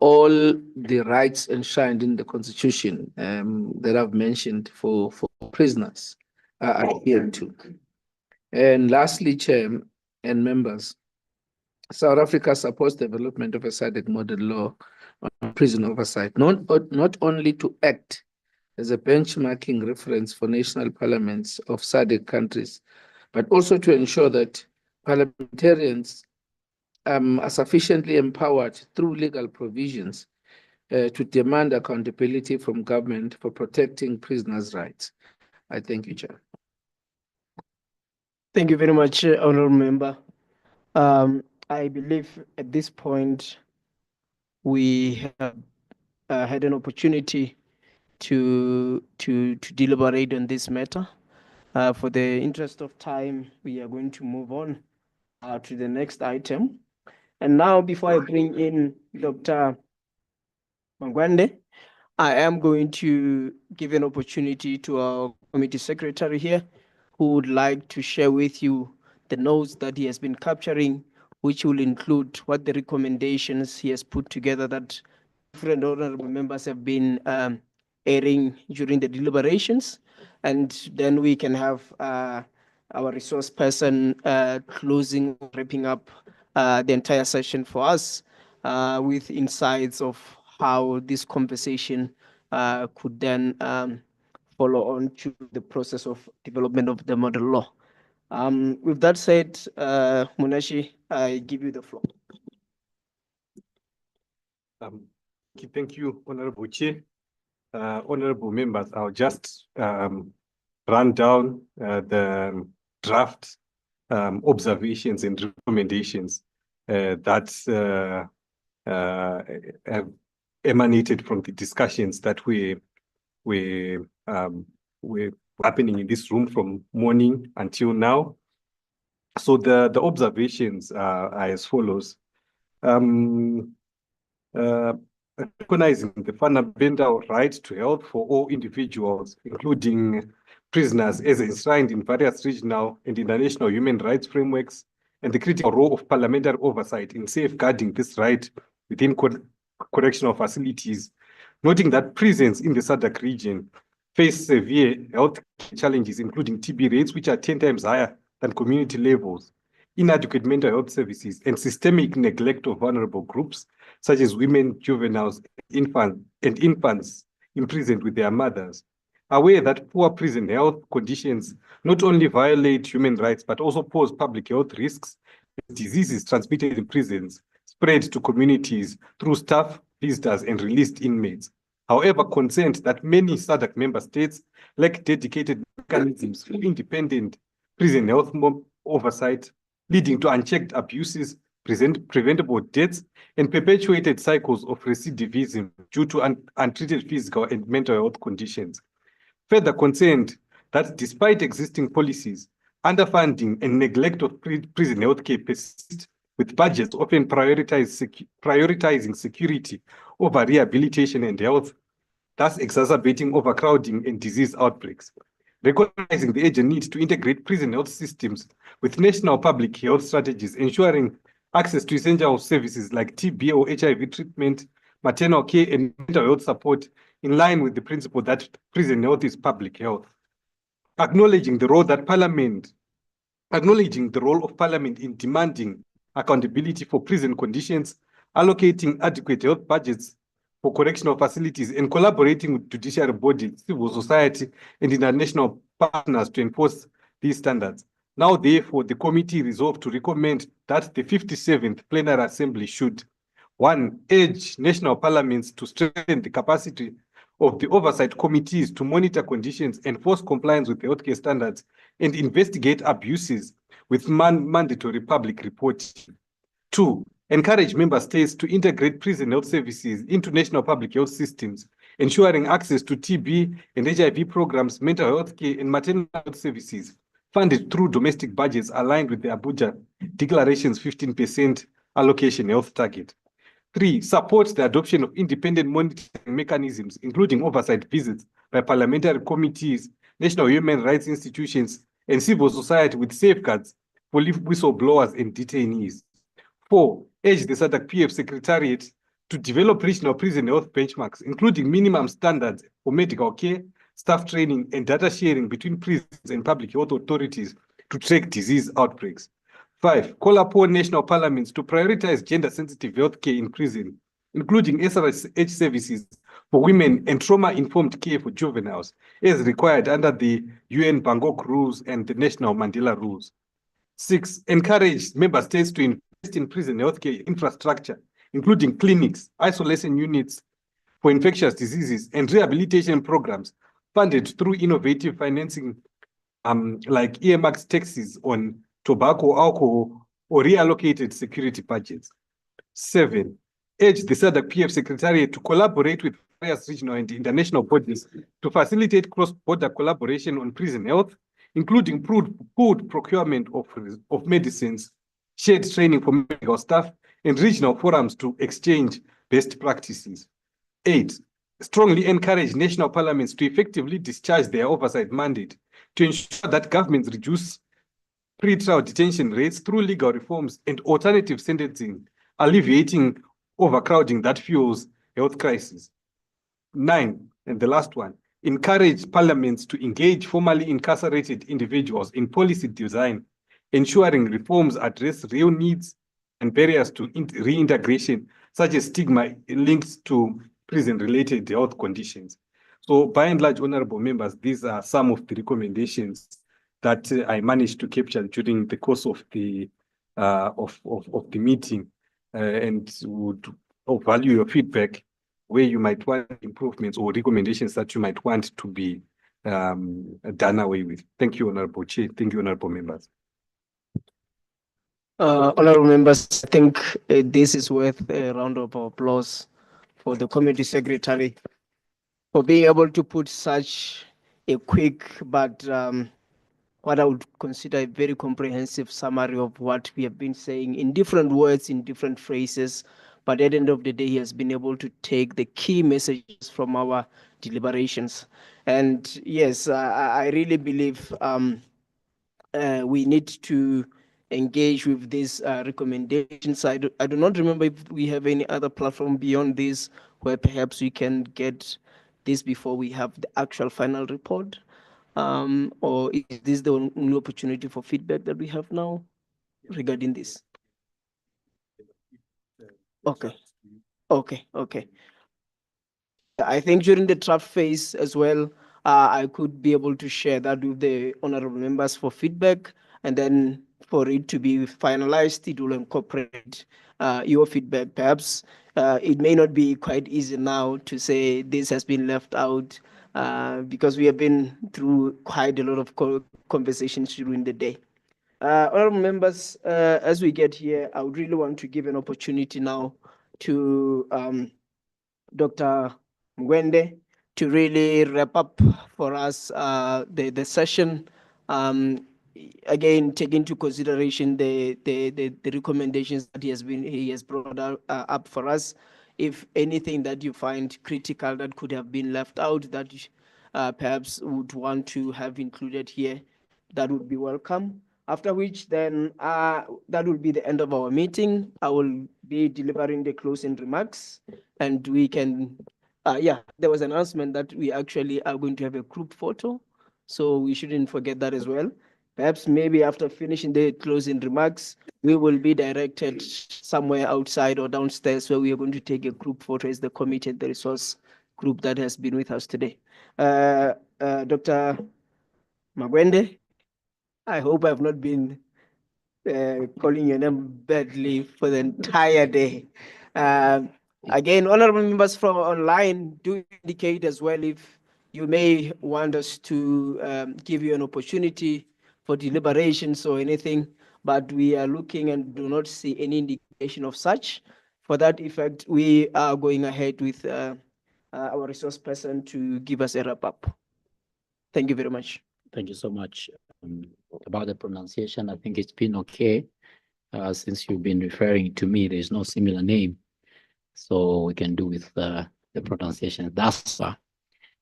all the rights enshrined in the Constitution that I've mentioned for prisoners are adhered to. And lastly, Chair and members, South Africa supports development of a SADC model law on prison oversight, not only to act as a benchmarking reference for national parliaments of SADC countries, but also to ensure that parliamentarians are sufficiently empowered through legal provisions to demand accountability from government for protecting prisoners' rights. I thank you, Chair. Thank you very much, Honourable Member. I believe at this point we have had an opportunity to deliberate on this matter. For the interest of time, we are going to move on to the next item. And now, before I bring in Dr. Mangwande, I am going to give an opportunity to our committee secretary here, who would like to share with you the notes that he has been capturing, which will include what the recommendations he has put together that different honorable members have been airing during the deliberations. And then we can have our resource person closing, wrapping up the entire session for us with insights of how this conversation could then follow on to the process of development of the model law. With that said, Munashi, I give you the floor. Thank you, Honorable Chair. Honorable members, I'll just run down the draft observations and recommendations that have emanated from the discussions that were happening in this room from morning until now. So the observations are as follows. Recognizing the fundamental right to health for all individuals, including prisoners, as enshrined in various regional and international human rights frameworks, and the critical role of parliamentary oversight in safeguarding this right within correctional facilities, noting that prisons in the SADC region face severe health challenges, including TB rates, which are 10 times higher than community levels, inadequate mental health services, and systemic neglect of vulnerable groups, such as women, juveniles, infants imprisoned with their mothers. Aware that poor prison health conditions not only violate human rights, but also pose public health risks, diseases transmitted in prisons spread to communities through staff, visitors, and released inmates. However, concerned that many SADC member states lack dedicated mechanisms for independent prison health oversight, leading to unchecked abuses, preventable deaths, and perpetuated cycles of recidivism due to untreated physical and mental health conditions. Further concerned that despite existing policies, underfunding and neglect of prison healthcare persist, with budgets often prioritizing security over rehabilitation and health, thus exacerbating overcrowding and disease outbreaks. Recognizing the urgent need to integrate prison health systems with national public health strategies, ensuring access to essential services like TB or HIV treatment, maternal care, and mental health support in line with the principle that prison health is public health. Acknowledging the role of Parliament in demanding accountability for prison conditions, allocating adequate health budgets for correctional facilities, and collaborating with judiciary bodies, civil society, and international partners to enforce these standards. Now, therefore, the committee resolved to recommend that the 57th Plenary Assembly should, 1, urge national parliaments to strengthen the capacity of the oversight committees to monitor conditions, enforce compliance with the healthcare standards, and investigate abuses with mandatory public reporting. 2, encourage member states to integrate prison health services into national public health systems, ensuring access to TB and HIV programs, mental health care, and maternal health services, funded through domestic budgets aligned with the Abuja Declaration's 15% allocation health target. 3, support the adoption of independent monitoring mechanisms, including oversight visits by parliamentary committees, national human rights institutions, and civil society with safeguards for whistleblowers and detainees. 4, urge the SADC PF Secretariat to develop regional prison health benchmarks, including minimum standards for medical care, staff training, and data sharing between prisons and public health authorities to track disease outbreaks. 5, call upon national parliaments to prioritize gender-sensitive health care in prison, including SRH services for women and trauma-informed care for juveniles, as required under the UN Bangkok Rules and the National Mandela Rules. 6, encourage member states to invest in prison healthcare infrastructure, including clinics, isolation units for infectious diseases, and rehabilitation programs funded through innovative financing like earmarked taxes on tobacco, alcohol, or reallocated security budgets. 7, urge the SADC PF Secretariat to collaborate with various regional and international bodies to facilitate cross-border collaboration on prison health, including food procurement of medicines, shared training for medical staff, and regional forums to exchange best practices. 8, strongly encourage national parliaments to effectively discharge their oversight mandate to ensure that governments reduce pretrial detention rates through legal reforms and alternative sentencing, alleviating overcrowding that fuels health crisis. 9, and the last one, encourage parliaments to engage formerly incarcerated individuals in policy design, ensuring reforms address real needs and barriers to reintegration, such as stigma linked to prison-related health conditions. So by and large, honorable members, these are some of the recommendations that I managed to capture during the course of the meeting, and would value your feedback where you might want improvements or recommendations that you might want to be done away with. Thank you, Honorable Chair. Thank you, honorable members. Honorable members, I think this is worth a round of applause for the committee secretary for being able to put such a quick but what I would consider a very comprehensive summary of what we have been saying in different words, in different phrases. But at the end of the day, he has been able to take the key messages from our deliberations. And yes, I really believe we need to engage with these recommendations. I do not remember if we have any other platform beyond this where perhaps we can get this before we have the actual final report. Or is this the only opportunity for feedback that we have now regarding this? Okay. I think during the draft phase as well, I could be able to share that with the honorable members for feedback, and then for it to be finalized, it will incorporate your feedback. Perhaps it may not be quite easy now to say this has been left out because we have been through quite a lot of conversations during the day. Honorable members, as we get here, I would really want to give an opportunity now to Dr. Mwende to really wrap up for us the session. Again, take into consideration the recommendations that he has brought up for us. If anything that you find critical that could have been left out that perhaps would want to have included here, that would be welcome. After which, then that will be the end of our meeting. I will be delivering the closing remarks, and we can. There was an announcement that we actually are going to have a group photo, so we shouldn't forget that as well. Perhaps maybe after finishing the closing remarks, we will be directed somewhere outside or downstairs where we are going to take a group photo as the committee and the resource group that has been with us today. Dr. Magwende, I hope I've not been calling your name badly for the entire day. Again, honorable members from online, do indicate as well if you may want us to give you an opportunity for deliberations or anything, but we are looking and do not see any indication of such. For that effect, we are going ahead with our resource person to give us a wrap up. Thank you very much. Thank you so much. About the pronunciation, I think it's been okay. Since you've been referring to me, there's no similar name. So we can do with the pronunciation thus far.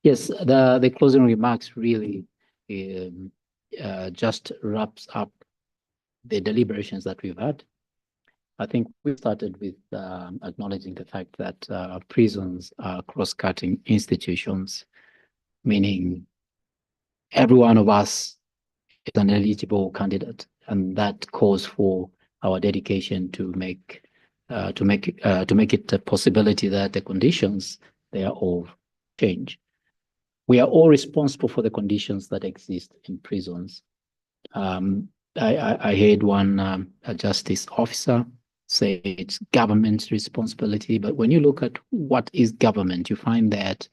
Yes, the closing remarks really just wraps up the deliberations that we've had. I think we started with acknowledging the fact that prisons are cross-cutting institutions, meaning every one of us is an eligible candidate, and that calls for our dedication to make it a possibility that the conditions thereof change. We are all responsible for the conditions that exist in prisons. I heard one a justice officer say it's government's responsibility, but when you look at what is government, you find that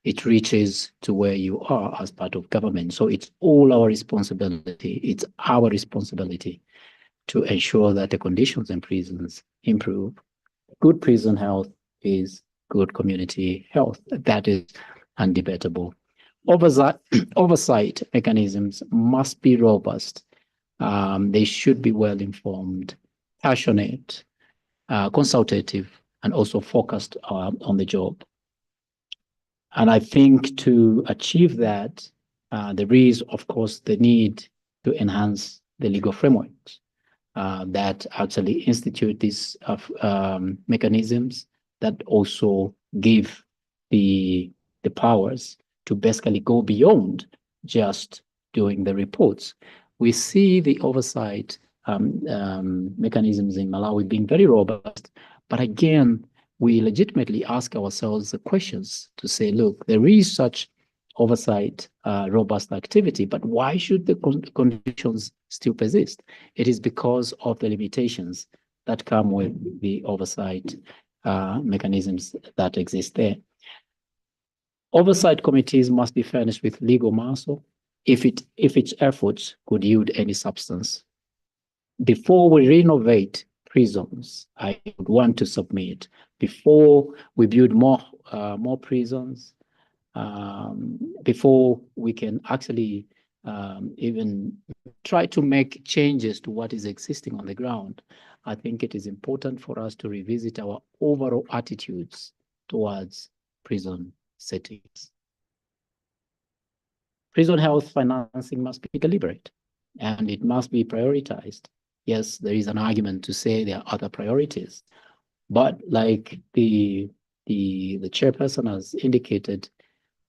it reaches to where you are as part of government. So it's all our responsibility. It's our responsibility to ensure that the conditions in prisons improve. Good prison health is good community health. That is undebatable. Oversight mechanisms must be robust. They should be well-informed, passionate, consultative, and also focused on the job. And I think to achieve that, there is, of course, the need to enhance the legal frameworks that actually institute these mechanisms that also give the powers to basically go beyond just doing the reports. We see the oversight mechanisms in Malawi being very robust, but again, we legitimately ask ourselves the questions to say, look, there is such oversight, robust activity, but why should the conditions still persist? It is because of the limitations that come with the oversight mechanisms that exist there. Oversight committees must be furnished with legal muscle if its efforts could yield any substance. Before we renovate prisons, I would want to submit, before we build more prisons, before we can actually even try to make changes to what is existing on the ground, I think it is important for us to revisit our overall attitudes towards prison settings. Prison health financing must be deliberate and it must be prioritized. Yes, there is an argument to say there are other priorities, but like the chairperson has indicated,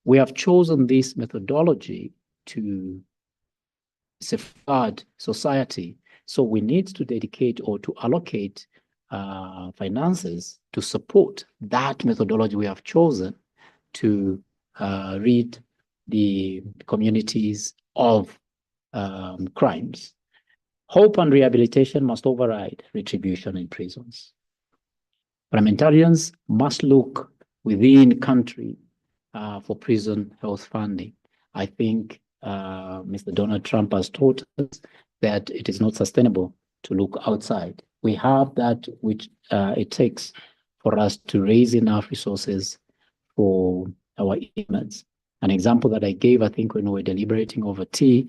we have chosen this methodology to safeguard society. So we need to dedicate or to allocate finances to support that methodology we have chosen to rid the communities of crimes. Hope and rehabilitation must override retribution in prisons. Parliamentarians must look within country for prison health funding. I think Mr. Donald Trump has taught us that it is not sustainable to look outside. We have that which it takes for us to raise enough resources for our inmates. An example that I gave, I think, when we were deliberating over tea,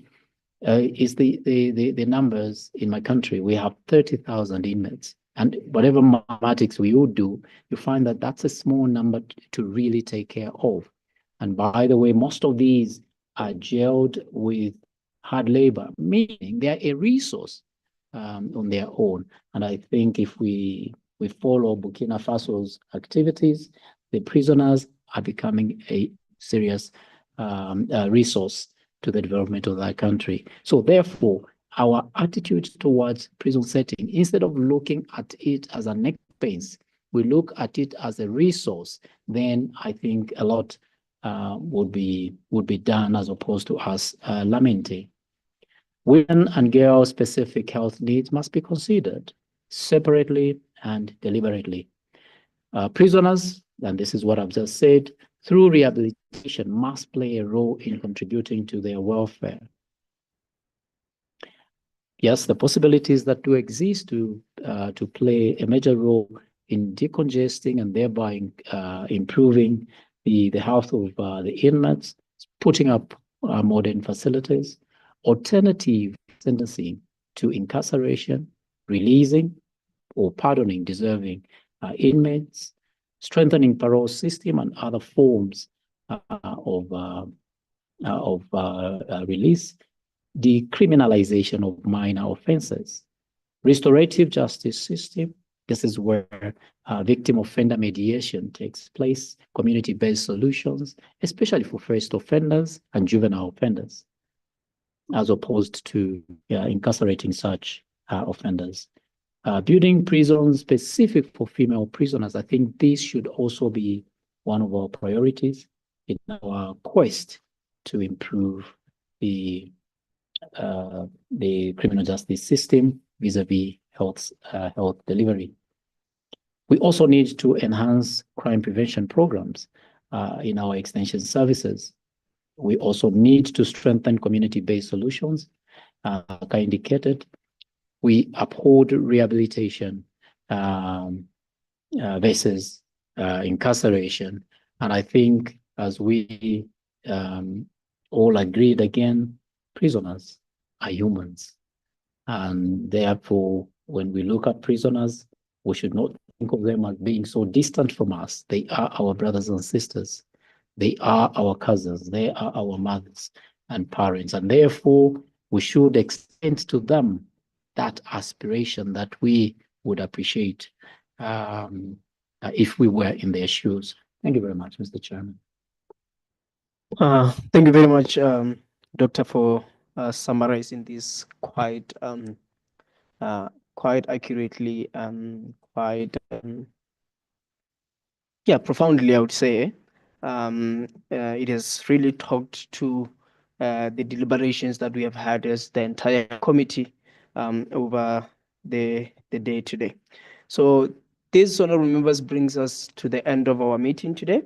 is the numbers in my country. We have 30,000 inmates. And whatever mathematics we would do, you find that that's a small number to really take care of. And by the way, most of these are jailed with hard labor, meaning they are a resource on their own. And I think if we follow Burkina Faso's activities, the prisoners are becoming a serious resource to the development of that country. So therefore, our attitude towards prison setting, instead of looking at it as an expense, we look at it as a resource, then I think a lot would be done as opposed to us lamenting. Women and girls' specific health needs must be considered separately and deliberately. Prisoners, and this is what I've just said, through rehabilitation must play a role in contributing to their welfare. Yes, the possibilities that do exist to play a major role in decongesting and thereby improving the health of the inmates, putting up modern facilities, alternative sentencing to incarceration, releasing or pardoning deserving inmates, strengthening parole system and other forms of release, decriminalization of minor offenses, restorative justice system. This is where victim offender mediation takes place, community-based solutions, especially for first offenders and juvenile offenders, as opposed to incarcerating such offenders. Building prisons specific for female prisoners, I think this should also be one of our priorities. in our quest to improve the criminal justice system vis-a-vis health delivery. We also need to enhance crime prevention programs in our extension services. We also need to strengthen community-based solutions, like I indicated. We uphold rehabilitation versus incarceration. And I think, as we all agreed again, prisoners are humans. And therefore, when we look at prisoners, we should not think of them as being so distant from us. They are our brothers and sisters. They are our cousins. They are our mothers and parents. And therefore, we should extend to them that aspiration that we would appreciate if we were in their shoes. Thank you very much, Mr. Chairman. Thank you very much, Doctor, for summarizing this quite accurately and quite profoundly, I would say. It has really talked to the deliberations that we have had as the entire committee over the day today. So this, honorable members, brings us to the end of our meeting today.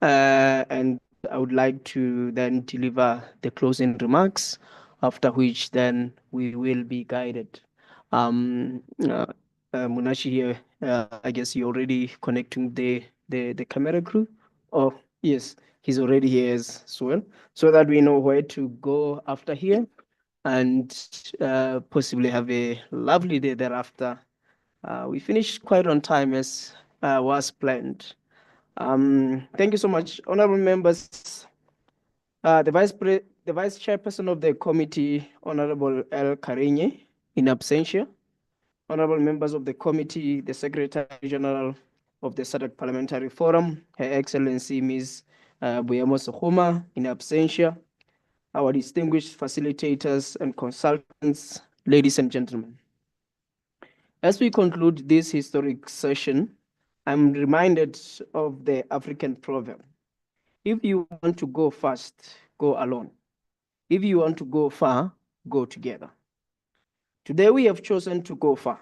And I would like to then deliver the closing remarks, after which then we will be guided. Munashi here, I guess you're already connecting the camera crew. Oh, yes, he's already here as well, so that we know where to go after here and possibly have a lovely day thereafter. We finished quite on time as was planned. Thank you so much, honorable members. The vice chairperson of the committee, Honorable L. Karinye, in absentia. Honorable members of the committee, the Secretary General of the SADC Parliamentary Forum, Her Excellency Ms. Buyemo Sohoma, in absentia. Our distinguished facilitators and consultants, ladies and gentlemen. As we conclude this historic session, I'm reminded of the African proverb: if you want to go fast, go alone. If you want to go far, go together. Today we have chosen to go far.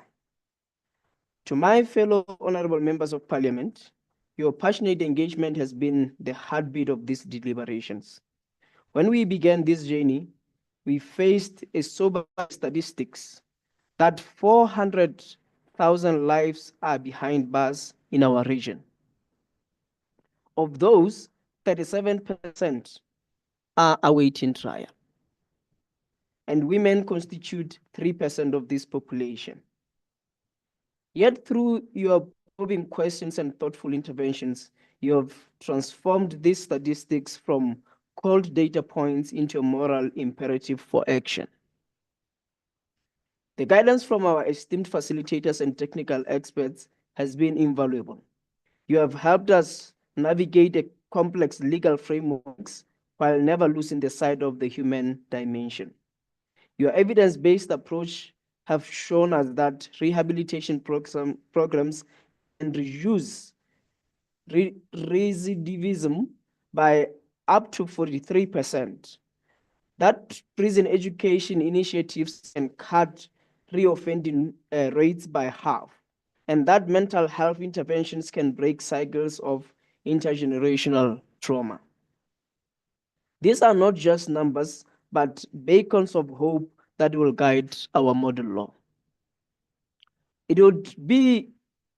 To my fellow honorable members of parliament, your passionate engagement has been the heartbeat of these deliberations. When we began this journey, we faced a sober statistics that 400,000 lives are behind bars in our region. Of those, 37% are awaiting trial. And women constitute 3% of this population. Yet through your probing questions and thoughtful interventions, you have transformed these statistics from cold data points into a moral imperative for action. The guidance from our esteemed facilitators and technical experts has been invaluable. You have helped us navigate a complex legal frameworks while never losing the sight of the human dimension. Your evidence-based approach have shown us that rehabilitation programs can reduce recidivism by up to 43%. That prison education initiatives can cut reoffending rates by half, and that mental health interventions can break cycles of intergenerational trauma. These are not just numbers, but beacons of hope that will guide our model law. It would be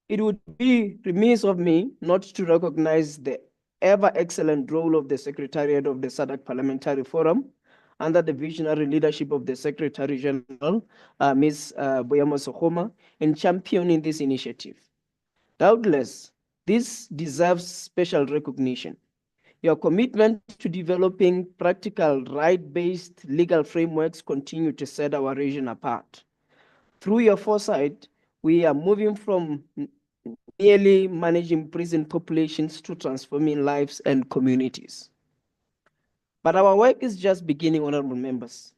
remiss of me not to recognize the ever excellent role of the Secretariat of the SADC Parliamentary Forum under the visionary leadership of the Secretary General, Ms. Buyemo Sohoma, in championing this initiative. Doubtless, this deserves special recognition. Your commitment to developing practical, right-based legal frameworks continue to set our region apart. Through your foresight, we are moving from merely managing prison populations to transforming lives and communities. But our work is just beginning, honorable members.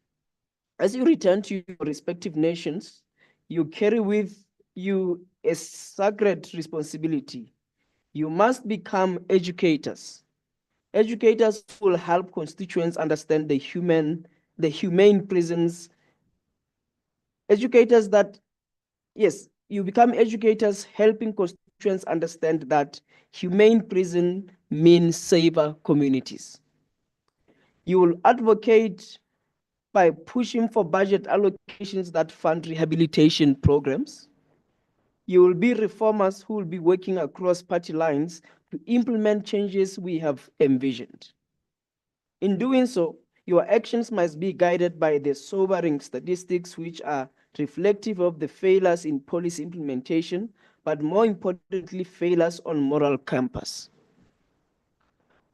As you return to your respective nations, you carry with you a sacred responsibility. You must become educators, Educators will help constituents understand the humane prisons. Educators that, yes, you become educators helping constituents understand that humane prison means safer communities. You will advocate by pushing for budget allocations that fund rehabilitation programs. You will be reformers who will be working across party lines to implement changes we have envisioned. In doing so, your actions must be guided by the sobering statistics which are reflective of the failures in policy implementation, but more importantly, failures on moral compass.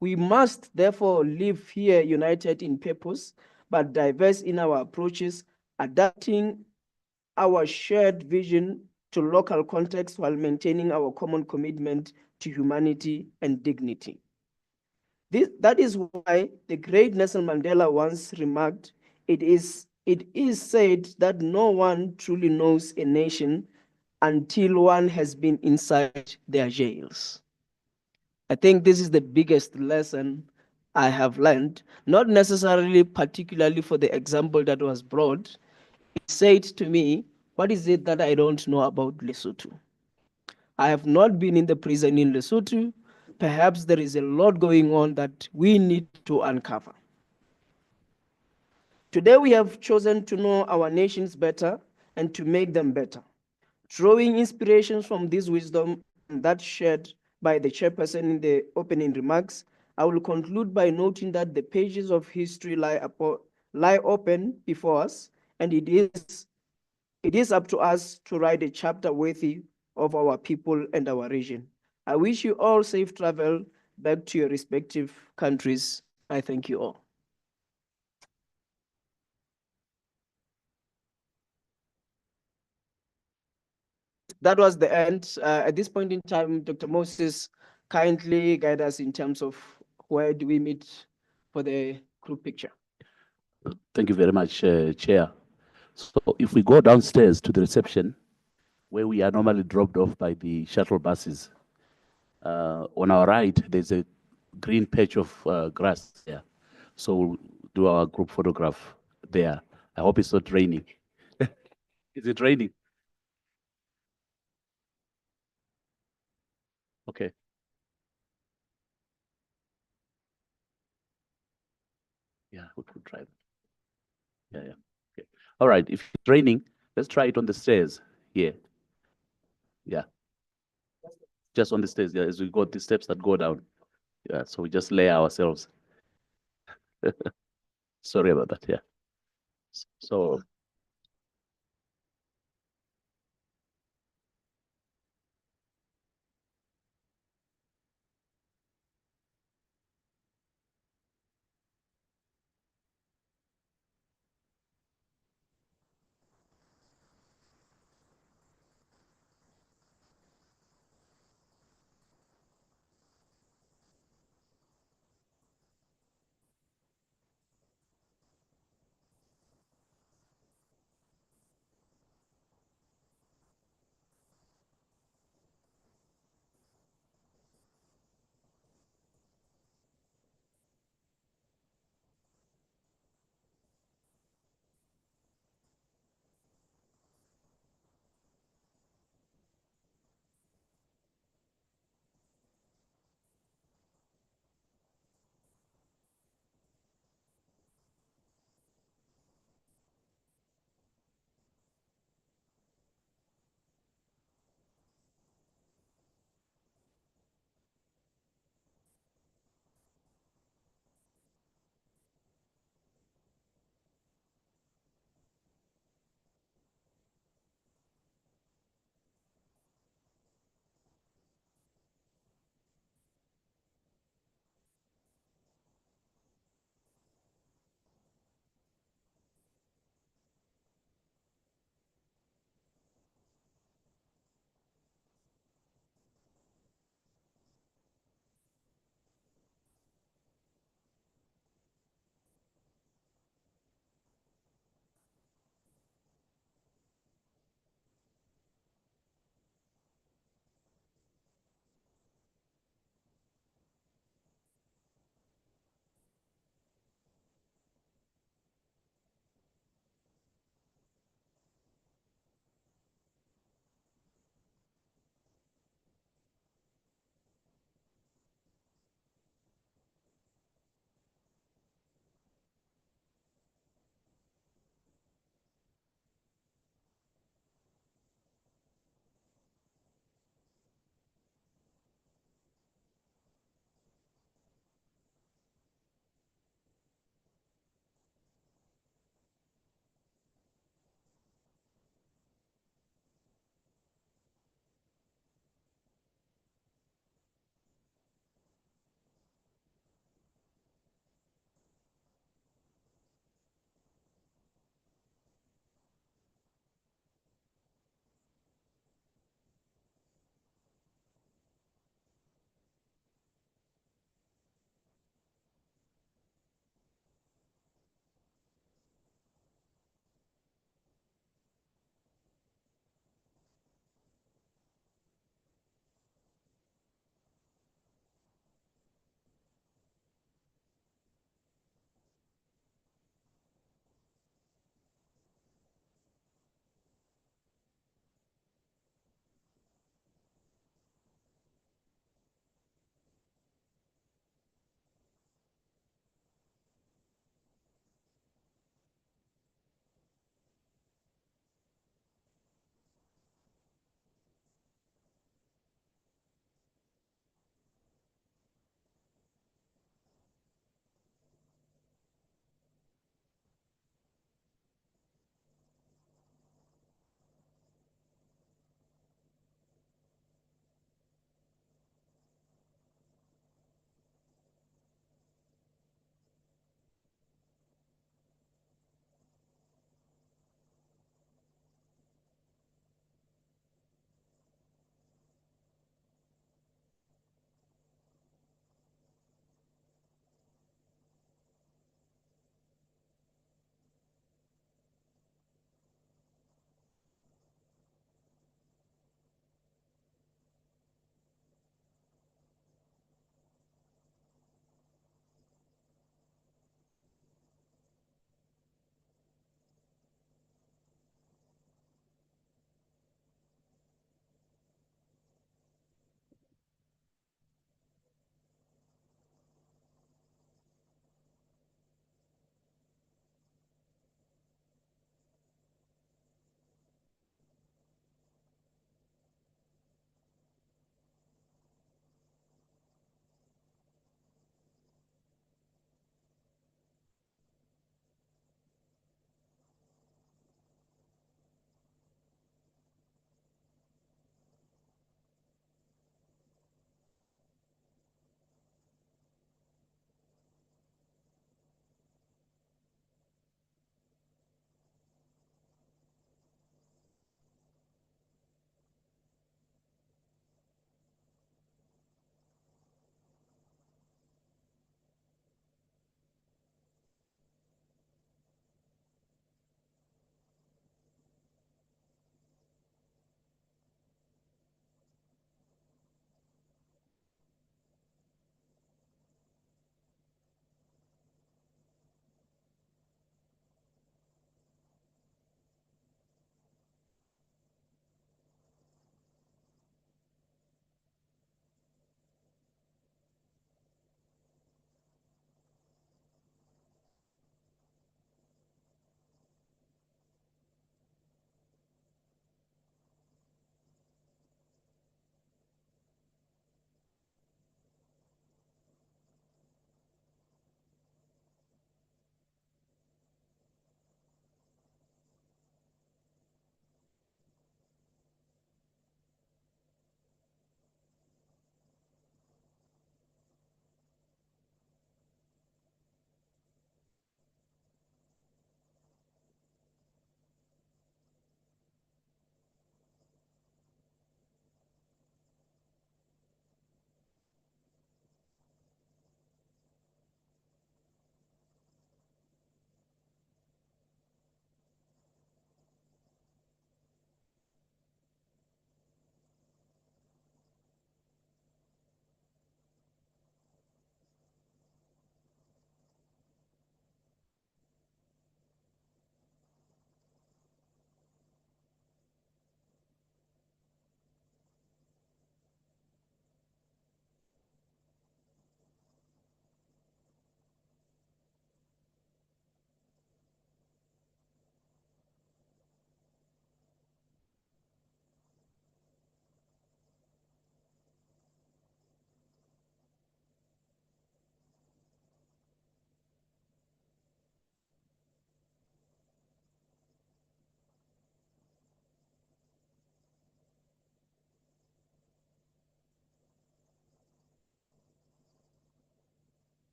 We must therefore live here united in purpose, but diverse in our approaches, adapting our shared vision to local context while maintaining our common commitment to humanity and dignity. That is why the great Nelson Mandela once remarked, it is said that no one truly knows a nation until one has been inside their jails. I think this is the biggest lesson I have learned, not necessarily particularly for the example that was brought. It said to me, what is it that I don't know about Lesotho? I have not been in the prison in Lesotho. Perhaps there is a lot going on that we need to uncover. Today we have chosen to know our nations better and to make them better. Drawing inspirations from this wisdom that shared by the chairperson in the opening remarks, I will conclude by noting that the pages of history lie open before us, and it is up to us to write a chapter worthy of our people and our region. I wish you all safe travel back to your respective countries. I thank you all. That was the end. At this point in time, Dr. Moses, kindly guide us in terms of where do we meet for the group picture. Thank you very much, Chair. So if we go downstairs to the reception, where we are normally dropped off by the shuttle buses, on our right, there's a green patch of grass there. So we'll do our group photograph there. I hope it's not raining. Is it raining? Okay. Yeah, we could try that. Yeah. Okay. All right. If it's raining, let's try it on the stairs here. Yeah. Just on the stairs. Yeah, as we go the steps that go down. Yeah. So we just lay ourselves. Sorry about that. Yeah. So